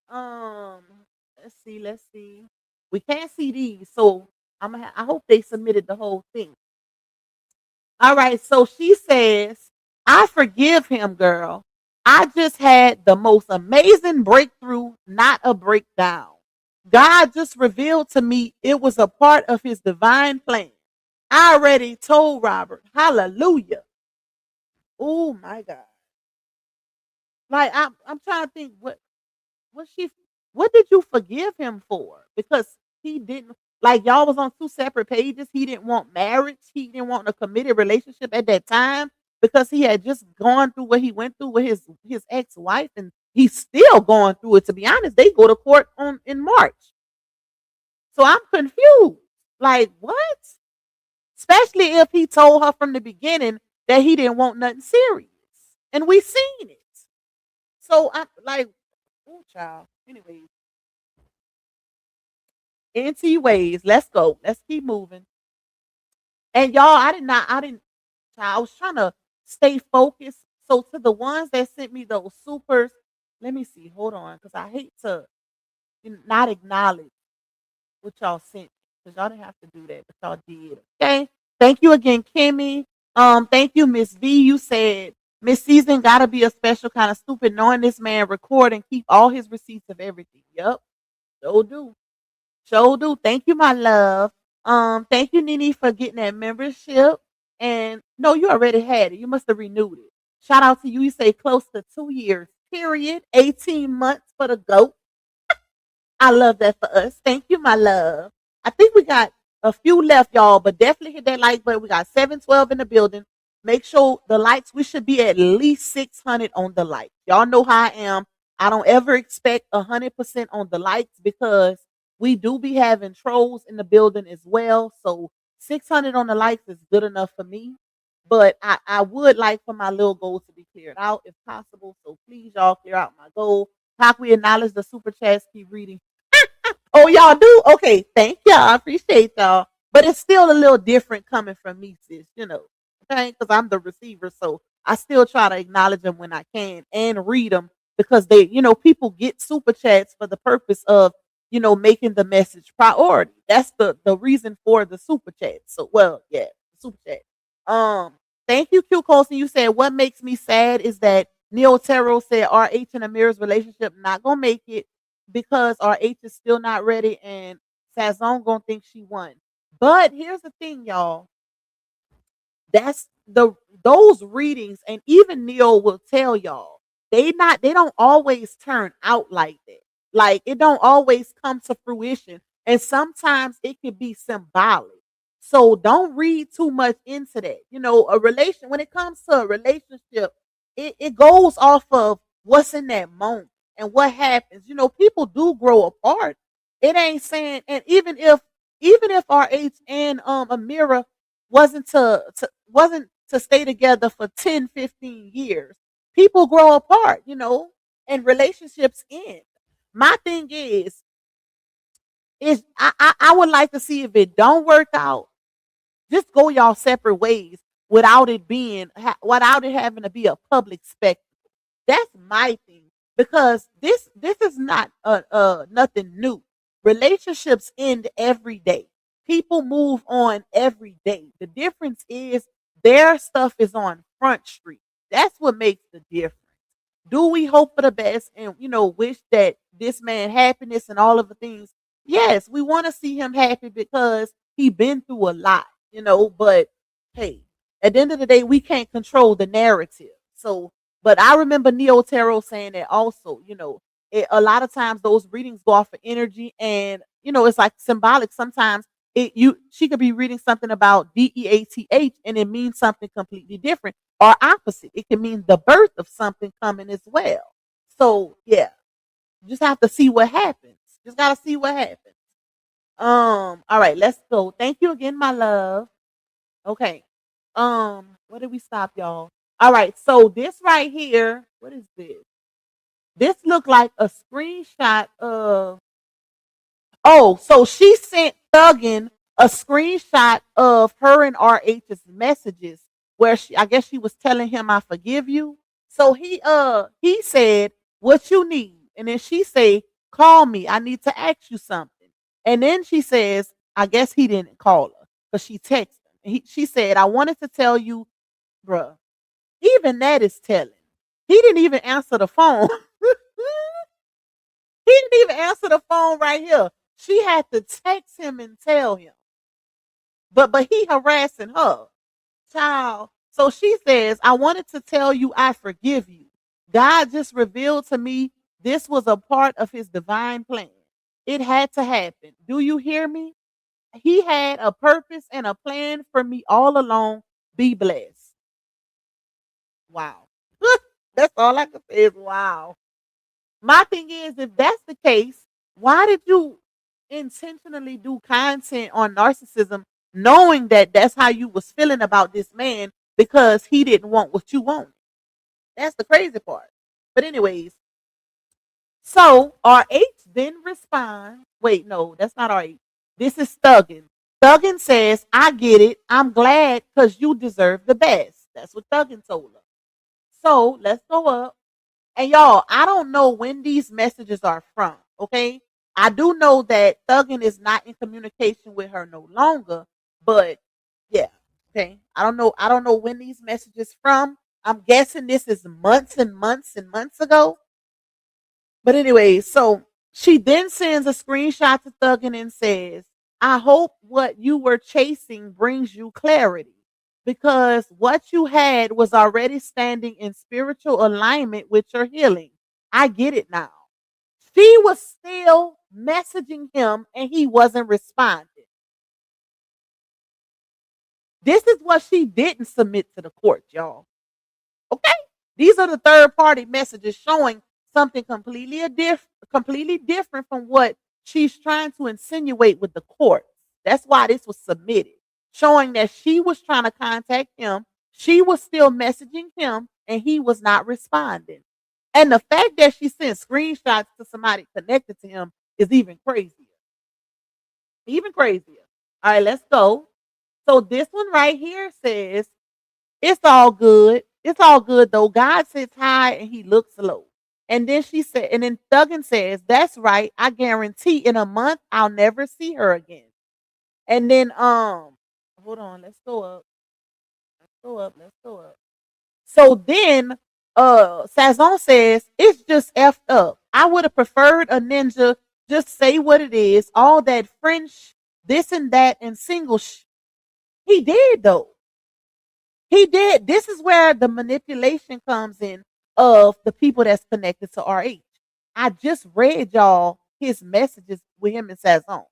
Let's see. We can't see these, so I hope they submitted the whole thing. All right, so she says, I forgive him, girl. I just had the most amazing breakthrough, not a breakdown. God just revealed to me it was a part of his divine plan. I already told Robert. Hallelujah. Oh my God. Like I'm trying to think what did you forgive him for? Because he didn't, like, y'all was on two separate pages. He didn't want marriage. He didn't want a committed relationship at that time because he had just gone through what he went through with his ex-wife, and he's still going through it. To be honest, they go to court in March. So I'm confused. Like, what? Especially if he told her from the beginning that he didn't want nothing serious. And we seen it. So I'm like, oh child. Anyways. NT ways. Let's go. Let's keep moving. And y'all, I was trying to stay focused. So to the ones that sent me those supers, let me see. Hold on. Because I hate to not acknowledge what y'all sent. Because y'all didn't have to do that, but y'all did. Okay. Thank you again, Kimmy. Thank you, Miss V. You said Miss Season gotta be a special kind of stupid knowing this man record and keep all his receipts of everything. Yep. So do. So do. Thank you, my love. Thank you, Nene, for getting that membership. And no, you already had it. You must have renewed it. Shout out to you. You say close to 2 years. Period. 18 months for the GOAT. I love that for us. Thank you, my love. I think we got a few left, y'all, but definitely hit that like button. We got 712 in the building. Make sure the likes, we should be at least 600 on the likes. Y'all know how I am. I don't ever expect 100% on the likes because we do be having trolls in the building as well. So 600 on the likes is good enough for me. But I would like for my little goals to be cleared out if possible. So please, y'all, clear out my goal. How can we acknowledge the super chats? Keep reading. Oh, y'all do? Okay, thank y'all. I appreciate y'all. But it's still a little different coming from me, sis, okay? Because I'm the receiver, so I still try to acknowledge them when I can and read them because they, people get super chats for the purpose of, making the message priority. That's the reason for the super chat. So, well, yeah, super chat. Thank you, Q Colson. You said what makes me sad is that Neil Terrell said RH and Amir's relationship not gonna make it because RH is still not ready and Sazon gonna think she won. But here's the thing, y'all. That's those readings, and even Neil will tell y'all they don't always turn out like that. Like it don't always come to fruition, and sometimes it can be symbolic. So don't read too much into that. When it comes to a relationship, it goes off of what's in that moment and what happens. People do grow apart It ain't saying, and even if RH and Amira wasn't to stay together for 10, 15 years, people grow apart, and relationships end. My thing is I would like to see if it don't work out, just go y'all separate ways without without it having to be a public spectacle. That's my thing, because this is not nothing new. Relationships end every day. People move on every day. The difference is their stuff is on Front Street. That's what makes the difference. Do we hope for the best and wish that this man happiness and all of the things? Yes, we want to see him happy because he been through a lot, but hey, at the end of the day, we can't control the narrative. So, but I remember Neo Tarot saying that also, a lot of times those readings go off of energy, and it's like symbolic. Sometimes she could be reading something about DEATH and it means something completely different, or opposite. It can mean the birth of something coming as well. So yeah, you just have to see what happens. Just gotta see what happens. All right, let's go. Thank you again, my love. Okay. Where did we stop, y'all? All right, so this right here, what is this? This looked like a screenshot of. Oh, so she sent Thuggin a screenshot of her and RH's messages where I guess she was telling him I forgive you. So he said, what you need? And then she say, call me. I need to ask you something. And then she says, I guess he didn't call her because she texted him. She said, I wanted to tell you, bruh. Even that is telling. He didn't even answer the phone. He didn't even answer the phone right here. She had to text him and tell him. But he harassing her. Child. So she says, I wanted to tell you I forgive you. God just revealed to me this was a part of his divine plan. It had to happen. Do you hear me? He had a purpose and a plan for me all along. Be blessed. Wow. That's all I can say is wow. My thing is, if that's the case, why did you intentionally do content on narcissism knowing that that's how you was feeling about this man because he didn't want what you wanted? That's the crazy part. But anyways, so RH then responds. Wait, no, that's not RH. This is Thuggin. Thuggin says, I get it. I'm glad because you deserve the best. That's what Thuggin told her. So let's go up. And y'all, I don't know when these messages are from, okay? I do know that Thuggin is not in communication with her no longer, but yeah, okay. I don't know when these messages from. I'm guessing this is months and months and months ago. But anyway, so she then sends a screenshot to Thuggin and says, I hope what you were chasing brings you clarity, because what you had was already standing in spiritual alignment with your healing. I get it now. She was still messaging him and he wasn't responding. This is what she didn't submit to the court, y'all. Okay? These are the third party messages showing something completely different from what she's trying to insinuate with the court. That's why this was submitted, showing that she was trying to contact him. She was still messaging him and he was not responding. And the fact that she sent screenshots to somebody connected to him is even crazier. Even crazier. All right, let's go. So this one right here says, it's all good. It's all good though. God sits high and he looks low. And then she said, and then Thuggin says, that's right. I guarantee in a month I'll never see her again. And then hold on, let's go up. Let's go up. So then Sazon says, it's just effed up. I would have preferred a ninja just say what it is, all that French, this and that, and single he did though. He did. This is where the manipulation comes in of the people that's connected to RH. I just read y'all his messages with him and Sazon.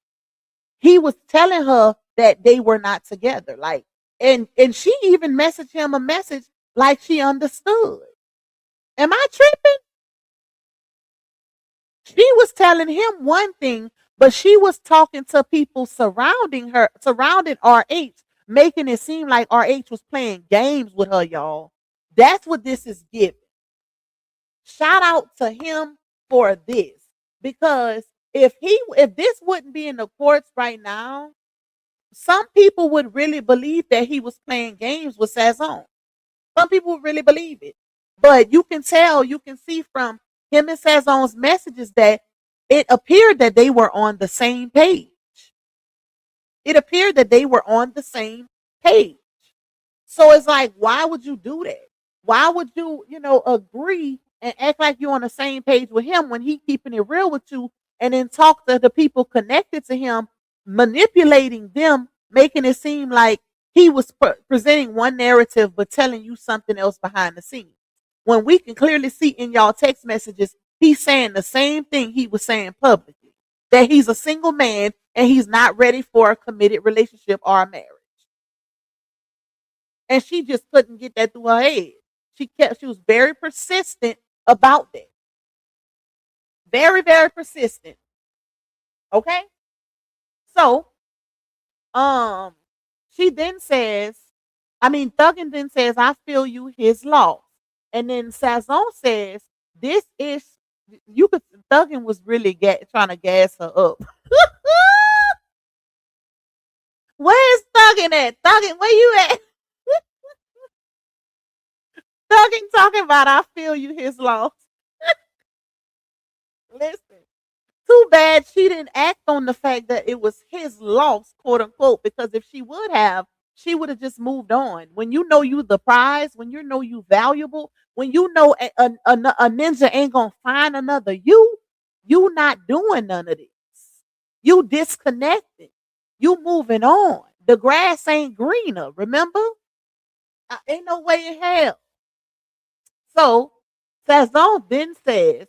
He was telling her that they were not together. Like, and she even messaged him a message like she understood. Am I tripping? She was telling him one thing, But she was talking to people surrounding her, surrounding RH, making it seem like RH was playing games with her, y'all. That's what this is giving. Shout out to him for this. Because if this wouldn't be in the courts right now, some people would really believe that he was playing games with Sazon. Some people would really believe it. But you can tell, you can see from him and Sazon's messages that it appeared that they were on the same page. It appeared that they were on the same page. So it's like, why would you do that? Why would you, agree and act like you're on the same page with him when he keeping it real with you, and then talk to the people connected to him, manipulating them, making it seem like he was presenting one narrative but telling you something else behind the scenes. When we can clearly see in y'all text messages, he's saying the same thing he was saying publicly, that he's a single man and he's not ready for a committed relationship or a marriage. And she just couldn't get that through her head. She was very persistent about that. Very, very persistent. Okay? So, she then says, Thuggin then says, I feel you, his loss. And then Sazon says, this is, Thuggin was really trying to gas her up. Where's Thuggin at? Thuggin, where you at? Thuggin talking about, I feel you, his loss. Listen, too bad she didn't act on the fact that it was his loss, quote unquote, because if she would have, she would have just moved on. When you know you the prize, when you know you valuable, when you know a ninja ain't gonna find another you not doing none of this. You disconnected. You moving on. The grass ain't greener, remember? Ain't no way in hell. So, Sazon then says,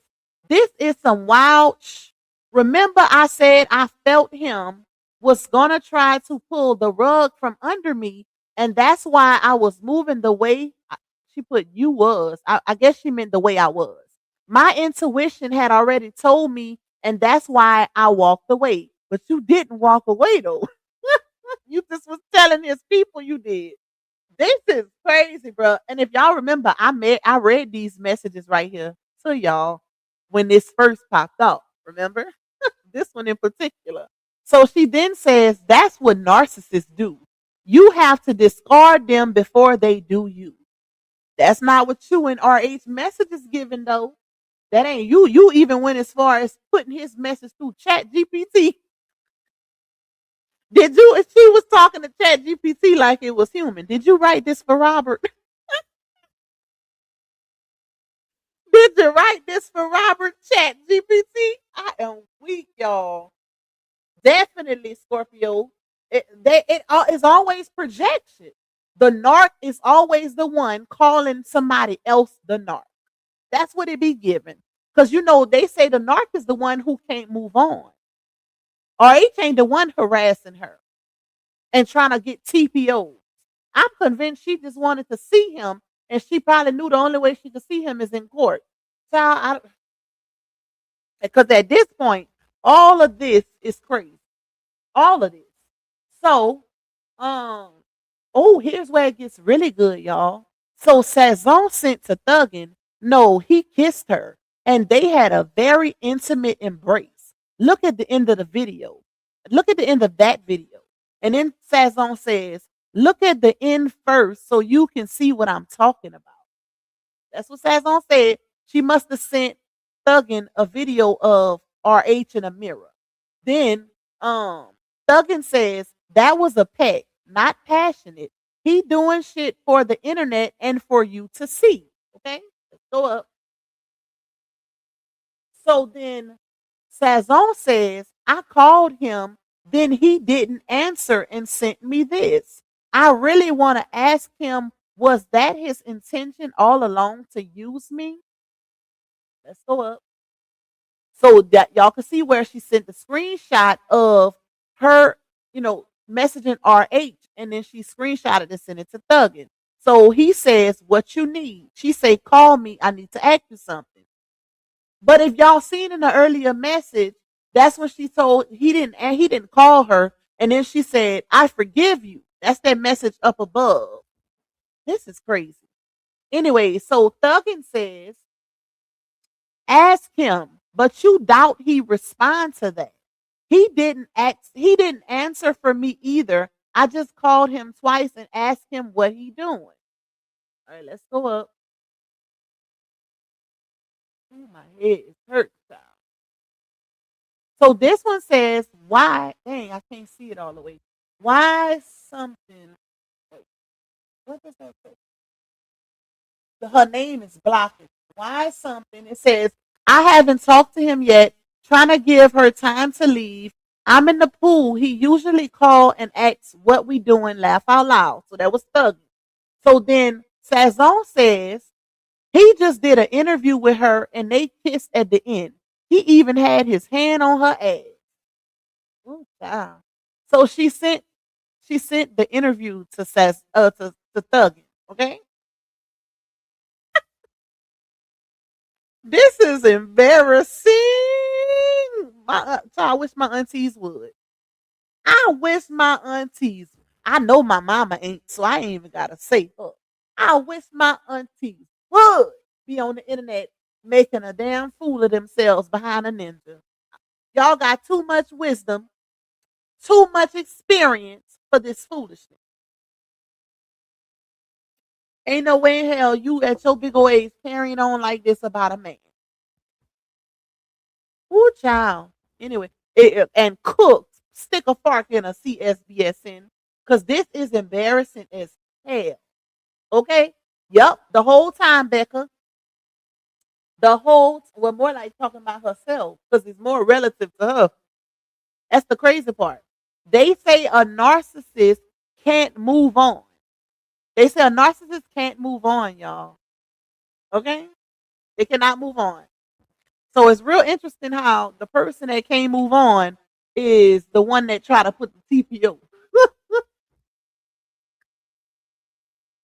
this is some wild Remember I said I felt him was going to try to pull the rug from under me, and that's why I was moving the way she put you was. I guess she meant the way I was. My intuition had already told me, and that's why I walked away. But you didn't walk away, though. You just was telling his people you did. This is crazy, bro. And if y'all remember, I read these messages right here to y'all when this first popped up. Remember? This one in particular. So she then says, that's what narcissists do. You have to discard them before they do you. That's not what you and RH message is giving, though. That ain't you. You even went as far as putting his message through Chat GPT. Did you, if she was talking to Chat GPT like it was human, did you write this for Robert? Did you write this for Robert, Chat GPT? I am weak, y'all. Definitely, Scorpio. It is always projection. The narc is always the one calling somebody else the narc. That's what it be given. Because, they say the narc is the one who can't move on. Or he ain't the one harassing her and trying to get TPOs. I'm convinced she just wanted to see him, and she probably knew the only way she could see him is in court. Because at this point, all of this is crazy. All of this. So, here's where it gets really good, y'all. So Sazon sent to Thuggin, no, he kissed her, and they had a very intimate embrace. Look at the end of the video. Look at the end of that video. And then Sazon says, look at the end first so you can see what I'm talking about. That's what Sazon said. She must have sent Thuggin a video of RH in a mirror. Then Thuggin says that was a pet, not passionate. He doing shit for the internet and for you to see. Okay, let's go up. So then Sazon says, I called him, then he didn't answer and sent me this. I really want to ask him, was that his intention all along to use me? Let's go up. So that y'all can see where she sent the screenshot of her, messaging RH, and then she screenshotted and sent it to Thuggin. So he says, what you need? She say, call me. I need to ask you something. But if y'all seen in the earlier message, That's when she told he didn't call her, and then she said, "I forgive you." That's that message up above. This is crazy. Anyway, so Thuggin says, ask him, but you doubt he respond to that. He didn't answer for me either. I just called him twice and asked him what he doing. All right, let's go up. Oh, my head is hurt, child. So this one says, why? Dang, I can't see it all the way. Why something? What does that say? Her name is blocking. Why something? It says, I haven't talked to him yet, trying to give her time to leave. I'm in the pool. He usually call and asks what we doing, laugh out loud. So that was thugging. So then Sazon says he just did an interview with her and they kissed at the end. He even had his hand on her ass. Ooh, child. So she sent the interview to to Thuggin. Okay. This is embarrassing. I wish my aunties would. I wish my aunties. I know my mama ain't, so I ain't even gotta say her. I wish my aunties would be on the internet making a damn fool of themselves behind a ninja. Y'all got too much wisdom, too much experience for this foolishness. Ain't no way in hell you at your big old age carrying on like this about a man. Ooh, child. Anyway, and cooked, stick a fork in a CSBSN because this is embarrassing as hell. Okay? Yep, the whole time, Becca. Well, more like talking about herself because it's more relative to her. That's the crazy part. They say a narcissist can't move on. They say a narcissist can't move on, y'all. Okay? They cannot move on. So it's real interesting how the person that can't move on is the one that try to put the TPO.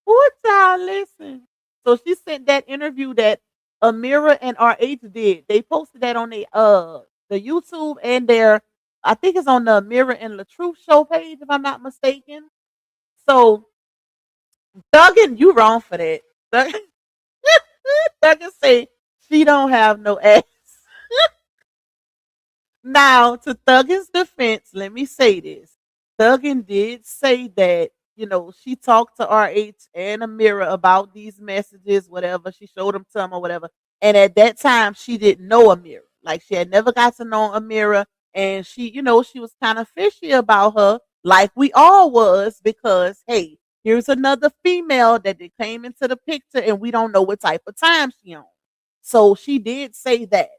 What y'all listen? So she sent that interview that Amira and RH did. They posted that on the YouTube and their, I think it's on the Amira and LaTruth show page if I'm not mistaken. So Duggan, you wrong for that. Duggan say she don't have no ass. Now, to Thuggin's defense, let me say this. Thuggin did say that, she talked to RH and Amira about these messages, whatever. She showed them to him or whatever. And at that time, she didn't know Amira. Like, she had never got to know Amira. And she was kind of fishy about her, like we all was, because, hey, here's another female that they came into the picture and we don't know what type of time she on. So she did say that.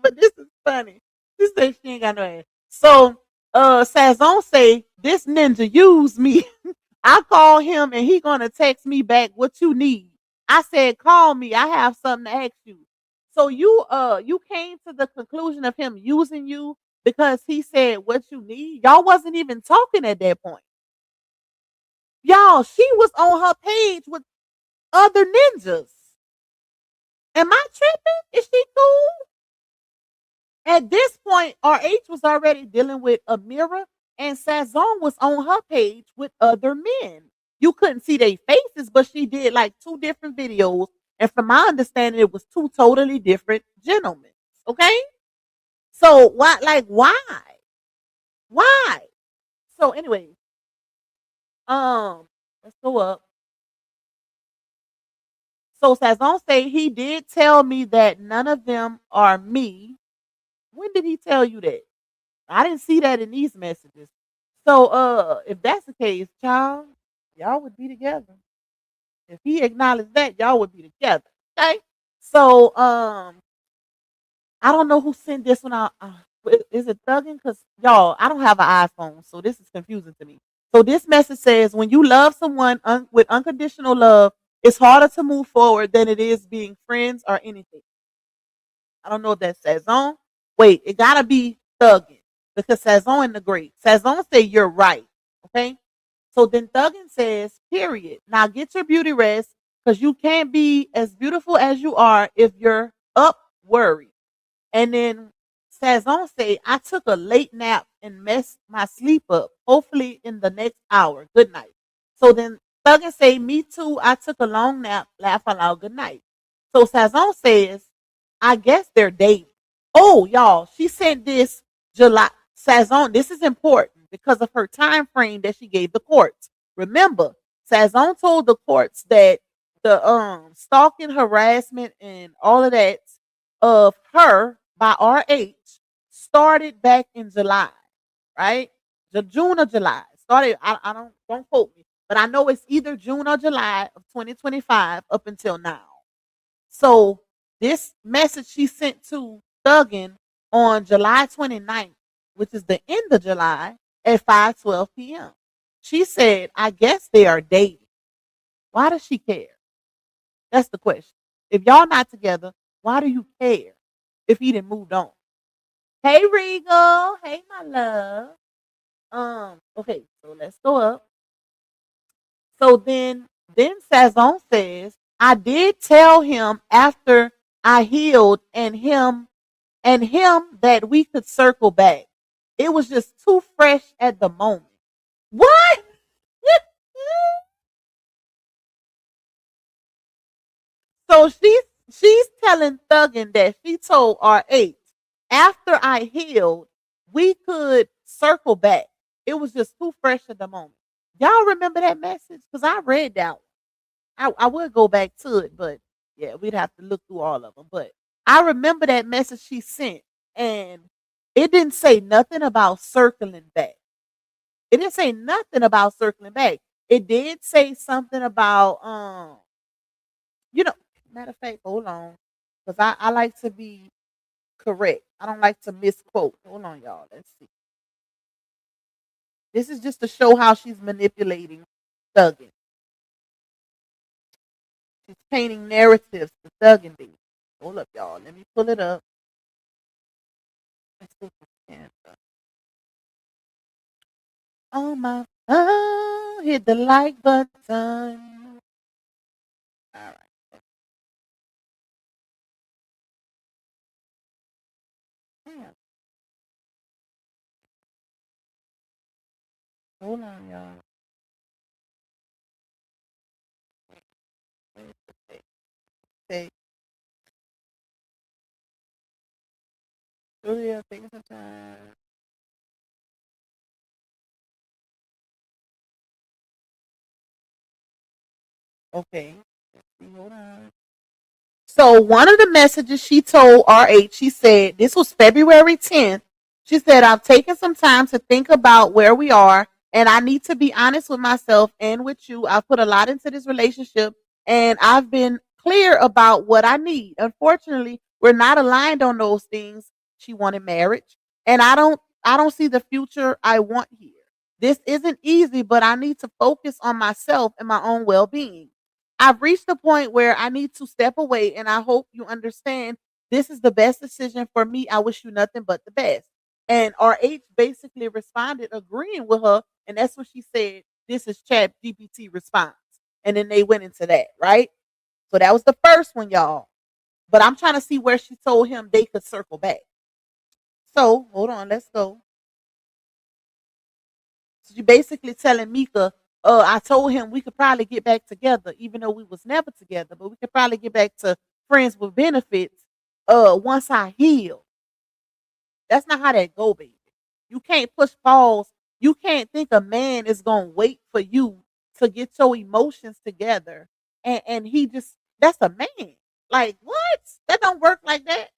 But this is funny. She said she ain't got no ass. So Sazon say this ninja used me. I call him and he gonna text me back what you need. I said, call me. I have something to ask you. So you came to the conclusion of him using you because he said what you need. Y'all wasn't even talking at that point. Y'all, she was on her page with other ninjas. Am I tripping? Is she cool? At this point, RH was already dealing with Amira, and Sazon was on her page with other men. You couldn't see their faces, but she did like 2 different videos. And from my understanding, it was 2 totally different gentlemen. Okay? So why? Why? So anyway, let's go up. So Sazon say he did tell me that none of them are me. When did he tell you that? I didn't see that in these messages. So if that's the case, child, y'all would be together. If he acknowledged that, y'all would be together. Okay? So I don't know who sent this one out. Is it Thuggin? Because y'all, I don't have an iPhone, so this is confusing to me. So this message says, when you love someone with unconditional love, it's harder to move forward than it is being friends or anything. I don't know if that says on. Wait, it gotta be Thuggin because Sazon in the great. Sazon say you're right. Okay. So then Thuggin says, period. Now get your beauty rest because you can't be as beautiful as you are if you're up worried. And then Sazon say, I took a late nap and messed my sleep up. Hopefully in the next hour. Good night. So then Thugin say, me too. I took a long nap. Laugh out loud. Good night. So Sazon says, I guess they're dating. Oh, y'all, she sent this July. Sazon, this is important because of her time frame that she gave the courts. Remember, Sazon told the courts that the stalking, harassment, and all of that of her by RH started back in July, right? The June or July. Started, I don't quote me, but I know it's either June or July of 2025 up until now. So this message she sent to Thuggin on July 29th, which is the end of July, at 5:12 p.m. She said, I guess they are dating. Why does she care? That's the question. If y'all not together, why do you care if he didn't moved on? Hey Regal. Hey my love. Okay, so let's go up. So then Sazon says, I did tell him after I healed and him that we could circle back. It was just too fresh at the moment. What? So she's telling Thuggin that she told RH after I healed, we could circle back. It was just too fresh at the moment. Y'all remember that message? Because I read that one. I would go back to it, but yeah, we'd have to look through all of them. But I remember that message she sent, and it didn't say nothing about circling back. It didn't say nothing about circling back. It did say something about you know, matter of fact, hold on. Because I like to be correct. I don't like to misquote. Hold on, y'all. Let's see. This is just to show how she's manipulating Thuggin. She's painting narratives to Thuggin. Hold up, y'all. Let me pull it up. Let's see if I can. Oh my phone, hit the like button. All right. Damn. Hold on, y'all. Okay. Julia, taking some time. Okay. Let's see, hold on. So one of the messages she told RH, she said, this was February 10th. She said, I've taken some time to think about where we are, and I need to be honest with myself and with you. I've put a lot into this relationship, and I've been clear about what I need. Unfortunately, we're not aligned on those things. She wanted marriage, and I don't see the future I want here. This isn't easy, but I need to focus on myself and my own well-being. I've reached a point where I need to step away, and I hope you understand this is the best decision for me. I wish you nothing but the best. And RH basically responded, agreeing with her, and that's what she said. This is Chat GPT response. And then they went into that, right? So that was the first one, y'all. But I'm trying to see where she told him they could circle back. So hold on, let's go. So you basically telling Mika, I told him we could probably get back together, even though we was never together, but we could probably get back to friends with benefits once I heal. That's not how that go, baby. You can't push pause. You can't think a man is gonna wait for you to get your emotions together. And he just that's a man. Like what? That don't work like that.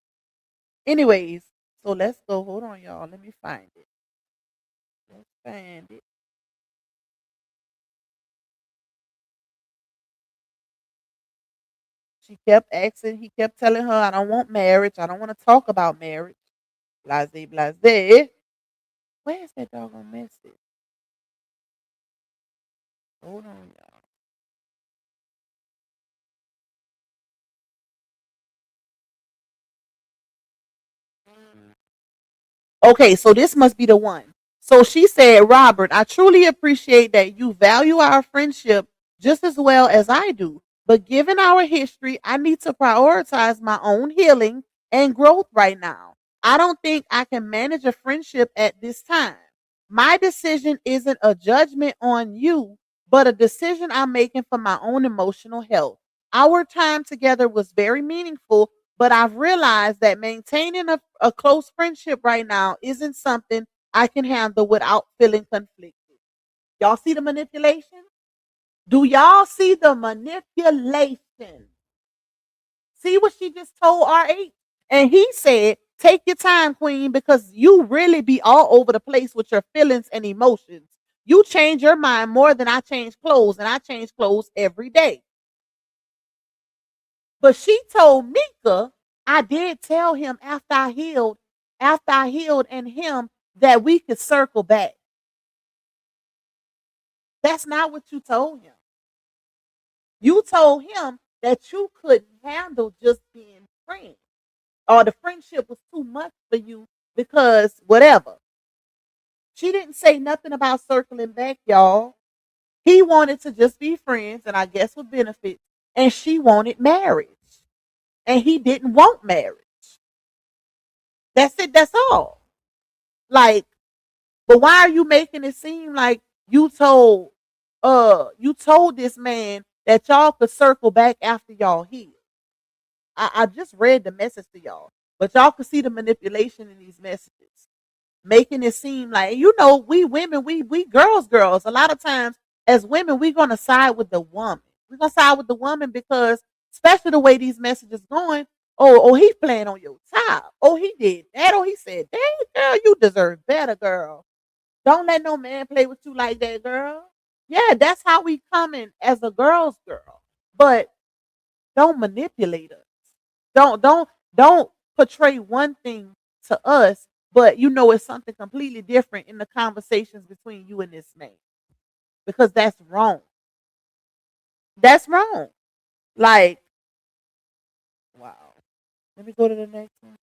Anyways, so let's go. Hold on, y'all. Let me find it. Let's find it. She kept asking, he kept telling her, I don't want marriage. I don't want to talk about marriage. Blase, blase. Where's that doggone message? Hold on, y'all. Okay, so this must be the one. So she said, Robert, I truly appreciate that you value our friendship just as well as I do. But given our history, I need to prioritize my own healing and growth right now. I don't think I can manage a friendship at this time. My decision isn't a judgment on you, but a decision I'm making for my own emotional health. Our time together was very meaningful, but I've realized that maintaining a close friendship right now isn't something I can handle without feeling conflicted. Y'all see the manipulation? Do y'all see the manipulation? See what she just told RH? And he said, take your time, queen, because you really be all over the place with your feelings and emotions. You change your mind more than I change clothes, and I change clothes every day. But she told Mika, I did tell him after I healed and him that we could circle back. That's not what you told him. You told him that you couldn't handle just being friends, or the friendship was too much for you because whatever. She didn't say nothing about circling back, y'all. He wanted to just be friends, and I guess with benefits, and she wanted marriage, and he didn't want marriage. That's it. That's all. Like, but why are you making it seem like you told this man that y'all could circle back after y'all healed? I just read the message to y'all, but y'all could see the manipulation in these messages, making it seem like, we women, we girls. A lot of times as women, we're gonna side with the woman. We're gonna side with the woman because, especially the way these messages going. Oh, he playing on your top. Oh, he did that. Oh, he said, dang, girl, you deserve better, girl. Don't let no man play with you like that, girl. Yeah, that's how we coming as a girl's girl. But don't manipulate us. Don't portray one thing to us, but it's something completely different in the conversations between you and this man. Because that's wrong. That's wrong. Like, wow. Let me go to the next one.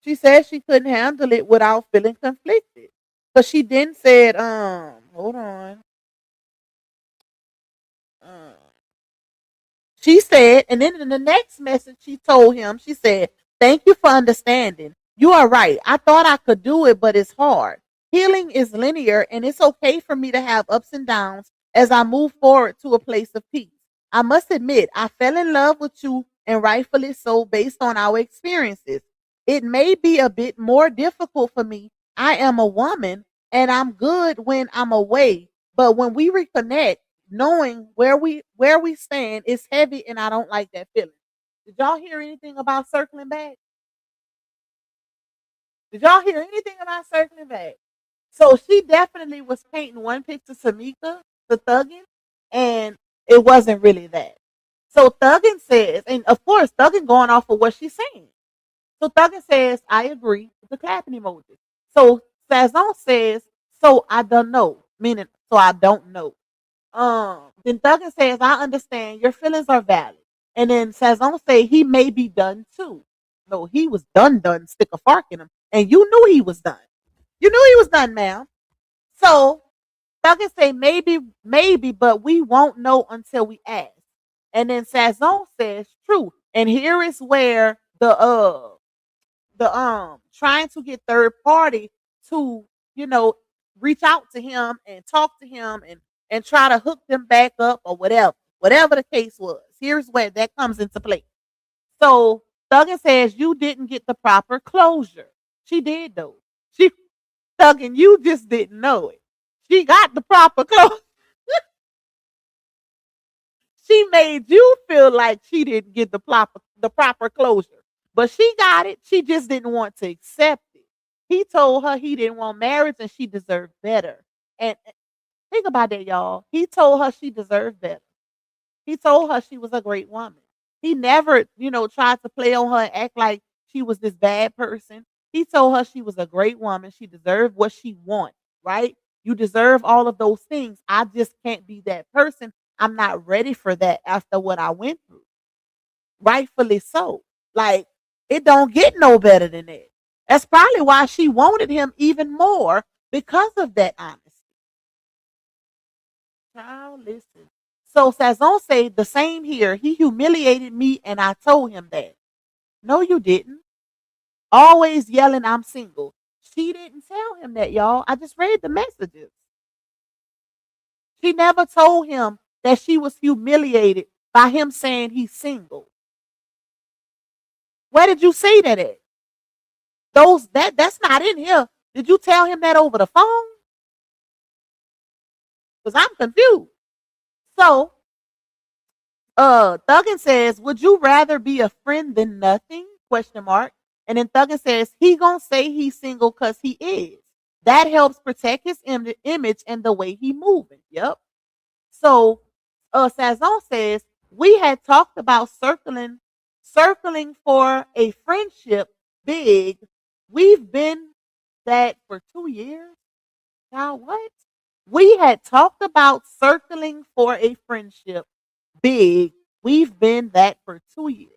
She said she couldn't handle it without feeling conflicted. Because she then said, hold on. She said, and then in the next message, she told him, she said, thank you for understanding. You are right. I thought I could do it, but it's hard. Healing is linear, and it's okay for me to have ups and downs as I move forward to a place of peace. I must admit, I fell in love with you, and rightfully so, based on our experiences. It may be a bit more difficult for me. I am a woman, and I'm good when I'm away. But when we reconnect, knowing where we stand is heavy, and I don't like that feeling. Did y'all hear anything about circling back? Did y'all hear anything about circling back? So she definitely was painting one picture to Mika, the thuggin, and it wasn't really that. So Thuggin says, and of course Thuggin going off of what she's saying. So Thuggin says, I agree with the clapping emoji. So Sazon says, so I don't know, meaning so I don't know. Then Thuggin says, I understand your feelings are valid. And then Sazon say he may be done too. No, he was done, stick a fork in him. And you knew he was done. You knew he was done, ma'am. So Thuggin say maybe, but we won't know until we ask. And then Sazon says, true. And here is where the trying to get third party to, reach out to him and talk to him and try to hook them back up or whatever the case was. Here's where that comes into play. So Thuggin says you didn't get the proper closure. She did though. Thuggin, you just didn't know it. She got the proper closure. She made you feel like she didn't get the proper closure. But she got it. She just didn't want to accept it. He told her he didn't want marriage and she deserved better. And think about that, y'all. He told her she deserved better. He told her she was a great woman. He never, tried to play on her and act like she was this bad person. He told her she was a great woman. She deserved what she wants, right? You deserve all of those things. I just can't be that person. I'm not ready for that after what I went through. Rightfully so. Like, it don't get no better than that. That's probably why she wanted him even more, because of that honesty. Child, listen. So Sazon say the same here. He humiliated me and I told him that. No, you didn't. Always yelling, I'm single. She didn't tell him that, y'all. I just read the messages. She never told him that she was humiliated by him saying he's single. Where did you say that at? That's not in here. Did you tell him that over the phone? Because I'm confused. So Thuggin says, would you rather be a friend than nothing? Question mark. And then Thuggin says, he gonna say he's single because he is. That helps protect his image and the way he moving. Yep. So Sazon says, we had talked about circling for a friendship big. We've been that for 2 years. Now what? We had talked about circling for a friendship big. We've been that for 2 years.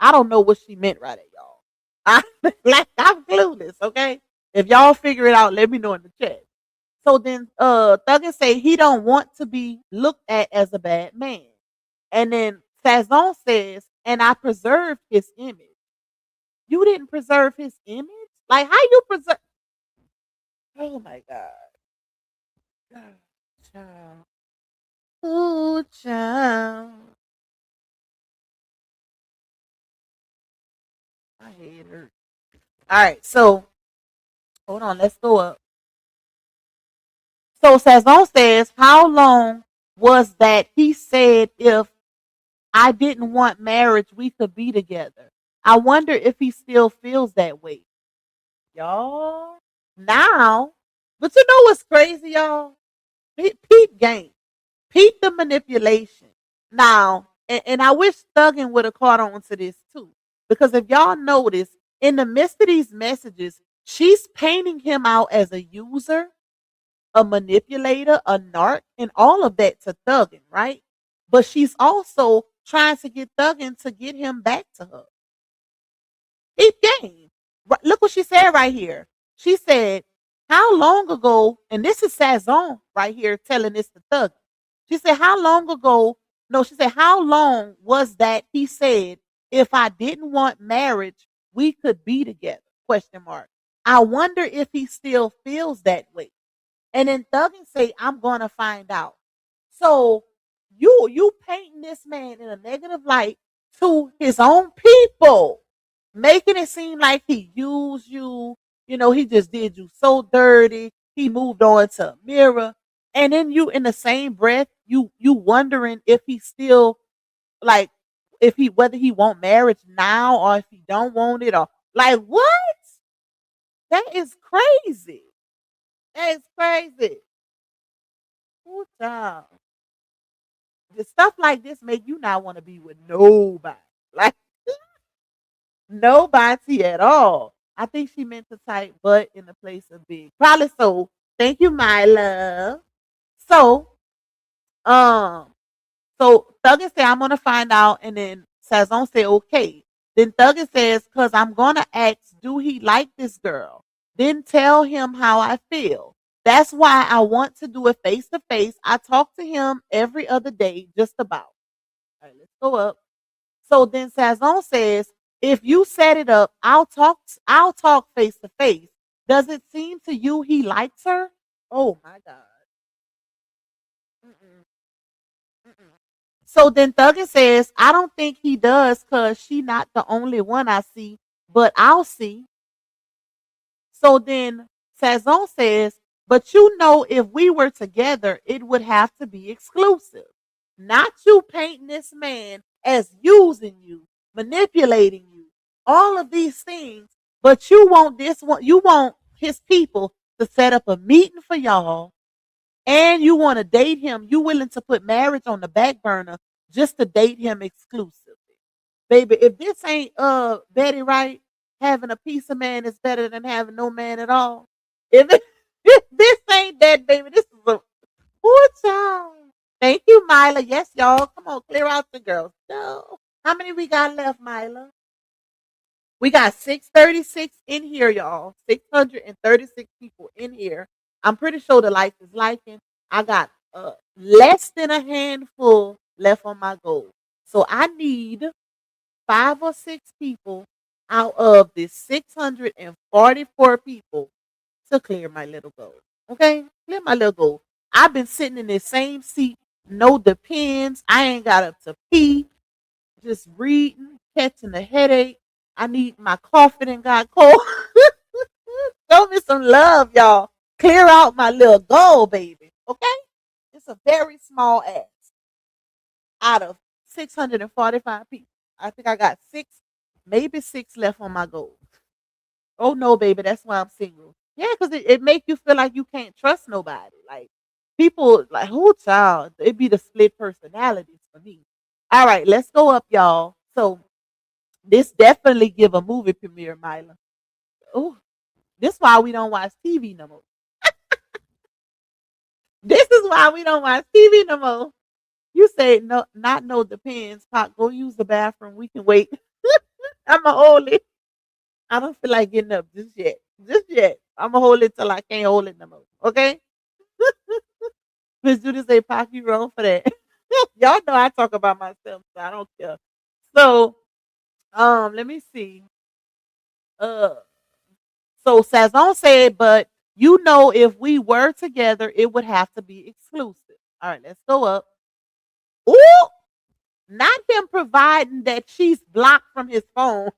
I don't know what she meant right there, y'all. I'm clueless, okay? If y'all figure it out, let me know in the chat. So then Thuggin say he don't want to be looked at as a bad man. And then Sazon says, and I preserved his image. You didn't preserve his image? Like how you preserve? Oh my God. Child. Ooh, child. My head hurts. All right, so hold on, let's go up. So Sazon says, how long was that he said if I didn't want marriage, we could be together? I wonder if he still feels that way. Y'all, now, but you know what's crazy, y'all? Peep game. Peep the manipulation. Now, and I wish Thuggin would have caught on to this too. Because if y'all notice, in the midst of these messages, she's painting him out as a user, a manipulator, a narc, and all of that to Thuggin, right? But she's also trying to get Thuggin to get him back to her. Peep game. Look what she said right here. She said, how long ago, and this is Sazon right here telling this to Thuggin. She said, how long ago, no, she said, how long was that he said, if I didn't want marriage, we could be together? Question mark. I wonder if he still feels that way. And then Thuggin say, I'm gonna find out. So you painting this man in a negative light to his own people, making it seem like he used you, he just did you so dirty. He moved on to a mirror. And then you in the same breath, you wondering if he still like whether he want marriage now or if he don't want it or like what? That is crazy. That is crazy. Ooh, child. The stuff like this make you not want to be with nobody. Like nobody at all. I think she meant to type but in the place of big. Probably so. Thank you, my love. So, Thuggin say I'm gonna find out, and then Sazon say okay. Then Thuggin says, cause I'm gonna ask, do he like this girl? Then tell him how I feel. That's why I want to do it face to face. I talk to him every other day, just about. All right, let's go up. So then Sazon says, if you set it up, I'll talk face to face. Does it seem to you he likes her? Oh my God. Mm-mm. Mm-mm. So then Thuggin says, I don't think he does because she not the only one I see, but I'll see. So then Sazon says, but if we were together, it would have to be exclusive. Not you painting this man as using you, manipulating you, all of these things. But you want you want his people to set up a meeting for y'all, and you want to date him. You willing to put marriage on the back burner just to date him exclusively. Baby, if this ain't Betty Wright, having a piece of man is better than having no man at all. If this ain't that, baby, this is a poor child. Thank you, Mila. Yes, y'all. Come on, clear out the girls. No. How many we got left, Mila? We got 636 in here, y'all. 636 people in here. I'm pretty sure the life is liking. I got less than a handful left on my goal. So I need 5 or 6 people out of the 644 people to clear my little goal. Okay? Clear my little goal. I've been sitting in the same seat, no depends. I ain't got up to pee, just reading, catching a headache. I need my coffee and got cold. Show me some love, y'all. Clear out my little goal, baby. Okay? It's a very small ask out of 645 people. I think I got 6 left on my goal. Oh no, baby, that's why I'm single. Yeah, because it make you feel like you can't trust nobody. Like people like who child, it be the split personalities for me. All right, let's go up, y'all. So this definitely give a movie premiere, Mila. Oh, this why we don't watch TV no more. This is why we don't watch TV no more. You say no, not no depends. Pop, go use the bathroom. We can wait. I'ma hold it. I don't feel like getting up just yet. Just yet. I'ma hold it till I can't hold it no more. Okay? Miss Judy say, Pop, you wrong for that. Y'all know I talk about myself, so I don't care. So, let me see. Uh, so Sazon said, but you know, if we were together, it would have to be exclusive. All right, let's go up. Ooh, not him providing that she's blocked from his phone.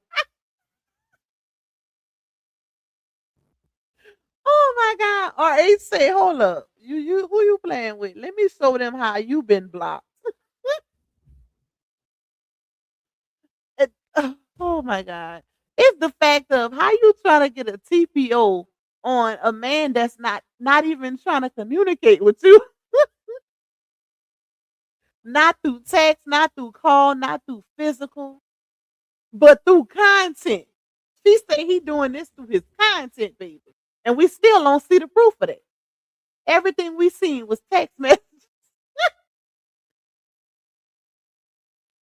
Oh my God. R8 say, hold up. You who you playing with? Let me show them how you been blocked. Oh my God. It's the fact of how you trying to get a TPO on a man that's not even trying to communicate with you. Not through text, not through call, not through physical, but through content. She say he doing this through his content, baby. And we still don't see the proof of that. Everything we seen was text messages.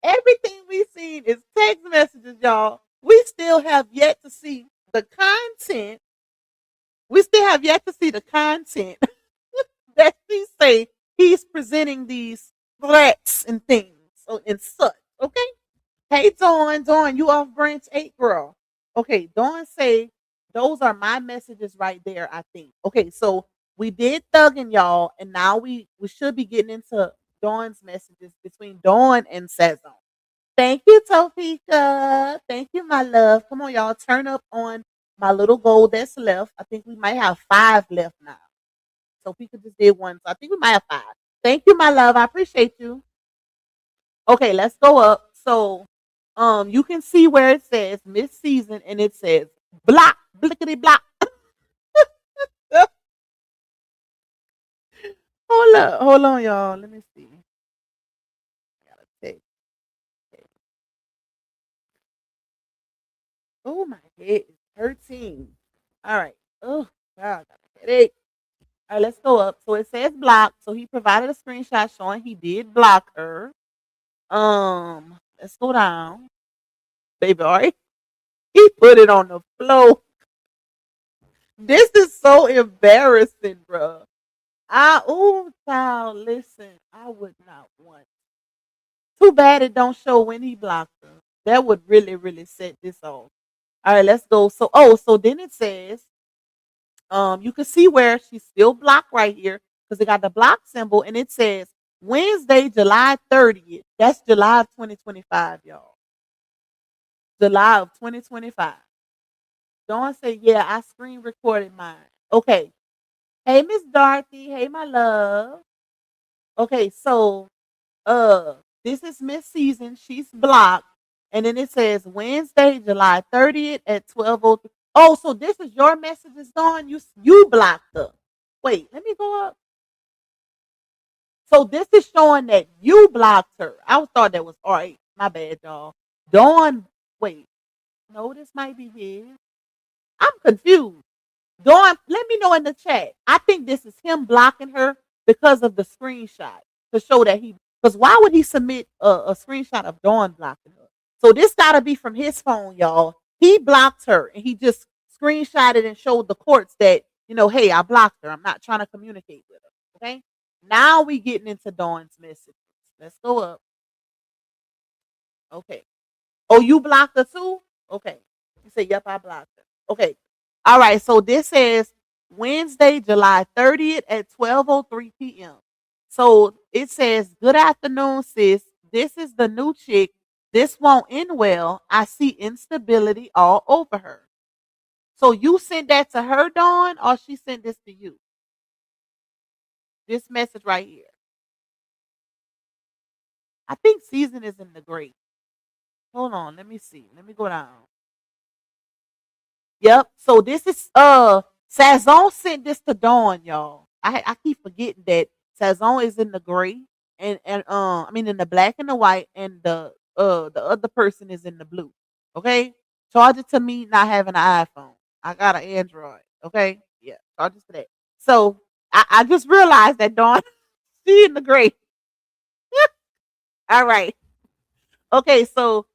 Everything we seen is text messages, y'all. We still have yet to see the content. We still have yet to see the content that she say he's presenting these threats and things and such. Okay. Hey Dawn, you off branch 8, girl. Okay, Dawn say those are my messages right there, I think. Okay, so we did thugging, y'all, and now we should be getting into Dawn's messages between Dawn and Sazon. Thank you, Topeka. Thank you, my love. Come on, y'all. Turn up on my little goal that's left. I think we might have 5 left now. Topeka just did 1, so I think we might have 5. Thank you, my love. I appreciate you. Okay, let's go up. So you can see where it says Miss Season and it says block, blickety block. Hold on, y'all. Let me see. I gotta take. Okay. Oh, my head is hurting. All right. Oh, God, I got a headache. All right, let's go up. So it says block. So he provided a screenshot showing he did block her. Let's go down. Baby, all right. He put it on the floor. This is so embarrassing, bro. Child, listen, I would not want. Too bad it don't show when he blocked her. That would really, really set this off. All right, let's go. So then it says, you can see where she's still blocked right here because it got the block symbol and it says Wednesday, July 30th. That's July of 2025, y'all. July of 2025. Dawn said, yeah, I screen recorded mine. Okay. Hey, Miss Dorothy. Hey, my love. Okay, so this is Miss Season. She's blocked. And then it says Wednesday, July 30th at 12:03. Oh, so this is your messages, Dawn? You blocked her. Wait, let me go up. So this is showing that you blocked her. I thought that was all right. My bad, y'all. Dawn, wait. No, this might be his. I'm confused. Dawn, let me know in the chat. I think this is him blocking her because of the screenshot to show that because why would he submit a screenshot of Dawn blocking her? So this got to be from his phone, y'all. He blocked her and he just screenshotted and showed the courts that, hey, I blocked her. I'm not trying to communicate with her. Okay. Now we getting into Dawn's messages. Let's go up. Okay. Oh, you blocked her too? Okay. You say, yep, I blocked her. Okay. All right. So this says Wednesday, July 30th at 12:03 p.m. So it says, good afternoon, sis. This is the new chick. This won't end well. I see instability all over her. So you sent that to her, Dawn, or she sent this to you? This message right here. I think season is in the great. Hold on, let me see. Let me go down. Yep. So this is Sazon sent this to Dawn, y'all. I keep forgetting that Sazon is in the gray and I mean in the black and the white, and the other person is in the blue. Okay? Charge it to me not having an iPhone. I got an Android. Okay? Yeah, charge it to that. So I just realized that Dawn she in the gray. All right. Okay, so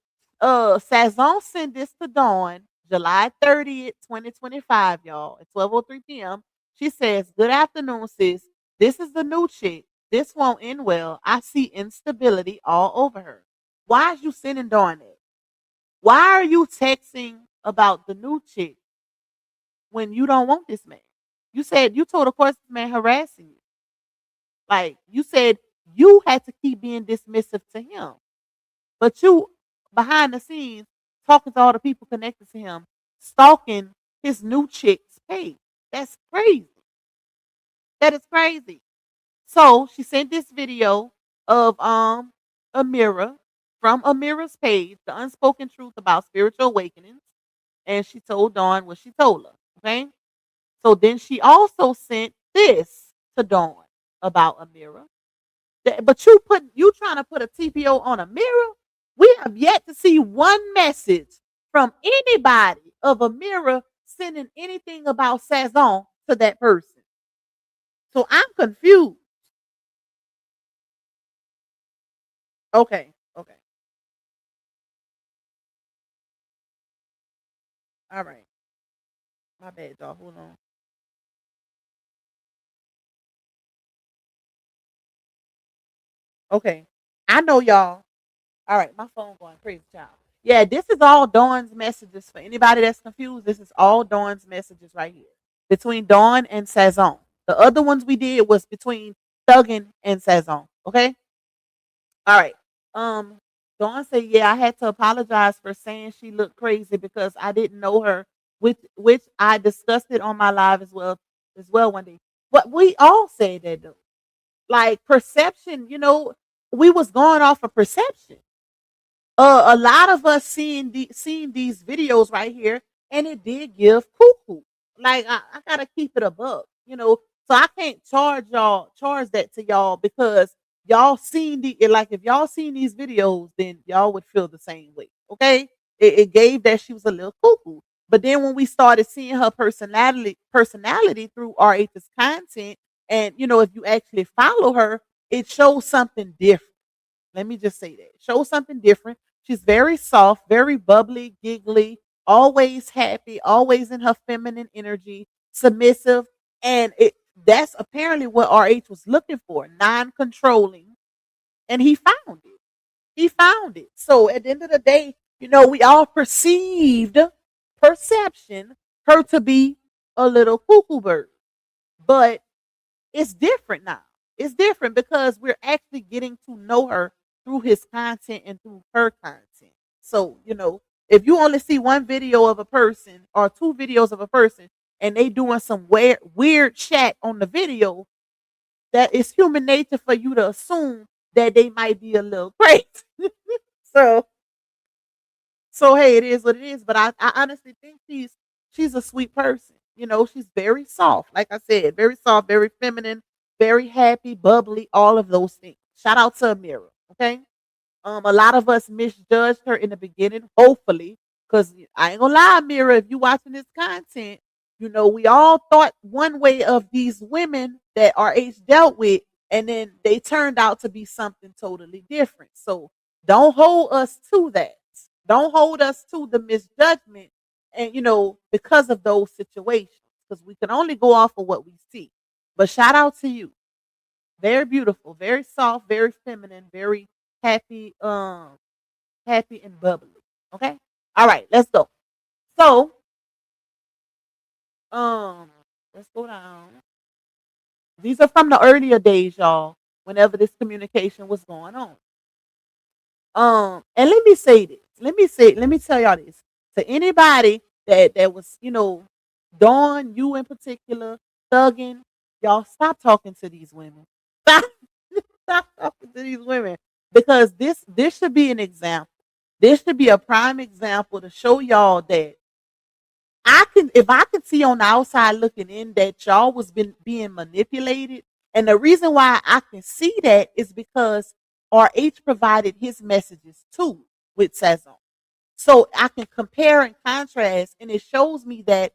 Sazon sent this to Dawn July 30th, 2025, y'all, at 12:03 p.m. She says, good afternoon, sis. This is the new chick. This won't end well. I see instability all over her. Why is you sending Dawn that? Why are you texting about the new chick when you don't want this man? You said you told, of course, this man harassing you. Like you said, you had to keep being dismissive to him. But you behind the scenes talking to all the people connected to him, stalking his new chick's page. That's crazy. That is crazy. So she sent this video of Amira from Amira's page, the unspoken truth about spiritual awakenings, and she told Dawn what she told her. Okay. So then she also sent this to Dawn about Amira. But you trying to put a TPO on Amira? We have yet to see one message from anybody of Amira sending anything about Sazon to that person. So I'm confused. Okay, okay. All right. My bad, y'all. Hold on. Okay. I know y'all. All right, my phone going crazy, child. Yeah, this is all Dawn's messages for anybody that's confused. This is all Dawn's messages right here between Dawn and Sazon. The other ones we did was between Thuggin and Sazon. Okay. All right. Um, Dawn said, "Yeah, I had to apologize for saying she looked crazy because I didn't know her." Which I discussed it on my live as well one day. But we all say that though. Like perception, we was going off of perception. A lot of us seeing these videos right here, and it did give cuckoo. Like I gotta keep it above. So I can't charge that to y'all because y'all seen like if y'all seen these videos, then y'all would feel the same way. Okay, it gave that she was a little cuckoo. But then when we started seeing her personality through RH's content, and if you actually follow her, it shows something different. Let me just say that. Show something different. She's very soft, very bubbly, giggly, always happy, always in her feminine energy, submissive. And that's apparently what RH was looking for, non-controlling. And he found it. He found it. So at the end of the day, we all perception her to be a little cuckoo bird. But it's different now. It's different because we're actually getting to know her through his content and through her content. So, if you only see one video of a person or two videos of a person and they doing some weird chat on the video, that is human nature for you to assume that they might be a little crazy. so so hey, it is what it is. But I honestly think she's a sweet person. She's very soft. Like I said, very soft, very feminine, very happy, bubbly, all of those things. Shout out to Amira. Okay. A lot of us misjudged her in the beginning, hopefully, because I ain't gonna lie, Amira, if you watching this content, we all thought one way of these women that RH dealt with, and then they turned out to be something totally different. So don't hold us to that. Don't hold us to the misjudgment, and because of those situations, because we can only go off of what we see. But shout out to you. Very beautiful, very soft, very feminine, very happy, happy and bubbly. Okay. All right, let's go. So, um, let's go down. These are from the earlier days, y'all, whenever this communication was going on. And let me say this. Let me tell y'all this. To anybody that was, Dawn, you in particular, thugging, y'all stop talking to these women. Stop, stop talking to these women. Because this should be an example. This should be a prime example to show y'all that if I could see on the outside looking in that y'all was being manipulated, and the reason why I can see that is because RH provided his messages too with Sazon. So I can compare and contrast, and it shows me that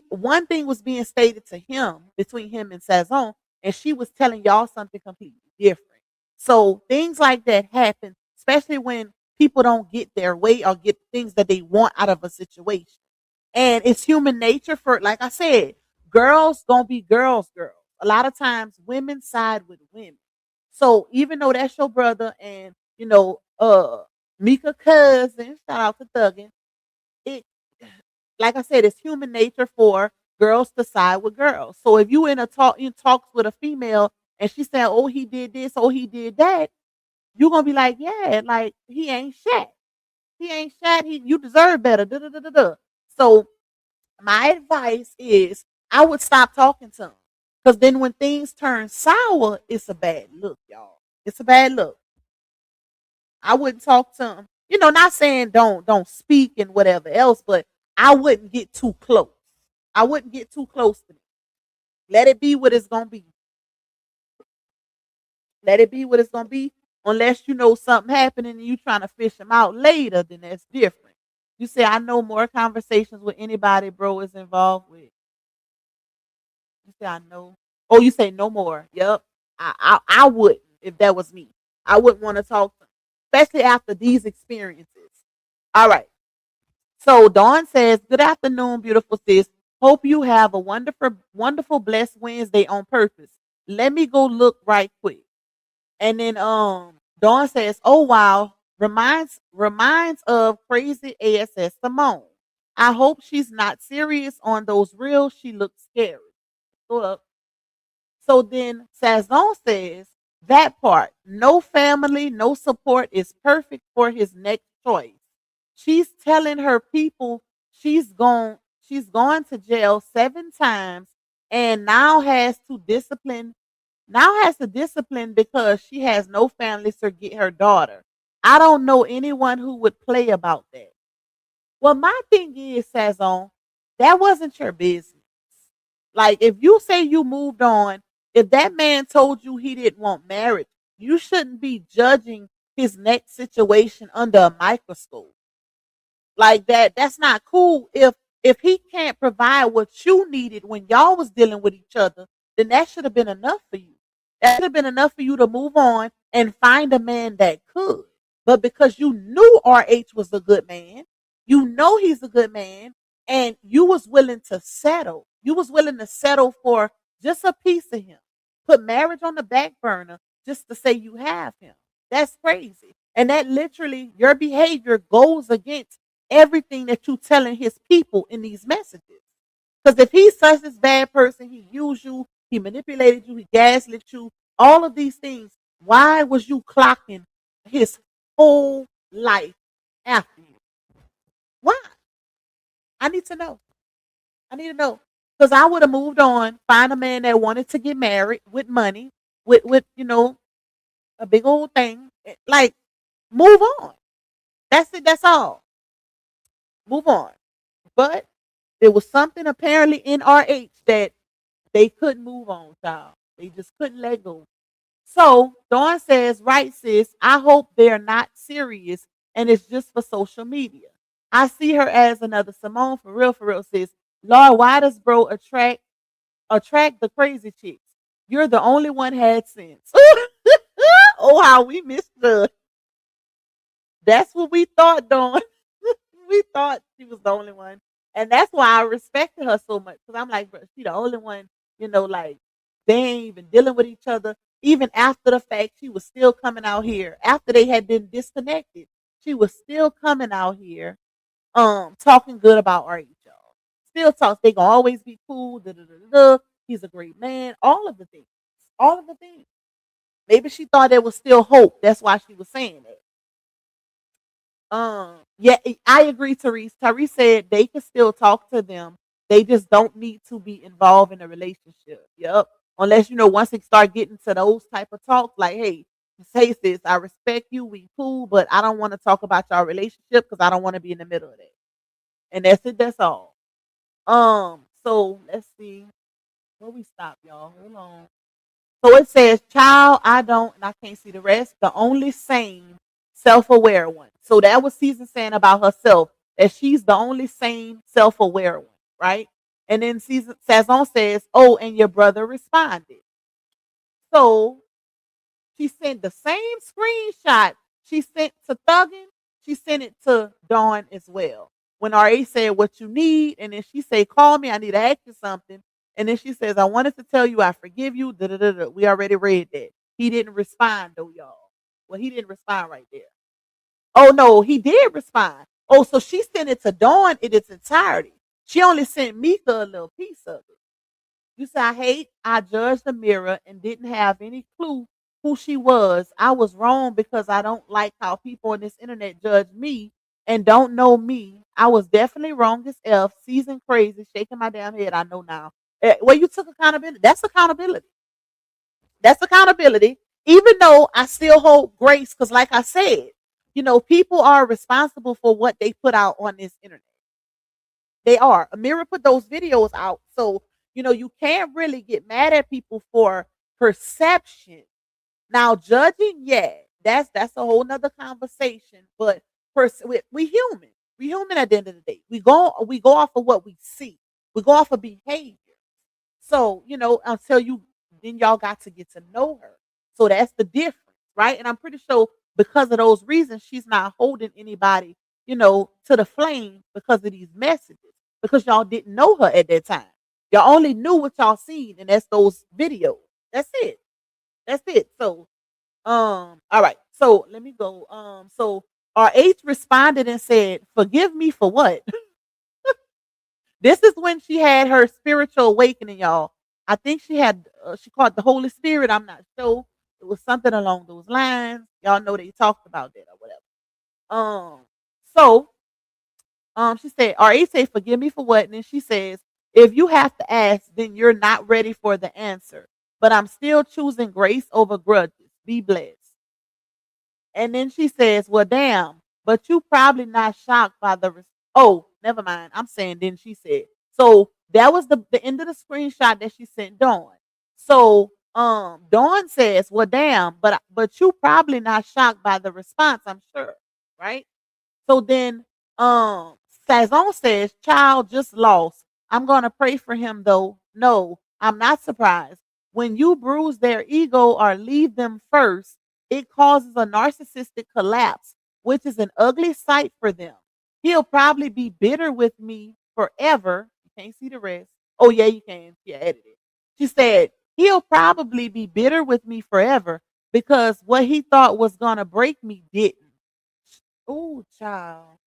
one thing was being stated to him between him and Sazon, and she was telling y'all something completely different. So things like that happen, especially when people don't get their way or get things that they want out of a situation. And it's human nature for, like I said, girls gonna be girls. A lot of times women side with women. So even though that's your brother and Mika cousin, shout out to Thuggin, it like I said, it's human nature for girls to side with girls. So if you in talks with a female and she said, "Oh, he did this, oh, he did that," you're gonna be like, "Yeah, like he ain't shat. He ain't shat. You deserve better." Da, da, da, da, da. So my advice is I would stop talking to him. Because then when things turn sour, it's a bad look, y'all. It's a bad look. I wouldn't talk to him. Not saying don't speak and whatever else, but I wouldn't get too close. I wouldn't get too close to me. Let it be what it's gonna be. Let it be what it's gonna be. Unless you know something happening and you trying to fish them out later, then that's different. You say I know more conversations with anybody bro is involved with. You say I know. Oh, you say no more. Yep. I wouldn't if that was me. I wouldn't want to talk to them, especially after these experiences. All right. So Dawn says, "Good afternoon, beautiful sis. Hope you have a wonderful, blessed Wednesday on purpose. Let me go look right quick." And then Dawn says, "Oh wow, reminds of crazy ASS Simone. I hope she's not serious on those reels. She looks scary." Go up. So then Sazon says that part, no family, no support is perfect for his next choice. She's telling her people she's gone to jail 7 times and now has to discipline because she has no family to get her daughter. I don't know anyone who would play about that. Well, my thing is, Sazon, that wasn't your business. Like, if you say you moved on, if that man told you he didn't want marriage, you shouldn't be judging his next situation under a microscope. Like that's not cool. If he can't provide what you needed when y'all was dealing with each other, then that should have been enough for you. That should have been enough for you to move on and find a man that could. But because you knew RH was a good man, you know he's a good man, and you was willing to settle. You was willing to settle for just a piece of him. Put marriage on the back burner just to say you have him. That's crazy. And that literally, your behavior goes against everything that you telling his people in these messages. Because if he's such this bad person, he used you, he manipulated you, he gaslit you, all of these things, why was you clocking his whole life after you? Why? I need to know. I need to know. Because I would have moved on, find a man that wanted to get married with money, with a big old thing. Like, move on. That's it. That's all. Move on. But there was something apparently in RH that they couldn't move on, child. They just couldn't let go. So Dawn says, "Right, sis. I hope they're not serious and it's just for social media. I see her as another Simone for real, sis. Lord, why does bro attract the crazy chicks? You're the only one had sense." Oh, how we misjudged. That's what we thought, Dawn. We thought she was the only one. And that's why I respected her so much. Because I'm like, bro, she the only one, like, they ain't even dealing with each other. Even after the fact, she was still coming out here. After they had been disconnected, she was still coming out here, talking good about RH, y'all. Still talks. They gonna always be cool. Da, da, da, da, da. He's a great man. All of the things. All of the things. Maybe she thought there was still hope. That's why she was saying that. Yeah, I agree, Therese. Therese said they could still talk to them. They just don't need to be involved in a relationship. Yep. Unless, once they start getting to those type of talks, like, hey, say this, I respect you, we cool, but I don't want to talk about your relationship because I don't want to be in the middle of that. And that's it, that's all. So let's see. Where we stop, y'all. Hold on. So it says, child, I don't, and I can't see the rest, the only sane, self-aware one. So that was Season saying about herself, that she's the only sane, self-aware one, right? And then Sazon says, oh, and your brother responded. So she sent the same screenshot she sent to Thuggin, she sent it to Dawn as well. When RA said what you need, and then she said, call me, I need to ask you something. And then she says, I wanted to tell you I forgive you. Da-da-da-da. We already read that. He didn't respond though, y'all. Well, he didn't respond right there. Oh no, he did respond. Oh, so she sent it to Dawn in its entirety. She only sent Mika a little piece of it. You say, I judged the mirror and didn't have any clue who she was. I was wrong because I don't like how people on this internet judge me and don't know me. I was definitely wrong as F, season crazy, shaking my damn head. I know now. Well, you took accountability. That's accountability. That's accountability. Even though I still hold grace, because like I said, people are responsible for what they put out on this internet. They are. Amira put those videos out. So, you can't really get mad at people for perception. Now, judging, yeah, that's a whole nother conversation. But we human. We human at the end of the day. We go off of what we see. We go off of behavior. So, until then y'all got to get to know her. So that's the difference, right? And I'm pretty sure because of those reasons, she's not holding anybody, to the flame because of these messages. Because y'all didn't know her at that time. Y'all only knew what y'all seen, and that's those videos. That's it. That's it. So, all right. So let me go. So RH responded and said, forgive me for what? This is when she had her spiritual awakening, y'all. I think she called the Holy Spirit. I'm not sure. It was something along those lines. Y'all know they talked about that or whatever. So she said, RA say, forgive me for what? And then she says, if you have to ask, then you're not ready for the answer. But I'm still choosing grace over grudges. Be blessed. And then she says, well, damn, but you probably not shocked by oh, never mind. I'm saying then she said. So that was the end of the screenshot that she sent Dawn. So Dawn says, well, damn, but you probably not shocked by the response, I'm sure. Right? So then Sazon says, child just lost. I'm gonna pray for him though. No, I'm not surprised. When you bruise their ego or leave them first, it causes a narcissistic collapse, which is an ugly sight for them. He'll probably be bitter with me forever. You can't see the rest. Oh, yeah, you can. Yeah, edit it. She said, he'll probably be bitter with me forever because what he thought was going to break me didn't. Oh, child.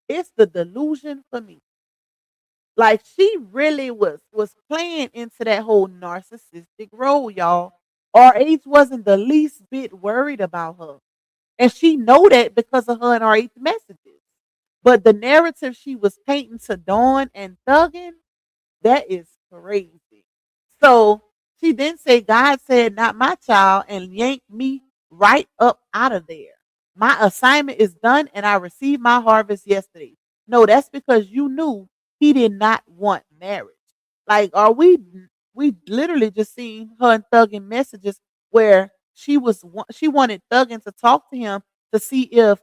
It's the delusion for me. Like she really was playing into that whole narcissistic role, y'all. RH wasn't the least bit worried about her. And she know that because of her and RH messages. But the narrative she was painting to Dawn and Thuggin, that is crazy. So she then said, God said, not my child, and yanked me right up out of there. My assignment is done and I received my harvest yesterday. No, that's because you knew he did not want marriage. Like, we literally just seen her and Thuggin messages where she wanted Thuggin to talk to him to see if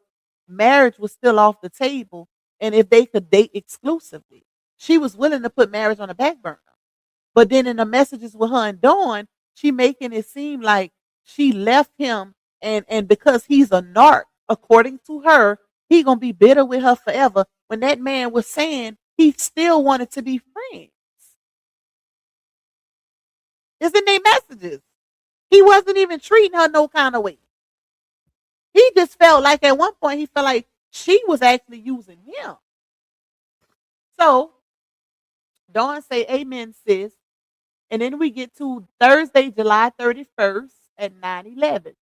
marriage was still off the table and if they could date exclusively. She was willing to put marriage on the back burner. But then in the messages with her and Dawn, she making it seem like she left him and because he's a narc, according to her, he gonna be bitter with her forever. When that man was saying he still wanted to be friends. It's in their messages. He wasn't even treating her no kind of way. He just felt like at one point he felt like she was actually using him. So Dawn say, "Amen, sis." And then we get to Thursday, July 31st at 9:11.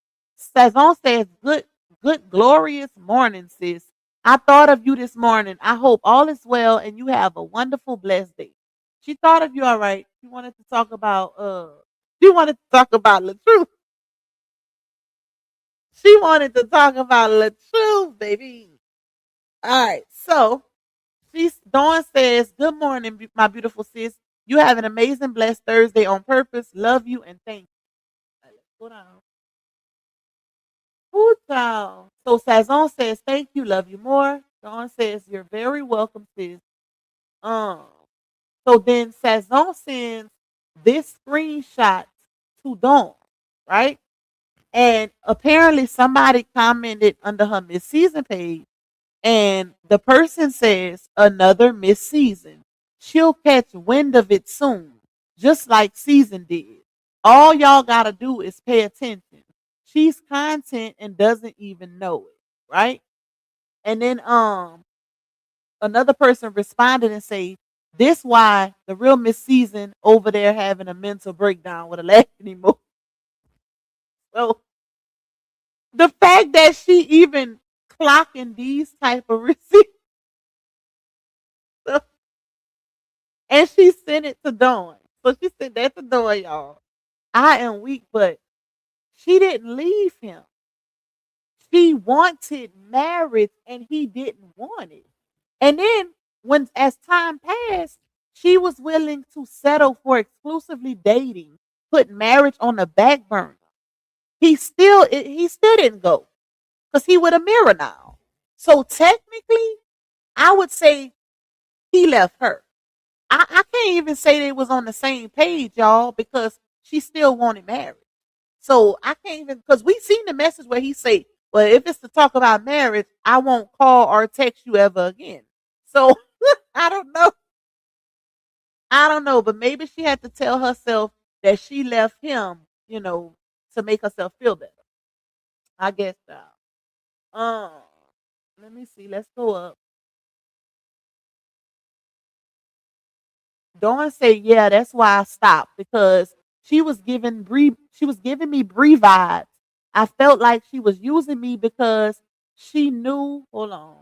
Sazon says, good, glorious morning, sis. I thought of you this morning. I hope all is well and you have a wonderful, blessed day. She thought of you all right. She wanted to talk about LaTruth. She wanted to talk about LaTruth, baby. All right. So Dawn says, "Good morning, my beautiful sis. You have an amazing, blessed Thursday on purpose. Love you and thank you." All right, let's go down. Who's down? So Sazon says, "Thank you, love you more." Dawn says, "You're very welcome, sis." Um, so then Sazon sends this screenshot to Dawn, right? And apparently somebody commented under her mid-season page, and the person says, "Another Miss Season. She'll catch wind of it soon, just like Season did. All y'all gotta do is pay attention. She's content and doesn't even know it." Right? And then another person responded and say, "This why the real Miss Season over there having a mental breakdown with a laughing emoji." So the fact that she even clocking these type of receipts and she sent it to Dawn. So she sent that to Dawn, y'all. "I am weak, but she didn't leave him. She wanted marriage and he didn't want it. And then when as time passed, she was willing to settle for exclusively dating, put marriage on the back burner. He still didn't go because he with Amira now. So technically, I would say he left her. I can't even say they was on the same page, y'all, because she still wanted marriage. So I can't even because we seen the message where he say, "Well, if it's to talk about marriage, I won't call or text you ever again." So I don't know. I don't know, but maybe she had to tell herself that she left him, to make herself feel better. I guess so. Um, Let me see. Let's go up. Dawn say, "Yeah, that's why I stopped because she was giving me Bree vibes. I felt like she was using me because she knew, hold on,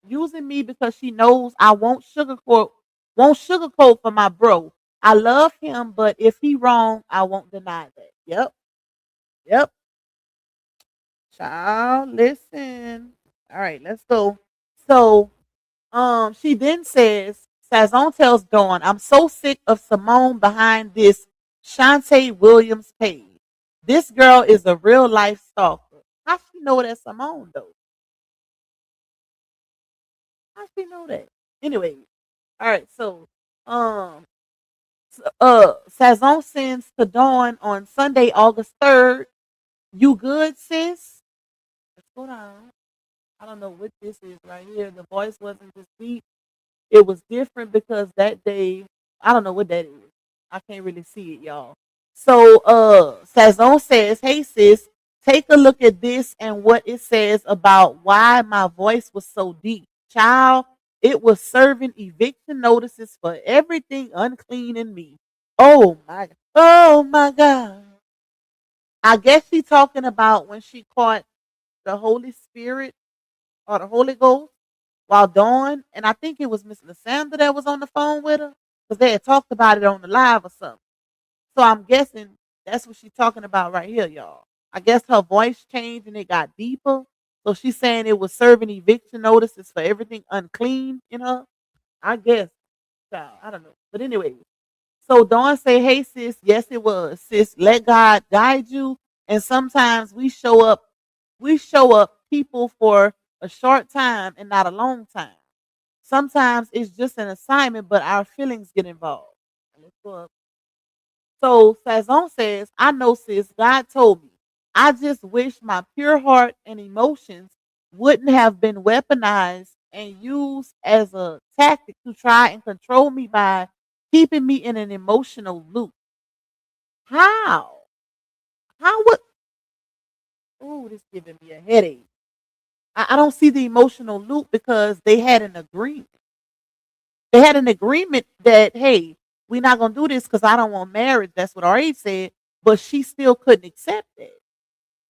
using me because she knows I won't sugarcoat for my bro. I love him, but if he wrong, I won't deny that." Yep, yep. Child, listen. All right, let's go. So she then says, Sazon tells Dawn, "I'm so sick of Simone behind this Shantae Williams page. This girl is a real life stalker." How she know that Simone though? How she know that? Anyway, all right. So um, Sazon sends to Dawn on Sunday, August 3rd. "You good, sis?" Let's go down. I don't know what this is right here. The voice wasn't just deep. It was different because that day, I don't know what that is. I can't really see it, y'all. So Sazon says, "Hey sis, take a look at this and what it says about why my voice was so deep. Child, it was serving eviction notices for everything unclean in me. Oh my God." I guess she's talking about when she caught the Holy Spirit or the Holy Ghost while Dawn, and I think it was Miss Lysandra that was on the phone with her because they had talked about it on the live or something. So I'm guessing that's what she's talking about right here, y'all. I guess her voice changed and it got deeper. So she's saying it was serving eviction notices for everything unclean in her. I guess, child, I don't know. But anyway, so Dawn say, "Hey sis, yes it was. Sis, let God guide you. And sometimes we show up people for a short time and not a long time. Sometimes it's just an assignment, but our feelings get involved." Let's go up. So Sazon says, "I know, sis, God told me. I just wish my pure heart and emotions wouldn't have been weaponized and used as a tactic to try and control me by keeping me in an emotional loop." How? How would? Oh, this giving me a headache. I don't see the emotional loop because they had an agreement. They had an agreement that, hey, we're not gonna do this because I don't want marriage. That's what RH said, but she still couldn't accept it,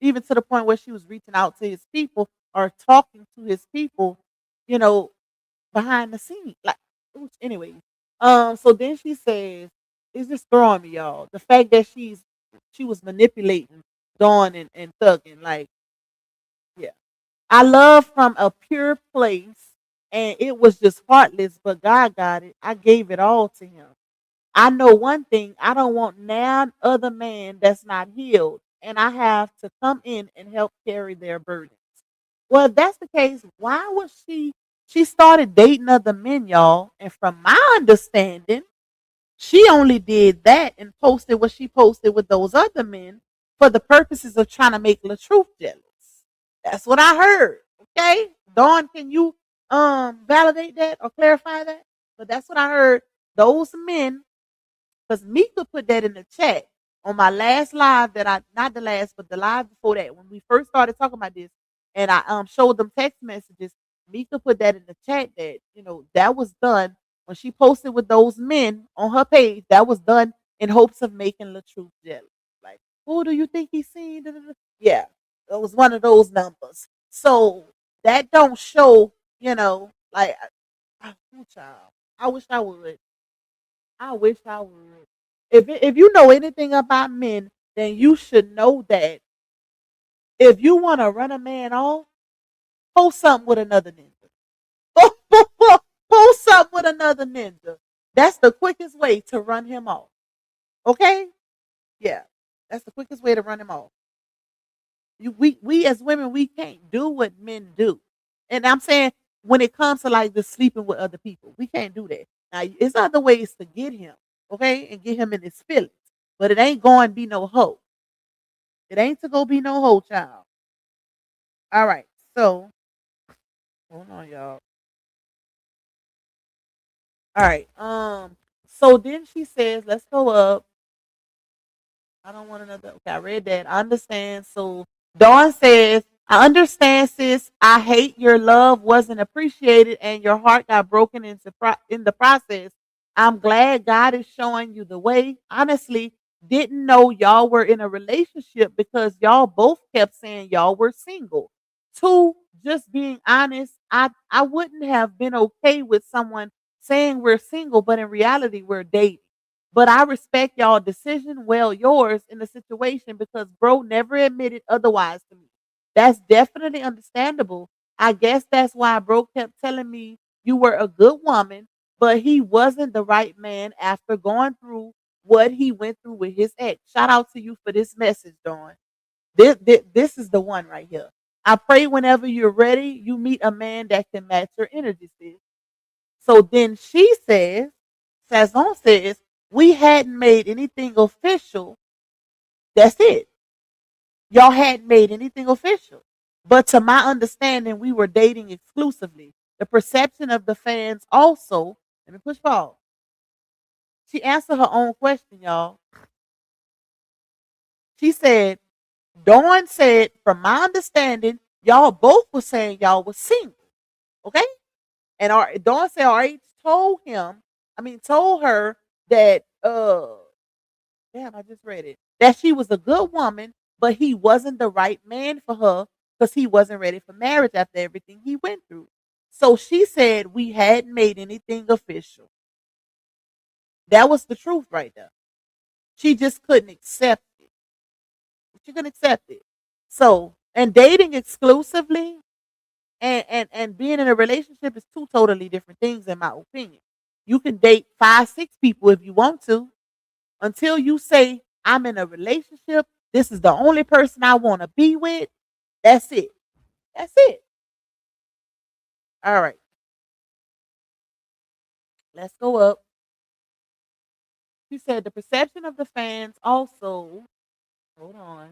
even to the point where she was reaching out to his people or talking to his people, you know, behind the scenes. Like, ooh, anyway. So then she says, it's just throwing me, y'all. The fact that she was manipulating Dawn and thugging, like, yeah. I love from a pure place, and it was just heartless, but God got it. I gave it all to him. I know one thing, I don't want none other man that's not healed, and I have to come in and help carry their burdens. Well, if that's the case, why was she started dating other men, y'all? And from my understanding, she only did that and posted what she posted with those other men for the purposes of trying to make LaTruth jealous. That's what I heard. Okay, Dawn, can you validate that or clarify that? But that's what I heard. Those men, because Mika put that in the chat on my last live that I not the last, but the live before that when we first started talking about this, and I showed them text messages. Mika put that in the chat that that was done when she posted with those men on her page. That was done in hopes of making LaTruth jealous. Like, who do you think he's seen? Da, da, da. Yeah, it was one of those numbers. So that don't show, like, child. I wish I would. I wish I would. If you know anything about men, then you should know that if you want to run a man off, post something with another ninja. Post something with another ninja. That's the quickest way to run him off. Okay? Yeah. That's the quickest way to run him off. We as women, we can't do what men do. And I'm saying when it comes to like the sleeping with other people, we can't do that. Now, it's other ways to get him, okay, and get him in his feelings. But it ain't going to be no hoe. It ain't to go be no hoe, child. All right. So, hold on, y'all. All right. So then she says, let's go up. I don't want another. Okay, I read that. I understand. So Dawn says, I understand, sis. I hate your love wasn't appreciated and your heart got broken in the process. I'm glad God is showing you the way. Honestly, didn't know y'all were in a relationship because y'all both kept saying y'all were single. Two, just being honest, I wouldn't have been okay with someone saying we're single, but in reality, we're dating. But I respect y'all decision, well, yours in the situation because bro never admitted otherwise to me. That's definitely understandable. I guess that's why bro kept telling me you were a good woman, but he wasn't the right man after going through what he went through with his ex. Shout out to you for this message, Dawn. This is the one right here. I pray whenever you're ready, you meet a man that can match your energy, sis. So then she says, Sazon says, we hadn't made anything official. That's it. Y'all hadn't made anything official. But to my understanding, we were dating exclusively. The perception of the fans also, let me push pause. She answered her own question, y'all. She said, Dawn said, from my understanding, y'all both were saying y'all was single. Okay? And Dawn said RH told her that damn, I just read it. That she was a good woman, but he wasn't the right man for her because he wasn't ready for marriage after everything he went through. So she said we hadn't made anything official. That was the truth right there. She just couldn't accept it. She couldn't accept it. So, and dating exclusively and being in a relationship is two totally different things, in my opinion. You can date 5, 6 people if you want to, until you say, I'm in a relationship, this is the only person I want to be with. That's it. That's it. All right. Let's go up. She said the perception of the fans also, hold on.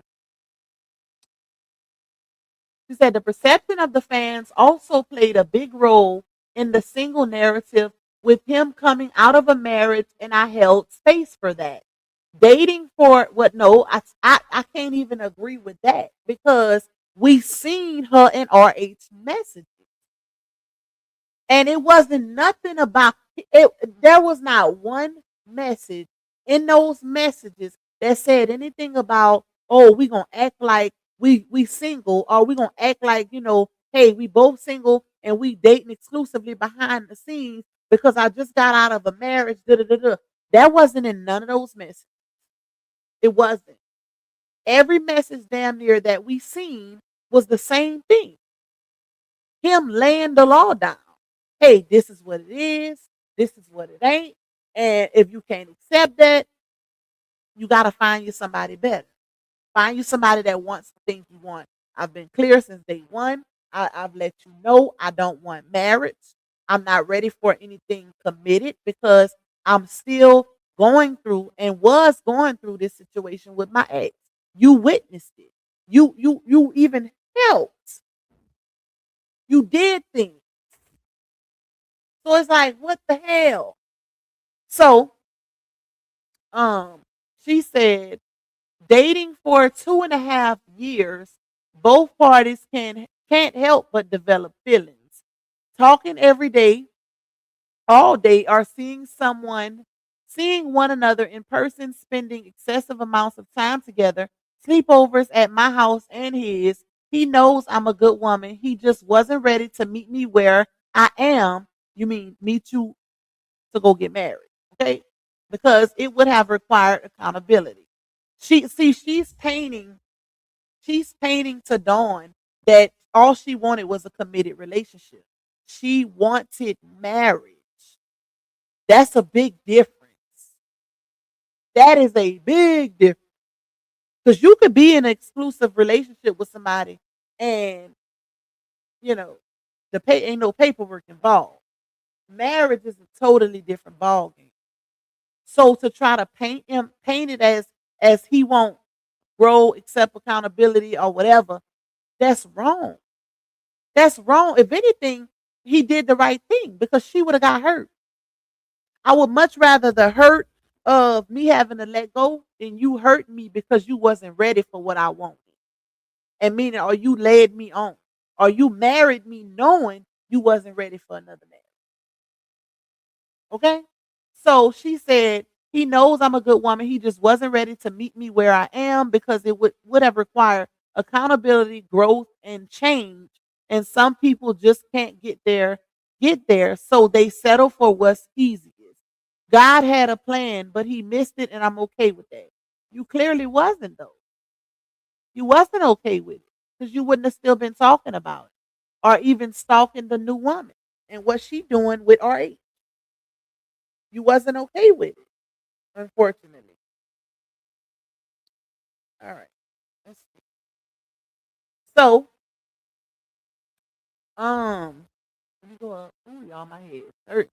She said the perception of the fans also played a big role in the single narrative with him coming out of a marriage, and I held space for that. Dating for what? No, I can't even agree with that because we seen her in RH messages, and it wasn't nothing about it. There was not one message in those messages that said anything about, oh, we gonna act like we single, or we gonna act like, hey, we both single and we dating exclusively behind the scenes because I just got out of a marriage. Da, da, da, da. That wasn't in none of those messages. It wasn't. Every message damn near that we seen was the same thing. Him laying the law down. Hey, this is what it is. This is what it ain't. And if you can't accept that, you got to find you somebody better. Find you somebody that wants the things you want. I've been clear since day one. I've let you know I don't want marriage. I'm not ready for anything committed because I'm still going through and was going through this situation with my ex. You witnessed it. You even helped. You did things. So it's like, what the hell? So, um, she said, dating for 2.5 years, both parties can't help but develop feelings. Talking every day, all day, or seeing one another in person, spending excessive amounts of time together, sleepovers at my house and his. He knows I'm a good woman. He just wasn't ready to meet me where I am. You mean meet you to go get married, okay? Because it would have required accountability. She's painting to Dawn that all she wanted was a committed relationship. She wanted marriage. That's a big difference. That is a big difference. Because you could be in an exclusive relationship with somebody and, you know, ain't no paperwork involved. Marriage is a totally different ballgame. So to try to paint it as he won't grow, accept accountability or whatever, that's wrong. That's wrong. If anything, he did the right thing because she would have got hurt. I would much rather the hurt of me having to let go than you hurt me because you wasn't ready for what I wanted. And meaning, or you led me on, or you married me knowing you wasn't ready for another man. Okay? So she said, he knows I'm a good woman. He just wasn't ready to meet me where I am because it would have required accountability, growth, and change. And some people just can't get there. So they settle for what's easiest. God had a plan, but he missed it, and I'm okay with that. You clearly wasn't though. You wasn't okay with it because you wouldn't have still been talking about it or even stalking the new woman and what she doing with RH. You wasn't okay with it, unfortunately. All right. Let's see. So, let me go up. Ooh, y'all, my head hurt.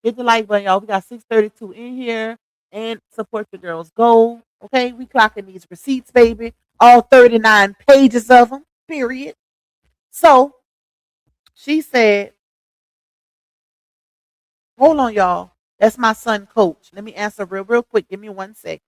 Hit the like button, y'all. We got 632 in here and support your girls' goal. Okay, we clocking these receipts, baby. All 39 pages of them, period. So, she said, hold on, y'all. That's my son, Coach. Let me answer real quick. Give me 1 second.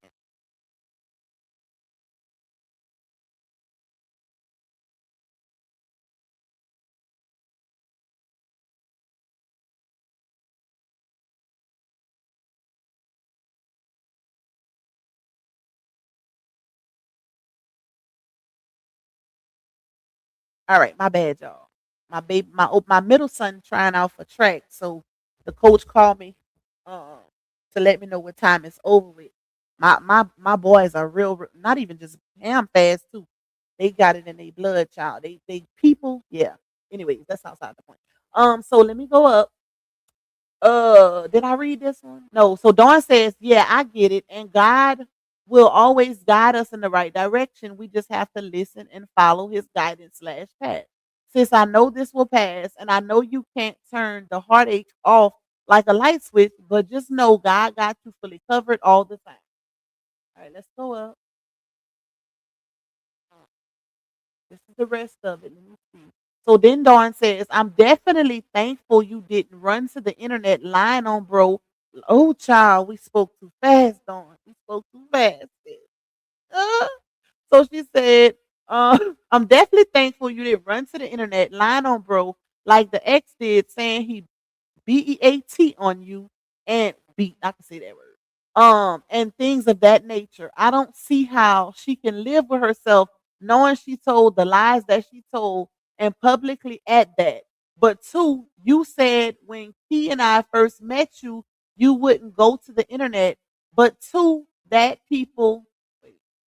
All right, my bad, y'all. My middle son trying out for track, so the coach called me uh, to let me know what time it's over with. My boys are not even just damn fast too. They got it in their blood, child. They people, yeah. Anyways, that's outside the point. So let me go up. Did I read this one? No. So Dawn says, yeah, I get it. And God will always guide us in the right direction. We just have to listen and follow his guidance slash path. Since I know this will pass, and I know you can't turn the heartache off like a light switch, but just know God got you fully covered all the time. All right, let's go up. This is the rest of it. Let me see. So then Dawn says, I'm definitely thankful you didn't run to the internet lying on bro Oh, child, we spoke too fast, Dawn. We spoke too fast. Uh, so she said, I'm definitely thankful you didn't run to the internet, lying on bro, like the ex did, saying he BEAT on you and beat, I can say that word. And things of that nature. I don't see how she can live with herself knowing she told the lies that she told and publicly at that. But two, you said when Key and I first met you, you wouldn't go to the internet. But two, that people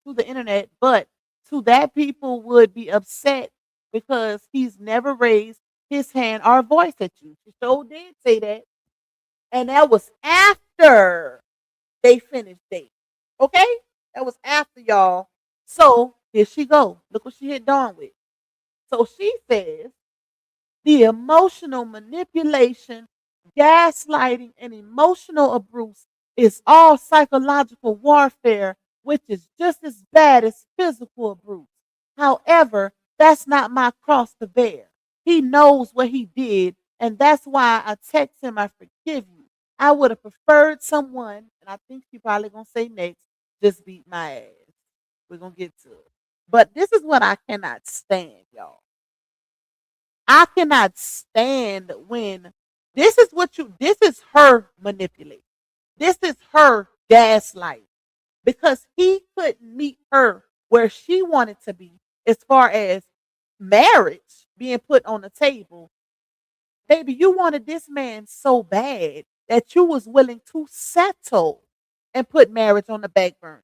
to the internet, but to that people would be upset because he's never raised his hand or voice at you. She sure did say that. And that was after they finished dating. Okay? That was after y'all. So here she go. Look what she hit Dawn with. So she says the emotional manipulation, gaslighting, and emotional abuse is all psychological warfare, which is just as bad as physical abuse. However, that's not my cross to bear. He knows what he did, and that's why I text him, I forgive you. I would have preferred someone, and I think she probably gonna say next, just beat my ass. We're gonna get to it. But this is what I cannot stand, y'all. I cannot stand when this is her manipulating. This is her gaslight because he couldn't meet her where she wanted to be as far as marriage being put on the table. Baby, you wanted this man so bad that you was willing to settle and put marriage on the back burner.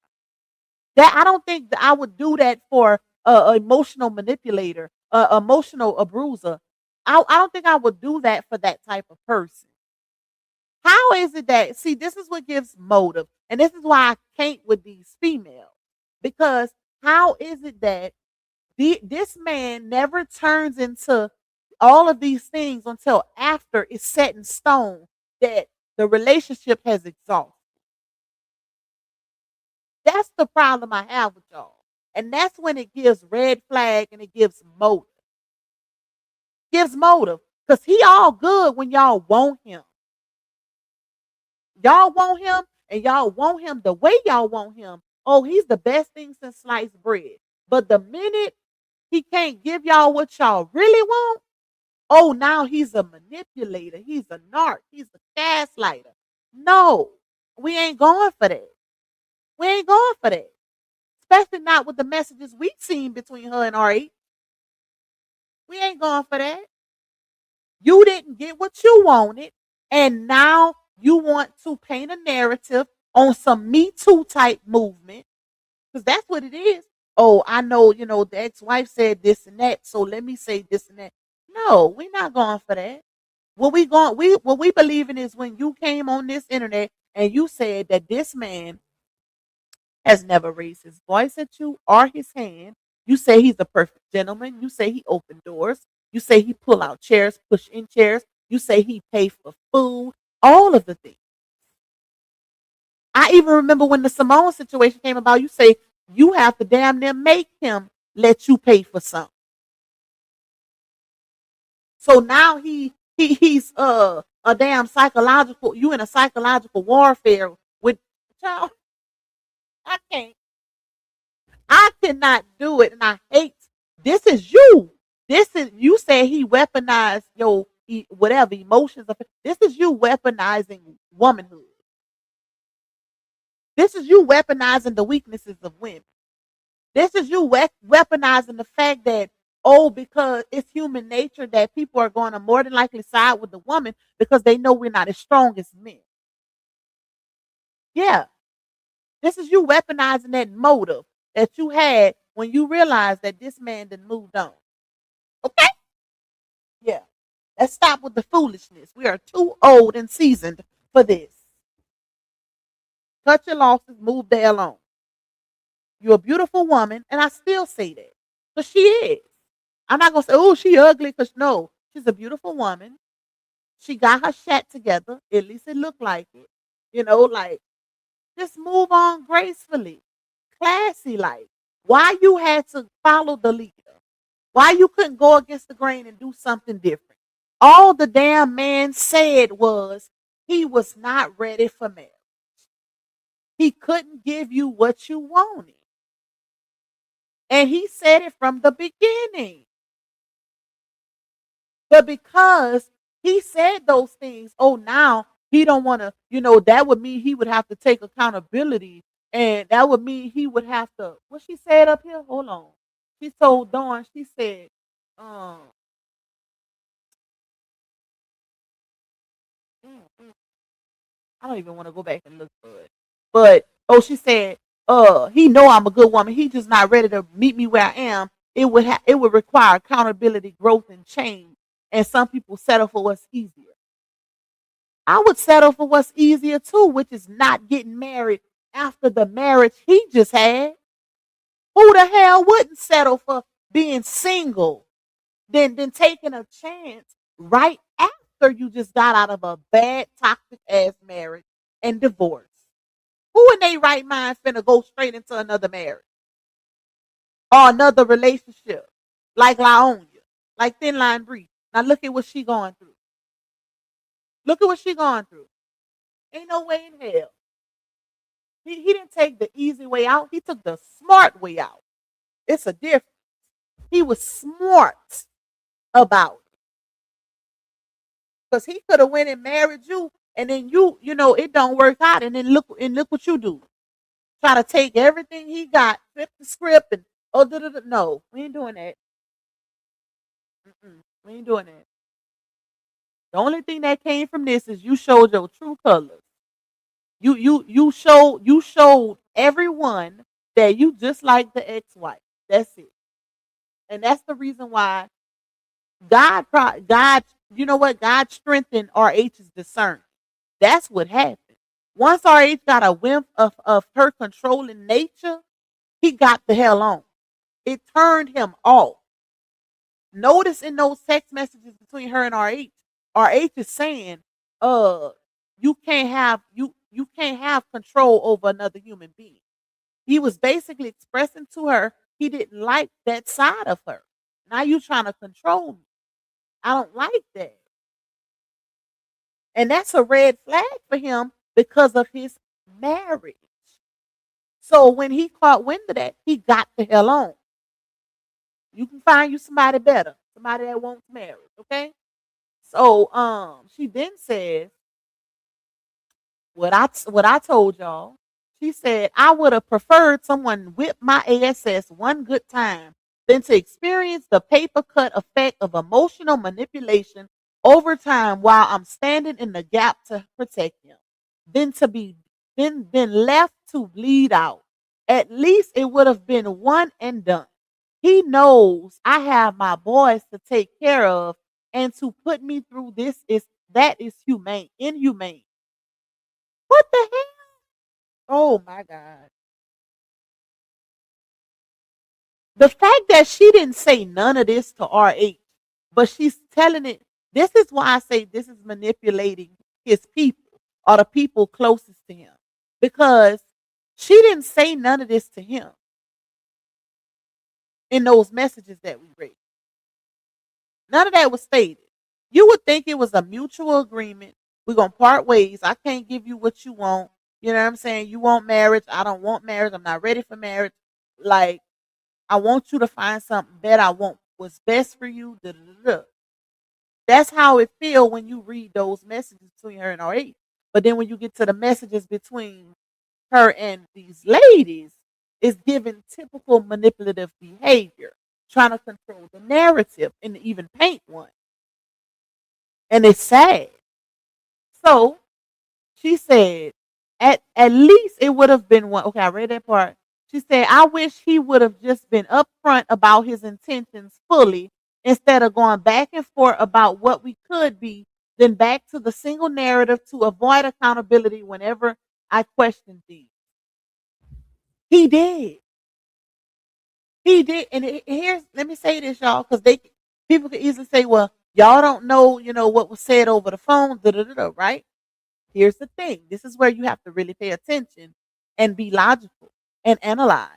That I don't think that I would do that for a emotional manipulator, a emotional abuser. I don't think I would do that for that type of person. How is it that see this is what gives motive, and this is why I can't with these females because how is it that this man never turns into all of these things until after it's set in stone that the relationship has exhausted? That's the problem I have with y'all. And that's when it gives red flag and it gives motive. Gives motive. Because he all good when y'all want him. Y'all want him and y'all want him the way y'all want him. Oh, he's the best thing since sliced bread. But the minute he can't give y'all what y'all really want, oh, now he's a manipulator. He's a narc. He's a gaslighter. No, we ain't going for that. We ain't going for that. Especially not with the messages we've seen between her and R8. We ain't going for that. You didn't get what you wanted, and now you want to paint a narrative on some Me Too type movement, because that's what it is. Oh, I know, the ex-wife said this and that, so let me say this and that. No, we're not going for that. What we believe in is when you came on this internet and you said that this man has never raised his voice at you or his hand. You say he's a perfect gentleman. You say he opened doors. You say he pull out chairs, push in chairs. You say he pay for food. All of the things. I even remember when the Simone situation came about. You say you have to damn near make him let you pay for something. So now he's a damn psychological. You in a psychological warfare with child. I can't. I cannot do it, and I hate. This is you. This is you. Say he weaponized your whatever emotions. This is you weaponizing womanhood. This is you weaponizing the weaknesses of women. This is you weaponizing the fact that because it's human nature that people are going to more than likely side with the woman because they know we're not as strong as men. Yeah, this is you weaponizing that motive that you had when you realized that this man done moved on. Okay? Yeah. Let's stop with the foolishness. We are too old and seasoned for this. Cut your losses, move the hell on. You're a beautiful woman, and I still say that. Because she is. I'm not going to say, oh, she ugly, because no. She's a beautiful woman. She got her shat together. At least it looked like it. Just move on gracefully. Classy like. Why you had to follow the leader? Why you couldn't go against the grain and do something different? All the damn man said was he was not ready for marriage. He couldn't give you what you wanted. And he said it from the beginning. But because he said those things, oh, now he don't want to, that would mean he would have to take accountability. And that would mean he would have to, what she said up here? Hold on. She told Dawn, she said, um, mm, mm, I don't even want to go back and look for it. But, oh, she said, he know I'm a good woman. He just not ready to meet me where I am. It would require accountability, growth, and change. And some people settle for what's easier. I would settle for what's easier too, which is not getting married after the marriage he just had. Who the hell wouldn't settle for being single than taking a chance right after you just got out of a bad, toxic ass marriage and divorce? Who in their right mind finna go straight into another marriage or another relationship like Laonia, like Thin Line Bree? Now look at what she going through. Look at what she going through. Ain't no way in hell. He didn't take the easy way out. He took the smart way out. It's a difference. He was smart about it. Because he could have went and married you, and then it don't work out, and then look what you do. Try to take everything he got, flip the script, and no, we ain't doing that. We ain't doing that. The only thing that came from this is you showed your true colors. You showed everyone that you just like the ex-wife. That's it. And that's the reason why God, you know what? God strengthened RH's discernment. That's what happened. Once RH got a whiff of her controlling nature, he got the hell on. It turned him off. Notice in those text messages between her and RH, RH is saying, you can't have control over another human being. He was basically expressing to her he didn't like that side of her. Now you trying to control me. I don't like that. And that's a red flag for him because of his marriage. So when he caught wind of that, he got the hell on. You can find you somebody better, somebody that wants marriage, okay? So she then says what I told y'all. She said, I would have preferred someone whip my ass one good time than to experience the paper cut effect of emotional manipulation over time while I'm standing in the gap to protect him. Then to be then left to bleed out. At least it would have been one and done. He knows I have my boys to take care of, and to put me through this is inhumane. What the hell? Oh my God. The fact that she didn't say none of this to RH, but she's telling it, this is why I say this is manipulating his people or the people closest to him. Because she didn't say none of this to him in those messages that we read. None of that was stated. You would think it was a mutual agreement. We're going to part ways. I can't give you what you want. You know what I'm saying? You want marriage. I don't want marriage. I'm not ready for marriage. Like, I want you to find something better. I want what's best for you. Da, da, da, da. That's how it feels when you read those messages between her and RH. But then when you get to the messages between her and these ladies, it's giving typical manipulative behavior, trying to control the narrative and even paint one. And it's sad. So she said, at least it would have been one. Okay, I read that part. She said, I wish he would have just been upfront about his intentions fully instead of going back and forth about what we could be, then back to the single narrative to avoid accountability whenever I question things. He did. He did. And here's, let me say this, y'all, because people can easily say, well, y'all don't know, what was said over the phone, right? Here's the thing. This is where you have to really pay attention and be logical and analyze.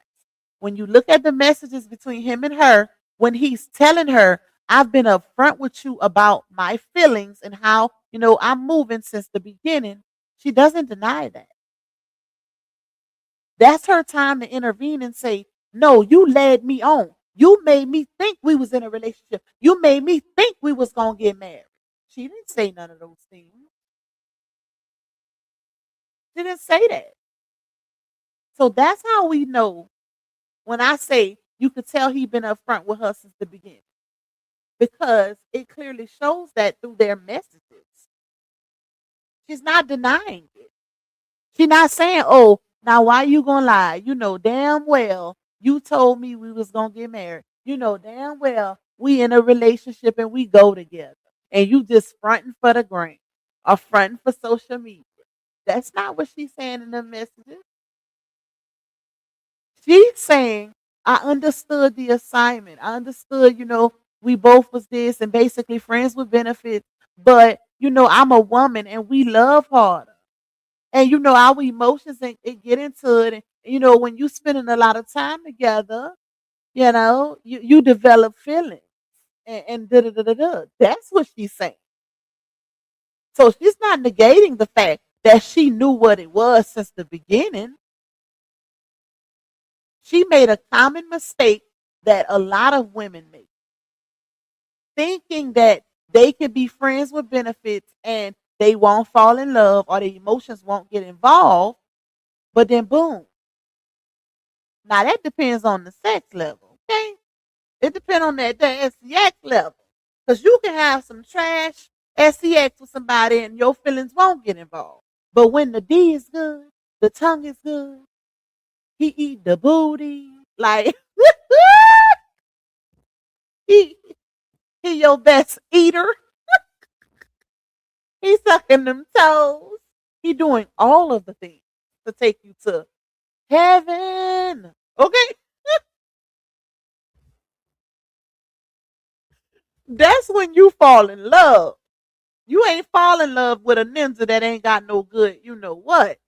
When you look at the messages between him and her, when he's telling her, I've been upfront with you about my feelings and how I'm moving since the beginning. She doesn't deny that. That's her time to intervene and say, no, you led me on. You made me think we was in a relationship. You made me think we was going to get married. She didn't say none of those things. She didn't say that. So that's how we know when I say you could tell he been upfront with her since the beginning. Because it clearly shows that through their messages. She's not denying it. She's not saying, oh, now why you gonna lie? You know damn well you told me we was gonna get married. You know damn well we in a relationship and we go together. And you just fronting for the gram or fronting for social media. That's not what she's saying in the messages. She's saying, I understood the assignment. I understood, we both was this and basically friends with benefits. But, I'm a woman and we love harder. And, our emotions and get into it. And, when you spending a lot of time together, you develop feelings. And da da da da da. That's what she's saying. So she's not negating the fact that she knew what it was since the beginning. She made a common mistake that a lot of women make, thinking that they could be friends with benefits and they won't fall in love or the emotions won't get involved, but then boom. Now that depends on the sex level, okay? It depends on that SEX level. Because you can have some trash SEX with somebody and your feelings won't get involved. But when the D is good, the tongue is good, he eat the booty, like he your best eater. He sucking them toes. He doing all of the things to take you to heaven. Okay? That's when you fall in love. You ain't fall in love with a ninja that ain't got no good, you know what?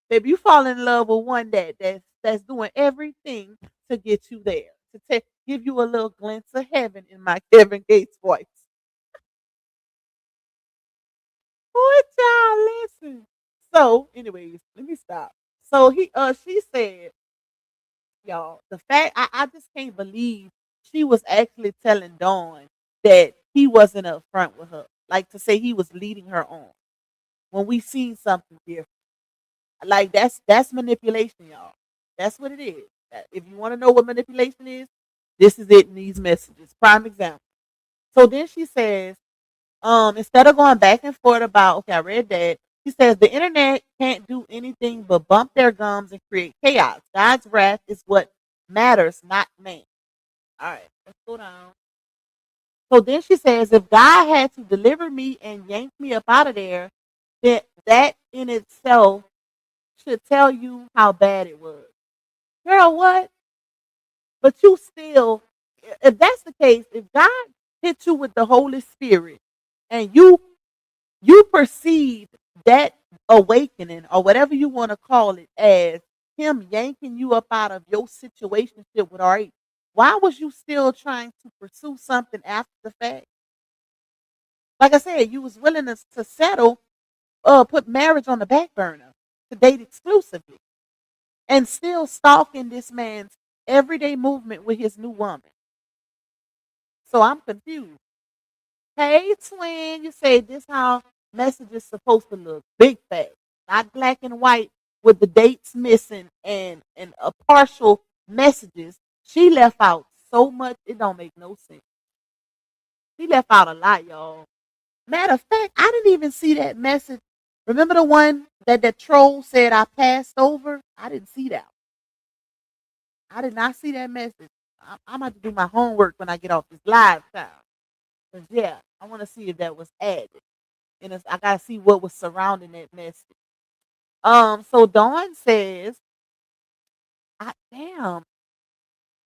Baby, you fall in love with one that's doing everything to get you there. To give you a little glimpse of heaven in my Kevin Gates voice. What y'all listen? So, anyways, let me stop. So she said, y'all, the fact I just can't believe she was actually telling Dawn that he wasn't upfront with her. Like to say he was leading her on when we seen something different. Like that's manipulation, y'all. That's what it is. If you want to know what manipulation is, this is it in these messages. Prime example. So then she says, instead of going back and forth about, okay, I read that. She says the internet can't do anything but bump their gums and create chaos. God's wrath is what matters, not man. All right, let's go down. So then she says, if God had to deliver me and yank me up out of there, then that in itself should tell you how bad it was. Girl, what? But you still, if that's the case, if God hit you with the Holy Spirit and you perceive that awakening or whatever you want to call it as him yanking you up out of your situation with R.H., why was you still trying to pursue something after the fact? Like I said, you was willing to settle, put marriage on the back burner to date exclusively and still stalking this man's everyday movement with his new woman. So I'm confused. Hey, twin, you say this how message is supposed to look. Big fat, not black and white with the dates missing and a partial messages. She left out so much, it don't make no sense. She left out a lot, y'all. Matter of fact, I didn't even see that message. Remember the one that troll said I passed over? I didn't see that. I did not see that message. I'm about to do my homework when I get off this live time. Cause yeah, I want to see if that was added. And I gotta see what was surrounding that message. So Dawn says, damn.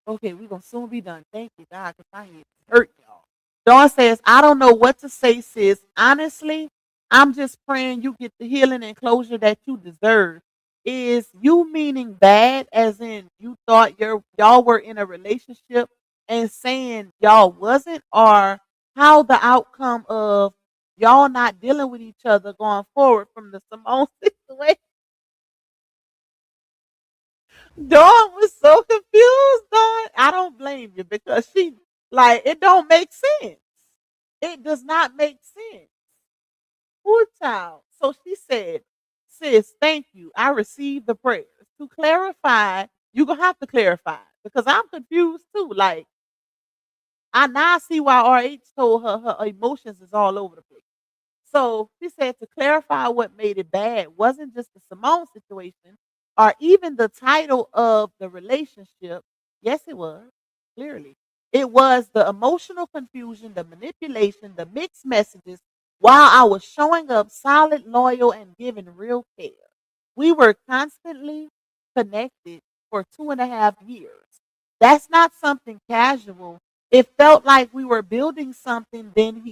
Okay, we're gonna soon be done. Thank you, God, because my head hurt, y'all. Dawn says, I don't know what to say, sis. Honestly, I'm just praying you get the healing and closure that you deserve. Is you meaning bad as in you thought y'all were in a relationship and saying y'all wasn't, or how the outcome of Y'all not dealing with each other going forward from the Simone situation. Dawn was so confused, Dawn. I don't blame you because she like it don't make sense. It does not make sense. Poor child. So she said, sis, thank you. I received the prayers. To clarify, you're gonna have to clarify because I'm confused too. Like I now see why RH told her her emotions is all over the place. So she said to clarify what made it bad wasn't just the Simone situation or even the title of the relationship. Yes, it was, clearly. It was the emotional confusion, the manipulation, the mixed messages while I was showing up solid, loyal, and giving real care. We were constantly connected for 2.5 years. That's not something casual. It felt like we were building something, then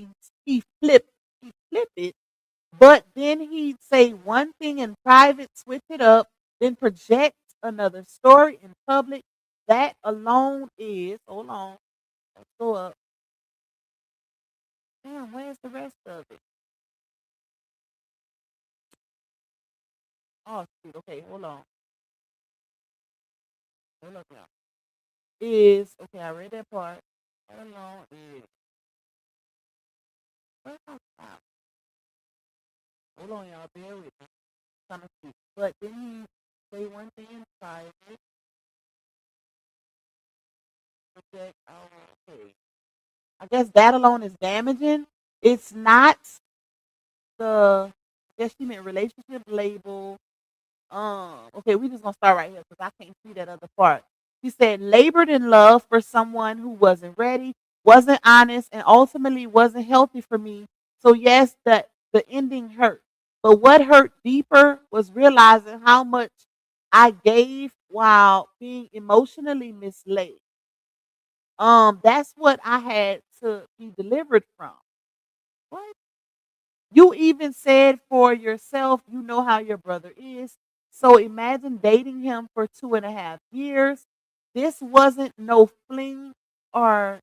he flip it, but then he'd say one thing in private, switch it up, then project another story in public. That alone is, hold on, let's go up. Damn, where's the rest of it? Oh, shoot. Okay, hold on. Hold up now. Is, okay, I read that part. Hold on. Is, where's my file? Hold on, y'all. Bear with me. Trying to see. But then he say one thing in private, project, oh, okay. I guess that alone is damaging. It's not the, I guess she meant relationship label. Okay, we just gonna start right here because I can't see that other part. She said labored in love for someone who wasn't ready, wasn't honest, and ultimately wasn't healthy for me. So yes, the ending hurt. But what hurt deeper was realizing how much I gave while being emotionally misled. That's what I had to be delivered from. What? You even said for yourself, you know how your brother is. So imagine dating him for 2.5 years. This wasn't no fling, or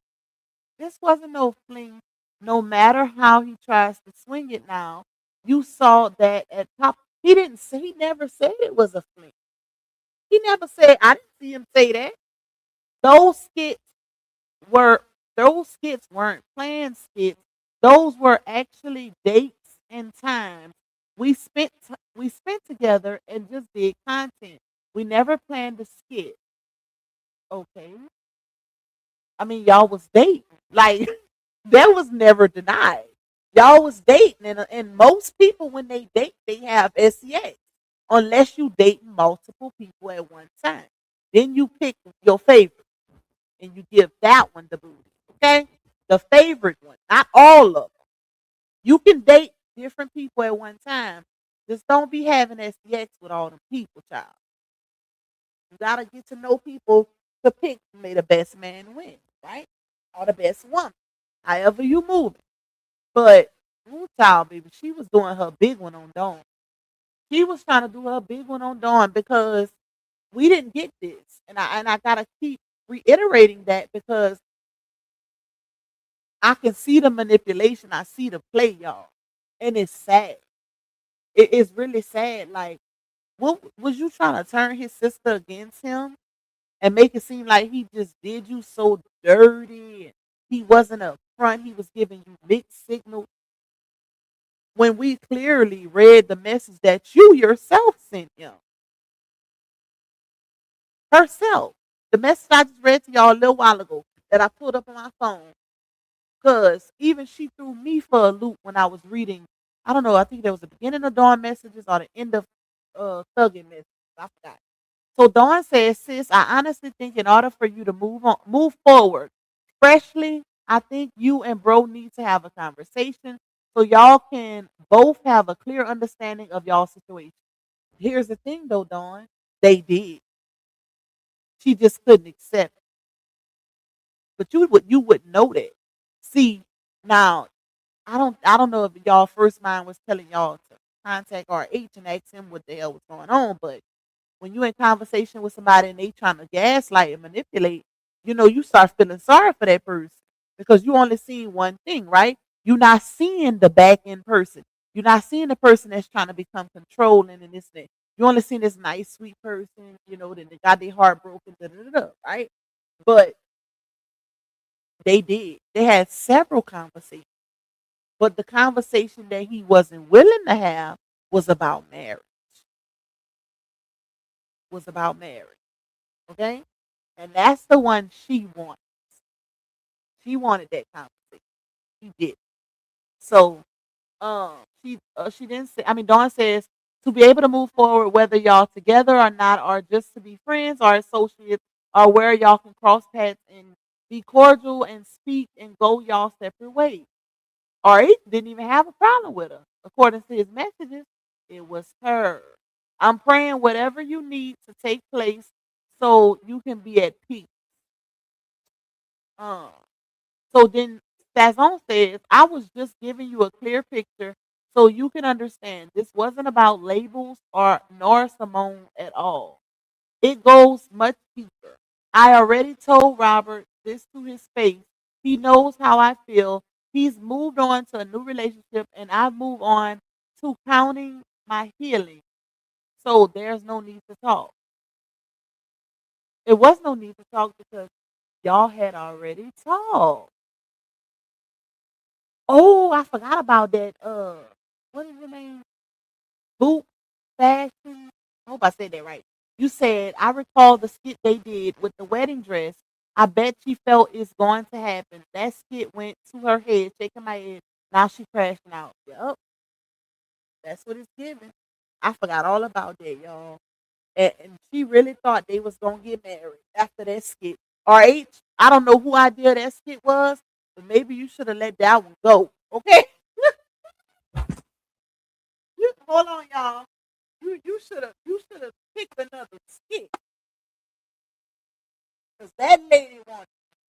this wasn't no fling. No matter how he tries to swing it now, you saw that at top. He didn't say, he never said it was a fling. He never said, I didn't see him say that. Those skits were those skits weren't planned skits. Those were actually dates and times we spent together and just did content. We never planned a skit. Okay. I mean, y'all was dating. Like that was never denied. Y'all was dating, and most people when they date, they have SEX, unless you date multiple people at one time. Then you pick your favorite and you give that one the booty. Okay? The favorite one, not all of them. You can date different people at one time. Just don't be having SDX with all them people, child. You gotta get to know people to pick may the best man win, right? Or the best woman. However you move it. But ooh, child, baby, she was doing her big one on Dawn. She was trying to do her big one on Dawn because we didn't get this. And I gotta keep reiterating that because I can see the manipulation. I see the play, y'all. And it's sad. It is really sad. Like, what was you trying to turn his sister against him and make it seem like he just did you so dirty and he wasn't up front, he was giving you mixed signals when we clearly read the message that you yourself sent him. Herself. The message I just read to y'all a little while ago that I pulled up on my phone. Because even she threw me for a loop when I was reading. I don't know. I think there was the beginning of Dawn messages or the end of Thugging messages. I forgot. So Dawn says, "Sis, I honestly think in order for you to move forward freshly, I think you and bro need to have a conversation so y'all can both have a clear understanding of y'all situation." Here's the thing, though, Dawn. They did. She just couldn't accept it. But you would know that. See, now I don't know if y'all first mind was telling y'all to contact RH and ask him what the hell was going on, but when you in conversation with somebody and they trying to gaslight and manipulate, you start feeling sorry for that person because you only see one thing, right? You're not seeing the back end person. You're not seeing the person that's trying to become controlling and this thing. You only see this nice, sweet person, that they got their heart broken, right? But they did. They had several conversations. But the conversation that he wasn't willing to have was about marriage. Was about marriage. Okay? And that's the one she wanted. She wanted that conversation. He did. So she didn't say, Dawn says to be able to move forward, whether y'all together or not, or just to be friends or associates, or where y'all can cross paths and be cordial and speak and go y'all separate ways. Or he didn't even have a problem with her. According to his messages, it was her. I'm praying whatever you need to take place so you can be at peace. Um, so then Stazon says, I was just giving you a clear picture so you can understand this wasn't about labels or nor Simone at all. It goes much deeper. I already told Robert this to his face. He knows how I feel. He's moved on to a new relationship and I move on to counting my healing. So there's no need to talk. It was no need to talk because y'all had already talked. Oh, I forgot about that. What is your name? Boot fashion. I hope I said that right. You said I recall the skit they did with the wedding dress. I bet she felt it's going to happen. That skit went to her head, shaking my head. Now she crashing out. Yup, that's what it's giving. I forgot all about that, y'all. And she really thought they was gonna get married after that skit. RH, I don't know who idea that skit was, but maybe you should have let that one go. Okay. Hold on, y'all. You should have picked another skit because that lady wanted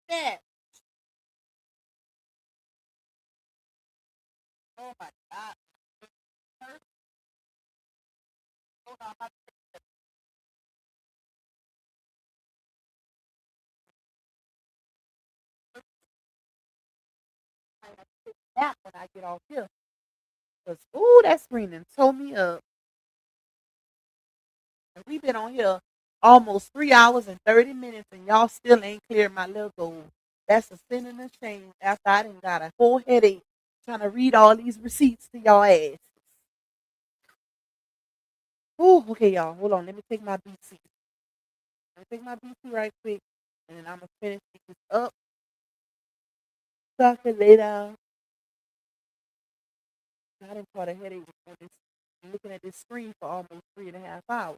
that. Oh my God. Hold on, I might pick that when I get off here. Cause ooh, that screening tore me up. And we've been on here almost 3 hours and 30 minutes, and y'all still ain't cleared my little goal. That's a sin and a shame. After I done got a whole headache trying to read all these receipts to y'all ass. Ooh, okay, y'all. Hold on. Let me take my BC. Let me take my BC right quick, and then I'm gonna finish these up. So I can lay down. I done caught a headache on this. Looking at this screen for almost 3.5 hours.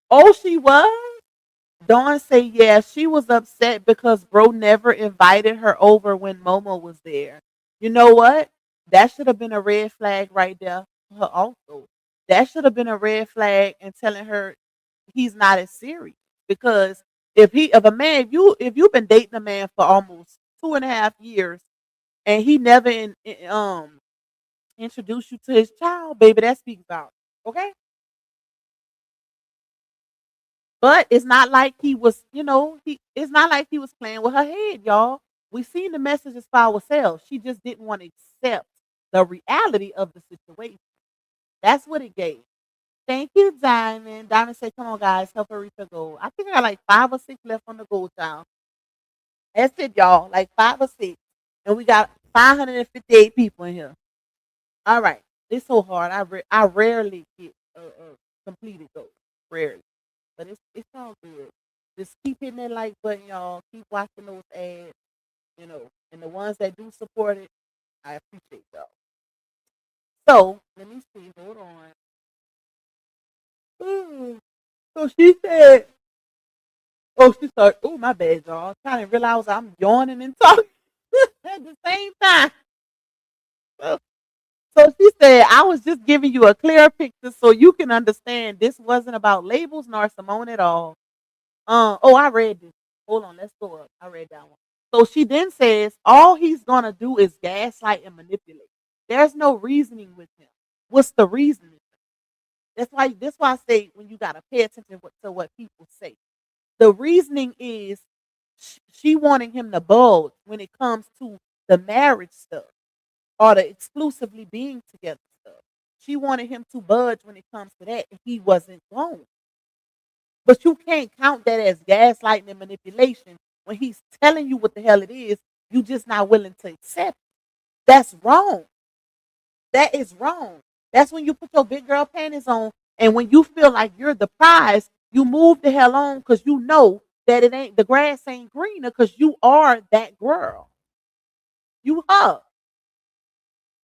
Oh, she was? Dawn say, yeah, she was upset because bro never invited her over when Momo was there. You know what? That should have been a red flag right there for her also. That should have been a red flag and telling her he's not as serious. Because if a man, if you've been dating a man for almost 2.5 years and he never introduced you to his child, baby, that speaks about. Okay? But it's not like he was, it's not like he was playing with her head, y'all. We seen the messages for ourselves. She just didn't want to accept the reality of the situation. That's what it gave. Thank you, Diamond. Diamond said, come on, guys, help her reach her goal. I think I got like 5 or 6 left on the goal, child. That's it, y'all. Like 5 or 6. And we got 558 people in here. All right. It's so hard. I rarely get completed goals. Rarely. But it's all good. Just keep hitting that like button, y'all. Keep watching those ads, and the ones that do support it, I appreciate y'all. So let me see. Hold on. So she said, "Oh, she started. Oh, my bad, y'all. Trying to realize I'm yawning and talking at the same time." So, so she said, "I was just giving you a clear picture so you can understand this wasn't about labels nor Simone at all. Oh, I read this. Hold on, let's go up. I read that one. So she then says, all he's gonna do is gaslight and manipulate. There's no reasoning with him. What's the reasoning? That's why I say when you gotta pay attention to what people say. The reasoning is she wanting him to bulge when it comes to the marriage stuff or the exclusively being together stuff. She wanted him to budge when it comes to that, and he wasn't wrong. But you can't count that as gaslighting and manipulation when he's telling you what the hell it is. You just not willing to accept it. That's wrong. That is wrong. That's when you put your big girl panties on, and when you feel like you're the prize, you move the hell on because you know that it ain't the grass ain't greener because you are that girl. You her.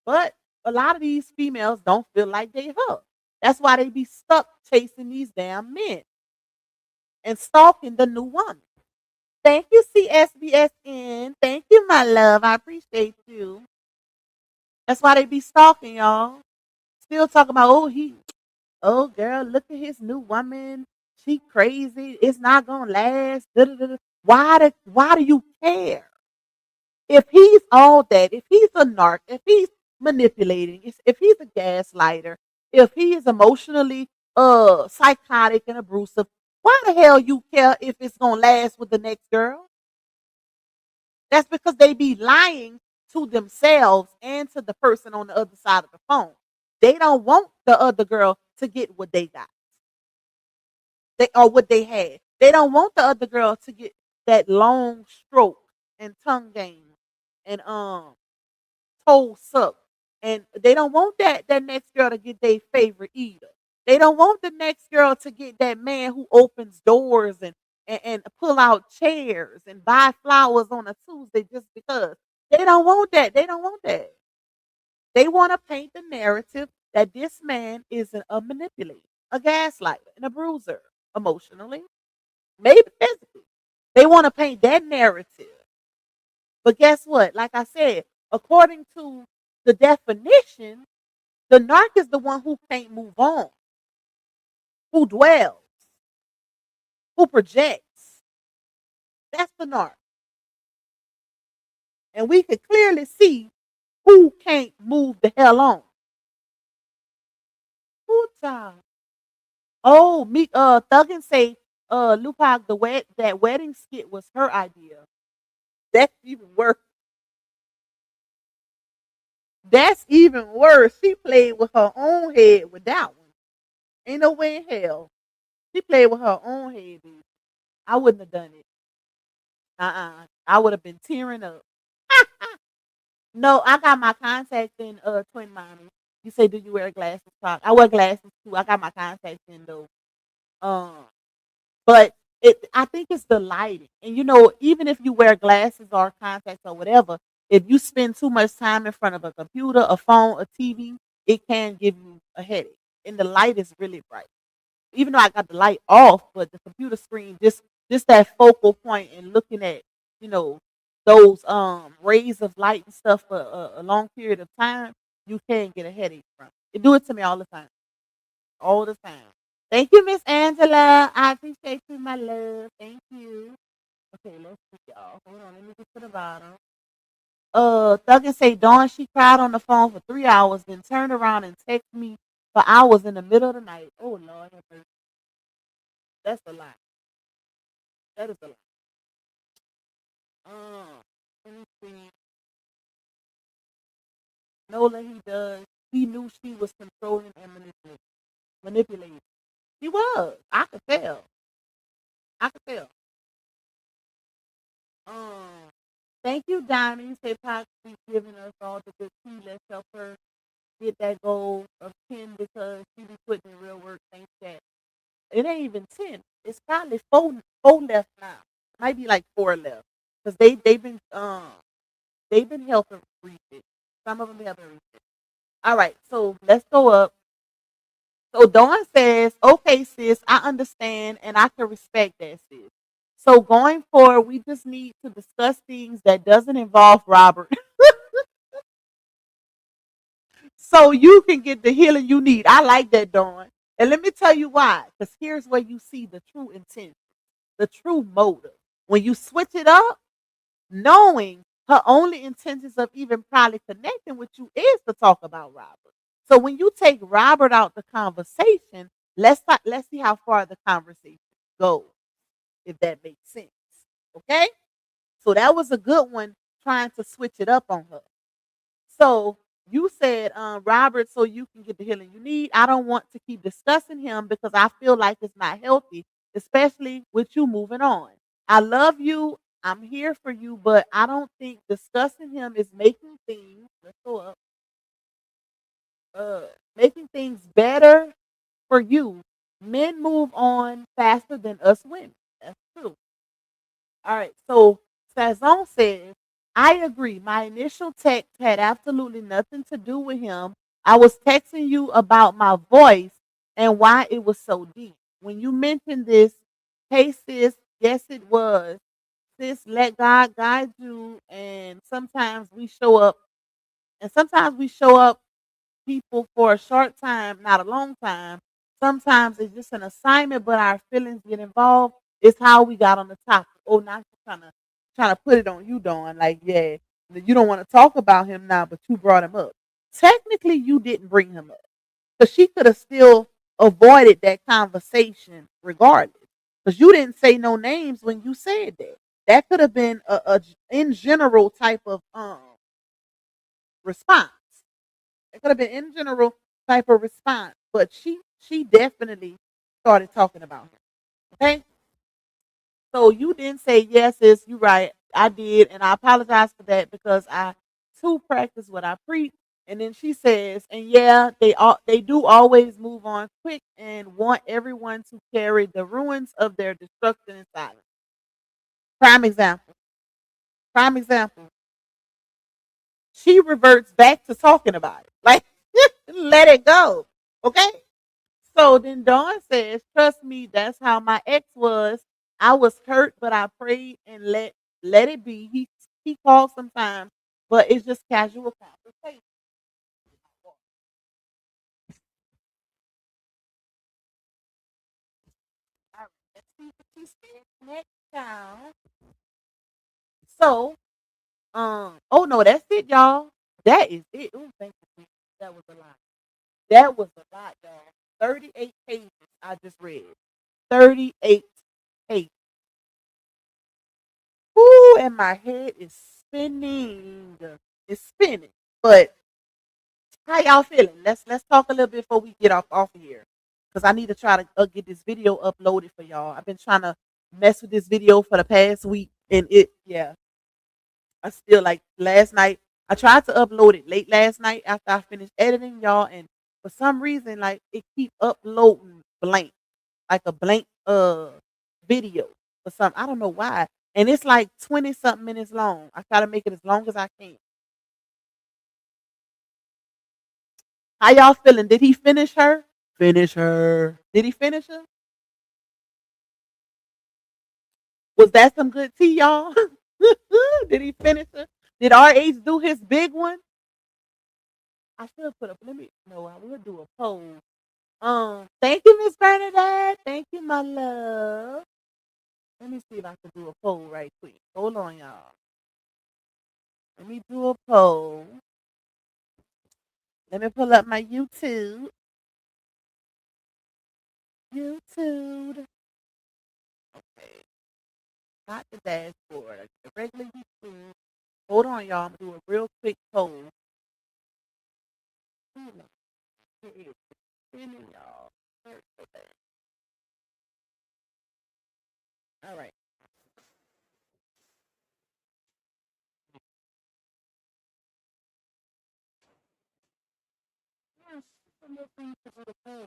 But a lot of these females don't feel like they her. That's why they be stuck chasing these damn men and stalking the new woman. Thank you, CSBSN. Thank you, my love. I appreciate you. That's why they be stalking y'all. Still talking about, oh girl, look at his new woman. She crazy. It's not gonna last. Da, da, da, da. Why do you care? If he's all that, if he's a narc, if he's manipulating, if he's a gaslighter, if he is emotionally psychotic and abusive, why the hell you care if it's gonna last with the next girl? That's because they be lying to themselves and to the person on the other side of the phone. They don't want the other girl to get what they got. What they had. They don't want the other girl to get that long stroke and tongue game and toe suck. And they don't want that next girl to get their favorite either. They don't want the next girl to get that man who opens doors and pull out chairs and buy flowers on a Tuesday just because. They don't want that. They don't want that. They want to paint the narrative that this man is a manipulator, a gaslighter, and a bruiser emotionally, maybe physically. They want to paint that narrative. But guess what? Like I said, according to the definition, the narc is the one who can't move on, who dwells, who projects. That's the narc. And we could clearly see who can't move the hell on. Who child? Oh, me Thuggin say Lupac that wedding skit was her idea. That's even worse. That's even worse. She played with her own head with that one. Ain't no way in hell. She played with her own head, baby. I wouldn't have done it. I would have been tearing up. No, I got my contacts in Twin Mommy. You say, do you wear glasses? Talk. I wear glasses too. I got my contacts in though. Um, but I think it's the lighting. And even if you wear glasses or contacts or whatever, if you spend too much time in front of a computer, a phone, a TV, it can give you a headache. And the light is really bright. Even though I got the light off, but the computer screen, just that focal point and looking at, you know, those rays of light and stuff for a long period of time, you can get a headache from. It do it to me all the time. All the time. Thank you, Miss Angela. I appreciate you, my love. Thank you. Okay, let's see, y'all. Hold on, let me get to the bottom. Thug and say Dawn, she cried on the phone for 3 hours, then turned around and texted me for hours in the middle of the night. Oh Lord, have mercy. That's a lot. That is a lot. Let me see. Nola, he does. He knew she was controlling and manipulating. He was. I could tell. I could tell. Thank you, Diamond. Say possibly giving us all the good tea. Let's help her get that goal of 10 because she be putting in real work. Thanks that. It ain't even 10. It's probably four left now. Might be like 4 left. Because they've been helping reach it. Some of them haven't reached it. All right, so let's go up. So Dawn says, okay, sis, I understand and I can respect that, sis. So going forward, we just need to discuss things that doesn't involve Robert. So you can get the healing you need. I like that, Dawn. And let me tell you why. Because here's where you see the true intent, the true motive. When you switch it up, knowing her only intentions of even probably connecting with you is to talk about Robert. So when you take Robert out the conversation, let's see how far the conversation goes, if that makes sense. Okay? So that was a good one trying to switch it up on her. So you said, Robert, so you can get the healing you need. I don't want to keep discussing him because I feel like it's not healthy, especially with you moving on. I love you. I'm here for you, but I don't think discussing him is making things, let's go up, uh, making things better for you. Men move on faster than us women. That's true. All right. So Sazon says, I agree. My initial text had absolutely nothing to do with him. I was texting you about my voice and why it was so deep. When you mentioned this, hey sis, yes it was. Sis, let God guide you. And sometimes we show up people for a short time, not a long time. Sometimes it's just an assignment, but our feelings get involved. It's how we got on the topic. Oh, not trying to put it on you, Dawn. Like, yeah, you don't want to talk about him now, but you brought him up. Technically, you didn't bring him up because she could have still avoided that conversation regardless. Because you didn't say no names when you said that. That could have been a in general type of response. It could have been in general type of response, but she definitely started talking about him. Okay, so you didn't say yes, sis. You right. I did, and I apologize for that because I too practice what I preach. And then she says, and yeah, they do always move on quick and want everyone to carry the ruins of their destruction in silence. Prime example. Prime example. She reverts back to talking about it. Like, let it go. Okay. So then Dawn says, trust me, that's how my ex was. I was hurt, but I prayed and let it be. He called sometimes, but it's just casual conversation. All right, let's see what she says next time. So, oh no, that's it, y'all. That is it. Oh, thank you. That was a lot. That was a lot, y'all. 38 pages I just read. 38 pages. Ooh, and my head is spinning. It's spinning. But how y'all feeling? Let's talk a little bit before we get off of here, because I need to try to get this video uploaded for y'all. I've been trying to mess with this video for the past week, and I still like last night. I tried to upload it late last night after I finished editing, y'all, and for some reason, like it keep uploading blank, like a blank video or something. I don't know why. And it's like 20 something minutes long. I try to make it as long as I can. How y'all feeling? Did he finish her? Finish her. Did he finish her? Was that some good tea, y'all? Did he finish her? Did RH do his big one? I should put up. Let me. No, I will do a poll. Thank you, Miss Bernadette. Thank you, my love. Let me see if I can do a poll right quick. Hold on, y'all. Let me do a poll. Let me pull up my YouTube. YouTube. Okay. Not the dashboard. The regular YouTube. Hold on, y'all. I'm gonna do a real quick poll. Hold on. Here it is. Spinning, y'all. Okay. All right. Yeah, some more things to do the poll.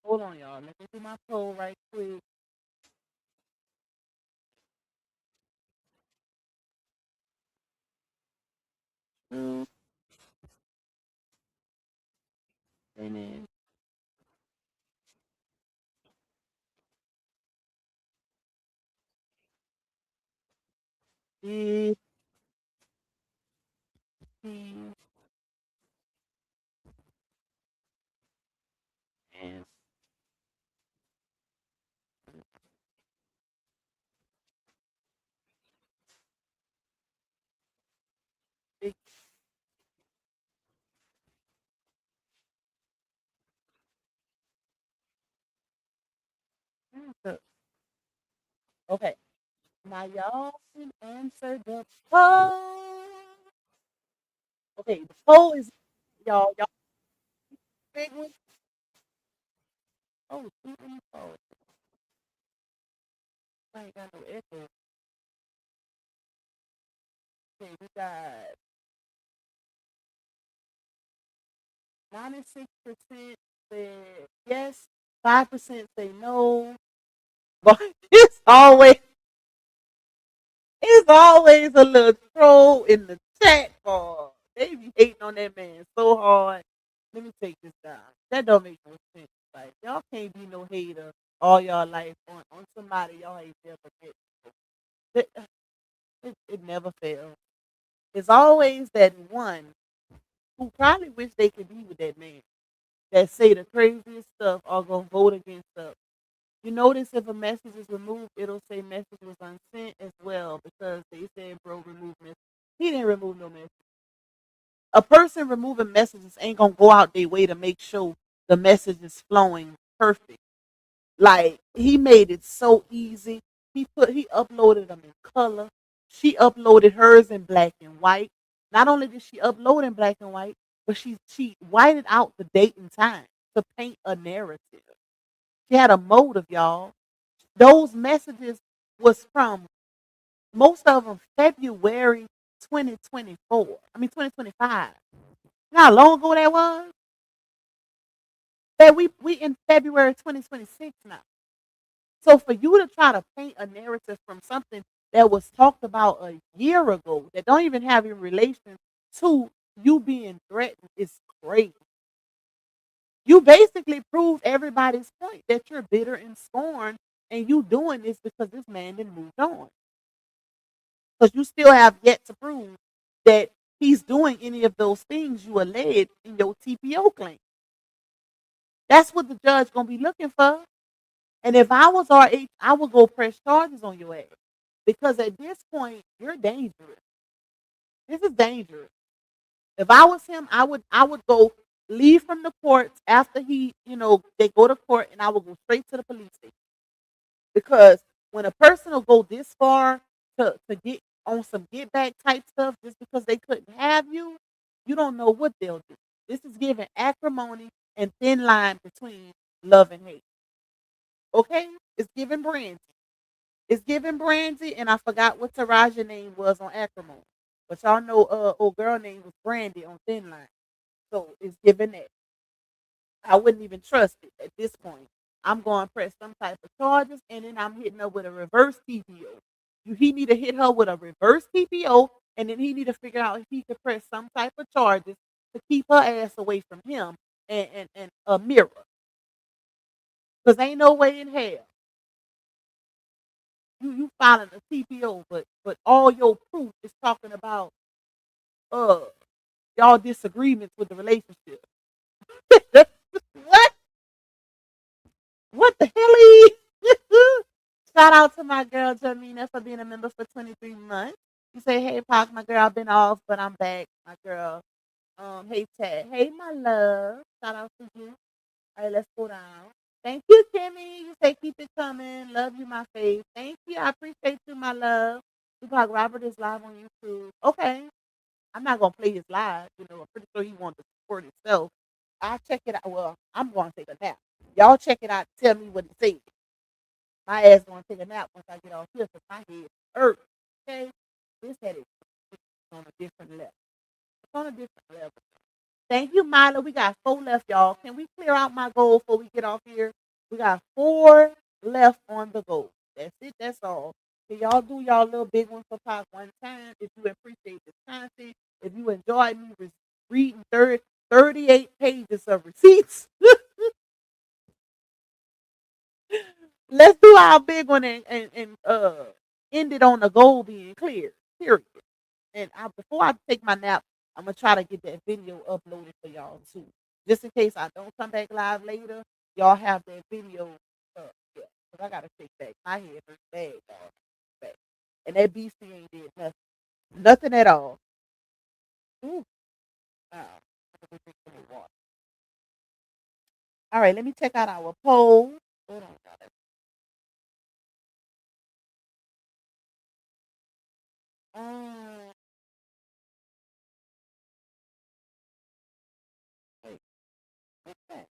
Hold on, y'all. Let me do my poll right quick. Mm, Finish. Did he and Okay. Now y'all can answer the poll. Okay, the poll is y'all big one. Oh, shoot in the poll. I ain't got no echo. Okay, we got 96% said yes, 5% say no. But it's always a little troll in the chat bar. They be hating on that man so hard. Let me take this down. That don't make no sense. Like y'all can't be no hater all y'all life on somebody y'all ain't never met. It, it never fails. It's always that one who probably wish they could be with that man that say the craziest stuff or gonna vote against stuff. You notice if a message is removed, it'll say message was unsent as well because they said bro removed message. He didn't remove no message. A person removing messages ain't gonna go out their way to make sure the message is flowing perfect. Like he made it so easy. He uploaded them in color. She uploaded hers in black and white. Not only did she upload in black and white, but she whited out the date and time to paint a narrative. She had a motive, y'all. Those messages was from most of them February 2024. I mean 2025. You know how long ago that was? That we in February 2026 now. So for you to try to paint a narrative from something that was talked about a year ago that don't even have a relation to you being threatened is crazy. You basically proved everybody's point that you're bitter and scorned, and you doing this because this man didn't move on. Because you still have yet to prove that he's doing any of those things you alleged in your TPO claim. That's what the judge gonna be looking for. And if I was RH, I would go press charges on your ass. Because at this point, you're dangerous. This is dangerous. If I was him, I would go leave from the courts after they go to court and I would go straight to the police station. Because when a person will go this far to get on some get back type stuff just because they couldn't have you, you don't know what they'll do. This is giving acrimony and thin line between love and hate. Okay? It's giving brandy. It's giving brandy, and I forgot what Taraja's name was on acrimony. But y'all know old girl name was Brandy on Thin Line. So it's giving that. I wouldn't even trust it at this point. I'm going to press some type of charges, and then I'm hitting her with a reverse TPO. He need to hit her with a reverse TPO, and then he need to figure out if he could press some type of charges to keep her ass away from him and a mirror. Because ain't no way in hell you filing a TPO, but all your proof is talking about uh y'all disagreements with the relationship. what? What the hell? Shout out to my girl Jamina for being a member for 23 months. You say, hey Pac, my girl, I've been off, but I'm back. My girl. Hey Ted. Hey my love. Shout out to you. All right, let's go down. Thank you, Kimmy. You say keep it coming. Love you, my face. Thank you. I appreciate you, my love. Tupac Robert is live on YouTube. Okay. I'm not gonna play his live. I'm pretty sure he wants to support himself. I'll check it out. Well, I'm gonna take a nap. Y'all check it out. Tell me what it says. My ass gonna take a nap once I get off here because my head hurts. Okay, this head is on a different level. It's on a different level. Thank you, Milo. We got 4 left, y'all. Can we clear out my goal before we get off here? We got 4 left on the goal. That's it. That's all. Can y'all do y'all little big one for Pop one time? If you appreciate this content, if you enjoyed me reading 38 pages of receipts, let's do our big one and end it on the goal being clear. Period. And before I take my nap, I'm gonna try to get that video uploaded for y'all too. Just in case I don't come back live later, y'all have that video up. Yeah, because I gotta take back my head hurts bad, dog. Bad. And that BC ain't did nothing. Nothing at all. Ooh. Wow. All right, let me check out our poll. Hold on, y'all. Um, wait, what's that?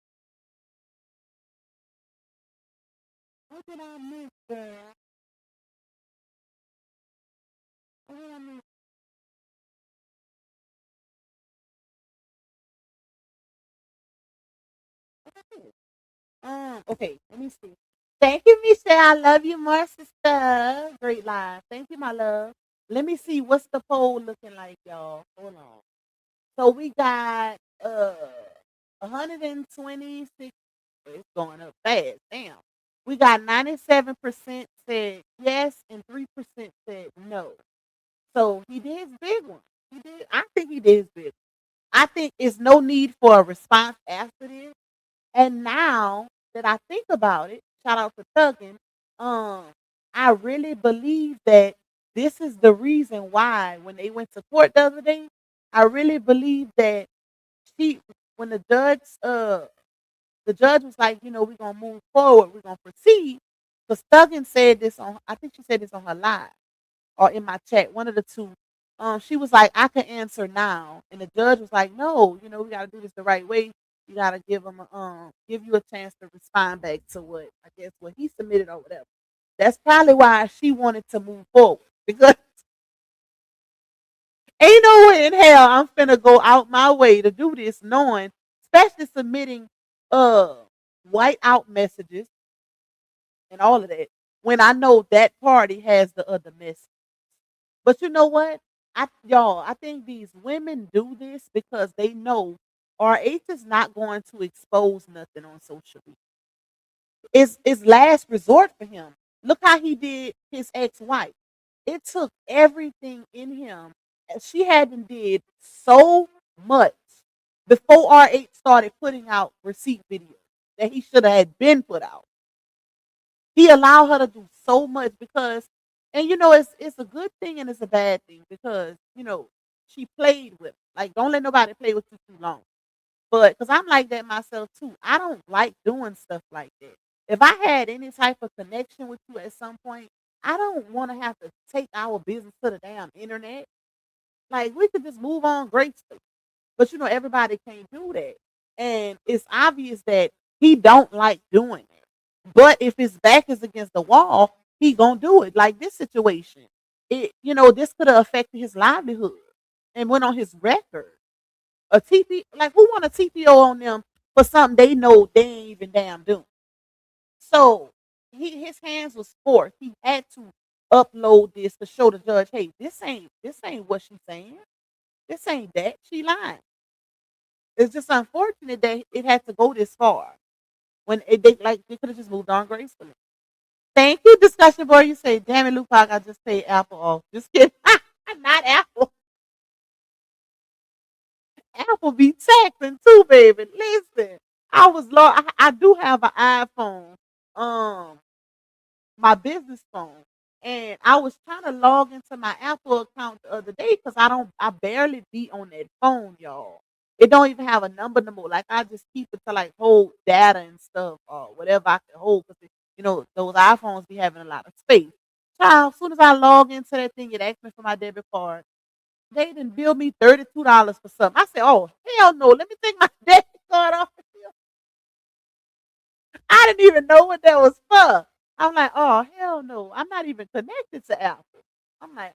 What did I miss there? What did I miss? What did I miss? Okay, let me see. Thank you, Michelle. I love you more, sister. Great live. Thank you, my love. Let me see what's the poll looking like, y'all. Hold on. So we got 126. It's going up fast. Damn. We got 97% said yes and 3% said no. So he did his big one. He did. I think he did his big one. I think it's no need for a response after this. And now that I think about it, shout out to Thuggin, um, I really believe that this is the reason why when they went to court the other day, I really believe that she when the judge was like, we're gonna move forward, we're gonna proceed. Because Thuggin said this on I think she said this on her live or in my chat, one of the two. She was like, I can answer now. And the judge was like, no, we gotta do this the right way. You gotta give you a chance to respond back to what he submitted or whatever. That's probably why she wanted to move forward. Because ain't no way in hell I'm finna go out my way to do this, knowing, especially submitting uh white out messages and all of that, when I know that party has the other message. But you know what? I think these women do this because they know RH is not going to expose nothing on social media. It's last resort for him. Look how he did his ex-wife. It took everything in him. And she hadn't did so much before RH started putting out receipt videos that he should have had been put out. He allowed her to do so much because, and it's a good thing and it's a bad thing because she played with him. Like, don't let nobody play with you too long. But because I'm like that myself too, I don't like doing stuff like that. If I had any type of connection with you at some point, I don't want to have to take our business to the damn internet. Like, we could just move on gracefully. But everybody can't do that. And it's obvious that he don't like doing it. But if his back is against the wall, he gonna do it. Like this situation. This could have affected his livelihood and went on his record. A TP, like, who want a TPO on them for something they know they ain't even damn doing? So his hands was forced. He had to upload this to show the judge, hey, this ain't what she's saying. This ain't that. She lying. It's just unfortunate that it had to go this far. When they could have just moved on gracefully. Thank you, discussion board. You say, damn it, Lupac, I just paid Apple off. Just kidding. Not Apple. Apple be taxing too, baby. Listen, I do have an iPhone, um, my business phone, and I was trying to log into my Apple account the other day because I barely be on that phone, y'all. It don't even have a number no more. Like, I just keep it to like hold data and stuff or whatever I can hold because those iPhones be having a lot of space. Child, as soon as I log into that thing, it asks me for my debit card. They didn't bill me $32 for something. I said, oh, hell no. Let me take my debit card off. I didn't even know what that was for. I'm like, oh, hell no. I'm not even connected to Apple. I'm like,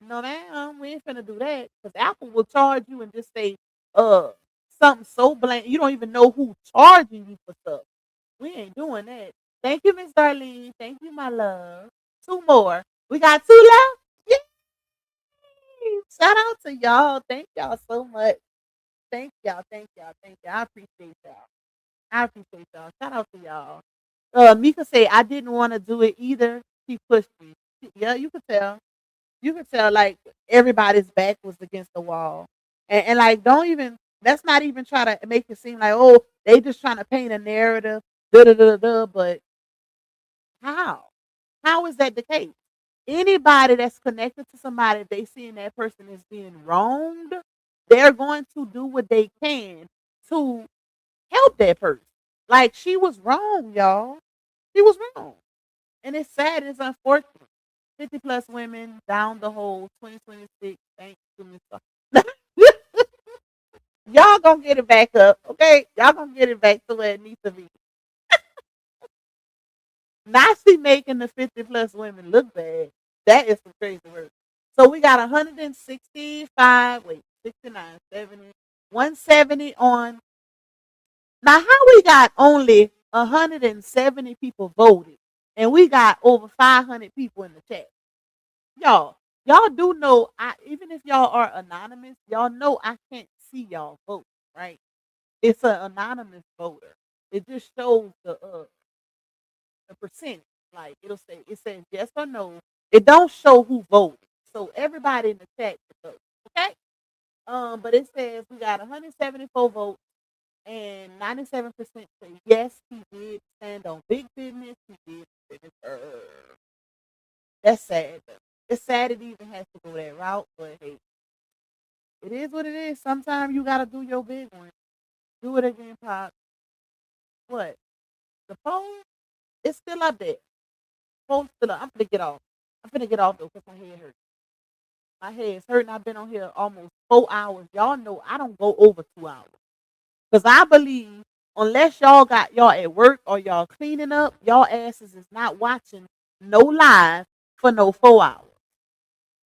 no, ma'am, we ain't finna do that. Because Apple will charge you and just say, uh, something so blank. You don't even know who charging you for stuff. We ain't doing that. Thank you, Miss Darlene. Thank you, my love. Two more. We got two left? Yay! Shout out to y'all. Thank y'all so much. Thank y'all. Thank y'all. Thank y'all. I appreciate y'all. I appreciate y'all. Shout out to y'all. Mika said I didn't want to do it either. She pushed me. Yeah, you could tell. You could tell like everybody's back was against the wall. And like don't even let's not even try to make it seem like, oh, they just trying to paint a narrative. Da da da da. But how? How is that the case? Anybody that's connected to somebody, if they seeing that person is being wronged, they're going to do what they can to help that person. Like she was wrong, y'all. She was wrong. And it's sad, it's unfortunate. 50 plus women down the hole 2026. Thank goodness. Y'all gonna get it back up, okay? Y'all gonna get it back to where it needs to be. Not she making the 50 plus women look bad. That is some crazy work. So we got 165, wait, 69, 70, 170 on. Now, how we got only 170 people voted and we got over 500 people in the chat? Y'all do know, even if y'all are anonymous, y'all know I can't see y'all vote, right? It's an anonymous voter. It just shows the percentage. Like it says yes or no. It don't show who voted. So everybody in the chat can vote. Okay? But it says we got 174 votes and 97% say yes, he did stand on big business. He did finish her. That's sad though. It's sad it even has to go that route, but hey, it is what it is. Sometimes you gotta do your big one. Do it again, Pop. What? The poll? It's still up there. Poll's still up. I'm finna get off. I'm finna get off though because my head hurts. My head's hurting. I've been on here almost 4 hours. Y'all know I don't go over 2 hours. Because I believe unless y'all got y'all at work or y'all cleaning up, y'all asses is not watching no live for no 4 hours.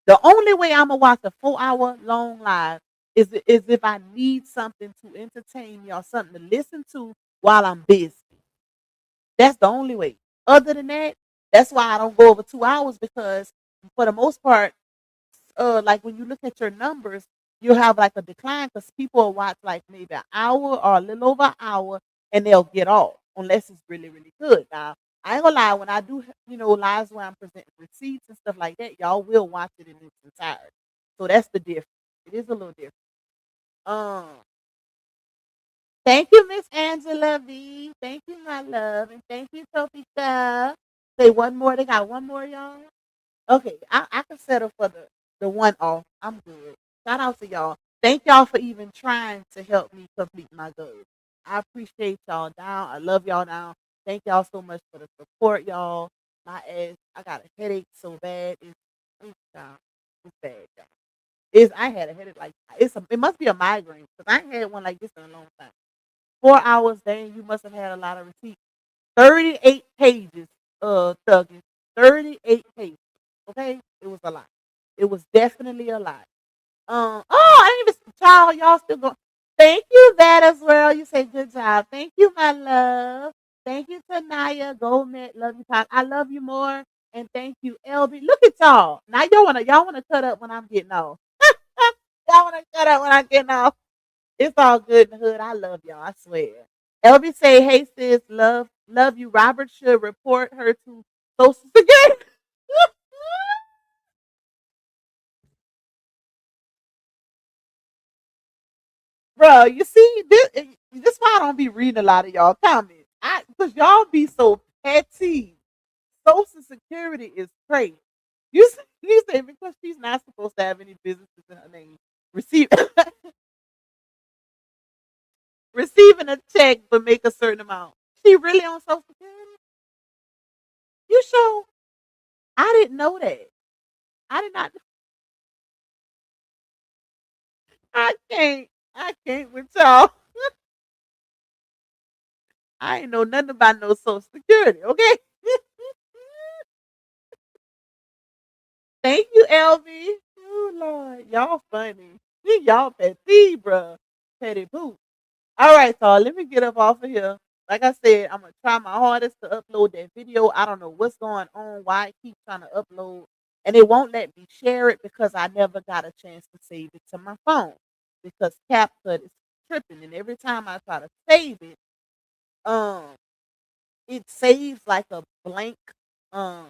The only way I'm gonna watch a 4 hour long live is if I need something to entertain me or something to listen to while I'm busy. That's the only way. Other than that, that's why I don't go over 2 hours because for the most part, like when you look at your numbers, you'll have like a decline because people will watch like maybe an hour or a little over an hour and they'll get off unless it's really, really good. Now, I ain't gonna lie, when I do, lives where I'm presenting receipts and stuff like that, y'all will watch it in its entirety. So that's the difference. It is a little different. Um, Thank you, Miss Angela V. Thank you, my love. And thank you, Topeka. Say one more. They got one more, y'all. Okay, I can settle for the one off. I'm good. Shout out to y'all. Thank y'all for even trying to help me complete my goals. I appreciate y'all down. I love y'all down. Thank y'all so much for the support, y'all. My ass, I got a headache so bad. It's bad, y'all. I had a headache like it must be a migraine because I ain't had one like this in a long time. 4 hours, dang, you must have had a lot of receipts. 38 pages, thugging. 38 pages. Okay? It was a lot. It was definitely a lot. I didn't even child, y'all still going. Thank you, that as well. You say good job. Thank you, my love. Thank you, Tanaya Goldman. Love you, Pop. I love you more. And thank you, LB. Look at y'all. Now y'all wanna cut up when I'm getting off. Y'all wanna cut up when I'm getting off. It's all good in the hood. I love y'all. I swear. LB say, hey sis, love you. Robert should report her to Social Security. Bro, you see, this why I don't be reading a lot of y'all comments. Because y'all be so petty. Social Security is crazy. You say because she's not supposed to have any businesses in her name. Receive receiving a check but make a certain amount. She really on Social Security? You sure? I didn't know that. I did not. I can't. I can't with y'all. I ain't know nothing about no Social Security. Okay. Thank you, LV. Oh Lord, y'all funny. Y'all petty, bro. Petty poop. All right, so let me get up off of here. Like I said, I'm gonna try my hardest to upload that video. I don't know what's going on, why I keep trying to upload, and it won't let me share it because I never got a chance to save it to my phone because CapCut is tripping, and every time I try to save it, um, it saves like a blank, um,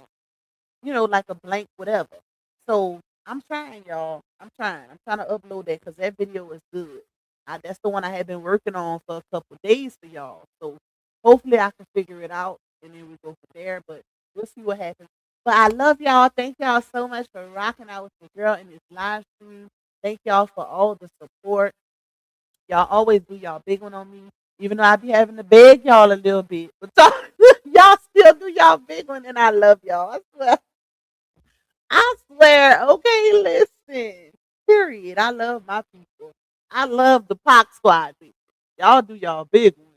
like a blank whatever. So I'm trying, y'all. I'm trying. I'm trying to upload that because that video is good. That's the one I have been working on for a couple of days for y'all. So hopefully I can figure it out and then we go from there. But we'll see what happens. But I love y'all. Thank y'all so much for rocking out with your girl in this live stream. Thank y'all for all the support. Y'all always do y'all big one on me. Even though I be having to beg y'all a little bit. But y'all still do y'all big one and I love y'all. I swear. I swear. Okay, listen. Period. I love my people. I love the Pac squad people. Y'all do y'all big one.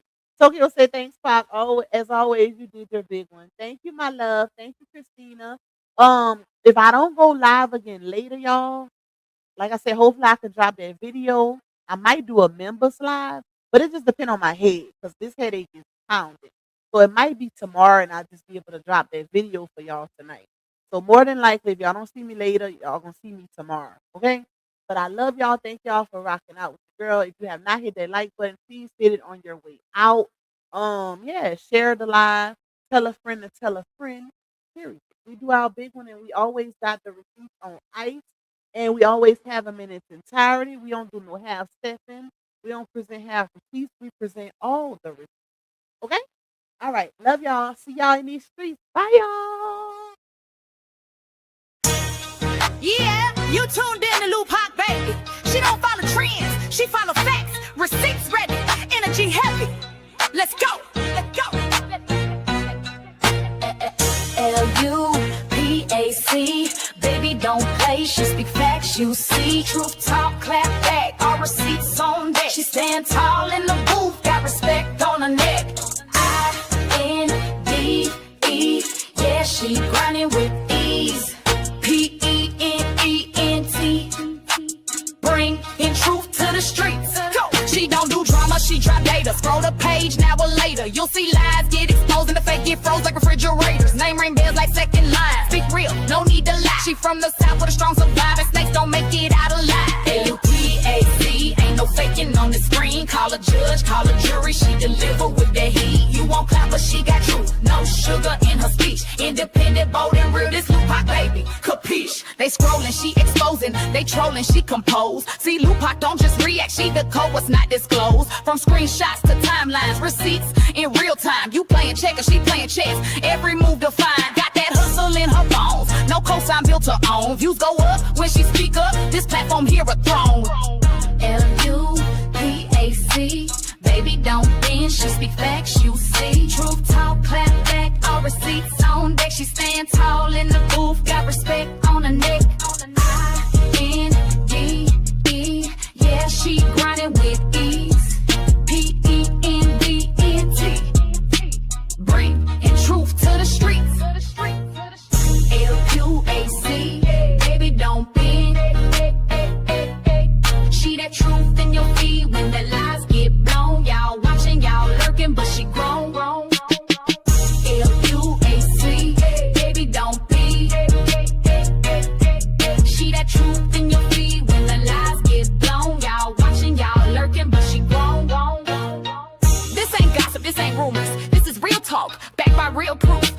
Tokyo say thanks, Pac. Oh, as always, you did your big one. Thank you, my love. Thank you, Christina. If I don't go live again later, y'all, like I said, hopefully I can drop that video. I might do a members live, but it just depends on my head because this headache is pounding. So it might be tomorrow and I'll just be able to drop that video for y'all tonight. So more than likely, if y'all don't see me later, y'all gonna see me tomorrow. Okay? But I love y'all. Thank y'all for rocking out with the girl. If you have not hit that like button, please hit it on your way out. Yeah, share the live, tell a friend to tell a friend. Period. We do our big one and we always got the receipts on ice. And we always have them in its entirety. We don't do no half stepping. We don't present half receipts. We present all the receipts. Okay? All right. Love y'all. See y'all in these streets. Bye, y'all. Yeah, you tuned in to Lou Pac, baby. She don't follow trends. She follow facts. Receipts ready. Energy heavy. Let's go. Let's go. L-U-P-A-C. Baby, don't play. She speak facts, you see. Truth talk, clap back. All receipts on deck. She stand tall in the booth. Got respect on her neck. I-N-D-E. Yeah, she grinding with ease. P-E-N-E-N-T. Bring in truth to the streets. Go. She don't do drama, she drop data. Scroll the page, now or later. You'll see lies get exposed and the fake get froze like refrigerators. Name ring bells like second line. Speak real, no need to lie. She from the south with a strong survivor. Snakes don't make it out alive. L-U-P-A-C. Ain't no faking on the screen. Call a judge, call a jury. She deliver with the heat. You won't clap, but she got truth. No sugar in her speech. Independent, bold, and real. This Lupac baby. Capiche? They scrolling, she exposing. They trolling, she compose. See, Lupac don't just react, she decode what's not disclosed. From screenshots to timelines, receipts in real time. You playing checkers, she playing chess. Every move defined. Got that hustle in her bones. No cosign built her own. Views go up when she speak up. This platform here a throne. L-U-P-A-C. Baby, don't bend. She speak facts, you see. Truth talk, clap back. All receipts on deck. She stand tall in the booth. Got respect on her neck. I-N-D-E. Yeah, she grinding with ease. P-E-N-D-E-N-T. Bring in truth to the streets. L-U-A-C. Baby, don't bend. She that truth in your feed when the lies get blown. Y'all watching, y'all lurking, but she grown. L-U-A-C. Baby, don't be. She that truth in your feed when the lies get blown. Y'all watching, y'all lurking, but she grown. This ain't gossip, this ain't rumors. This is real talk, backed by real proof.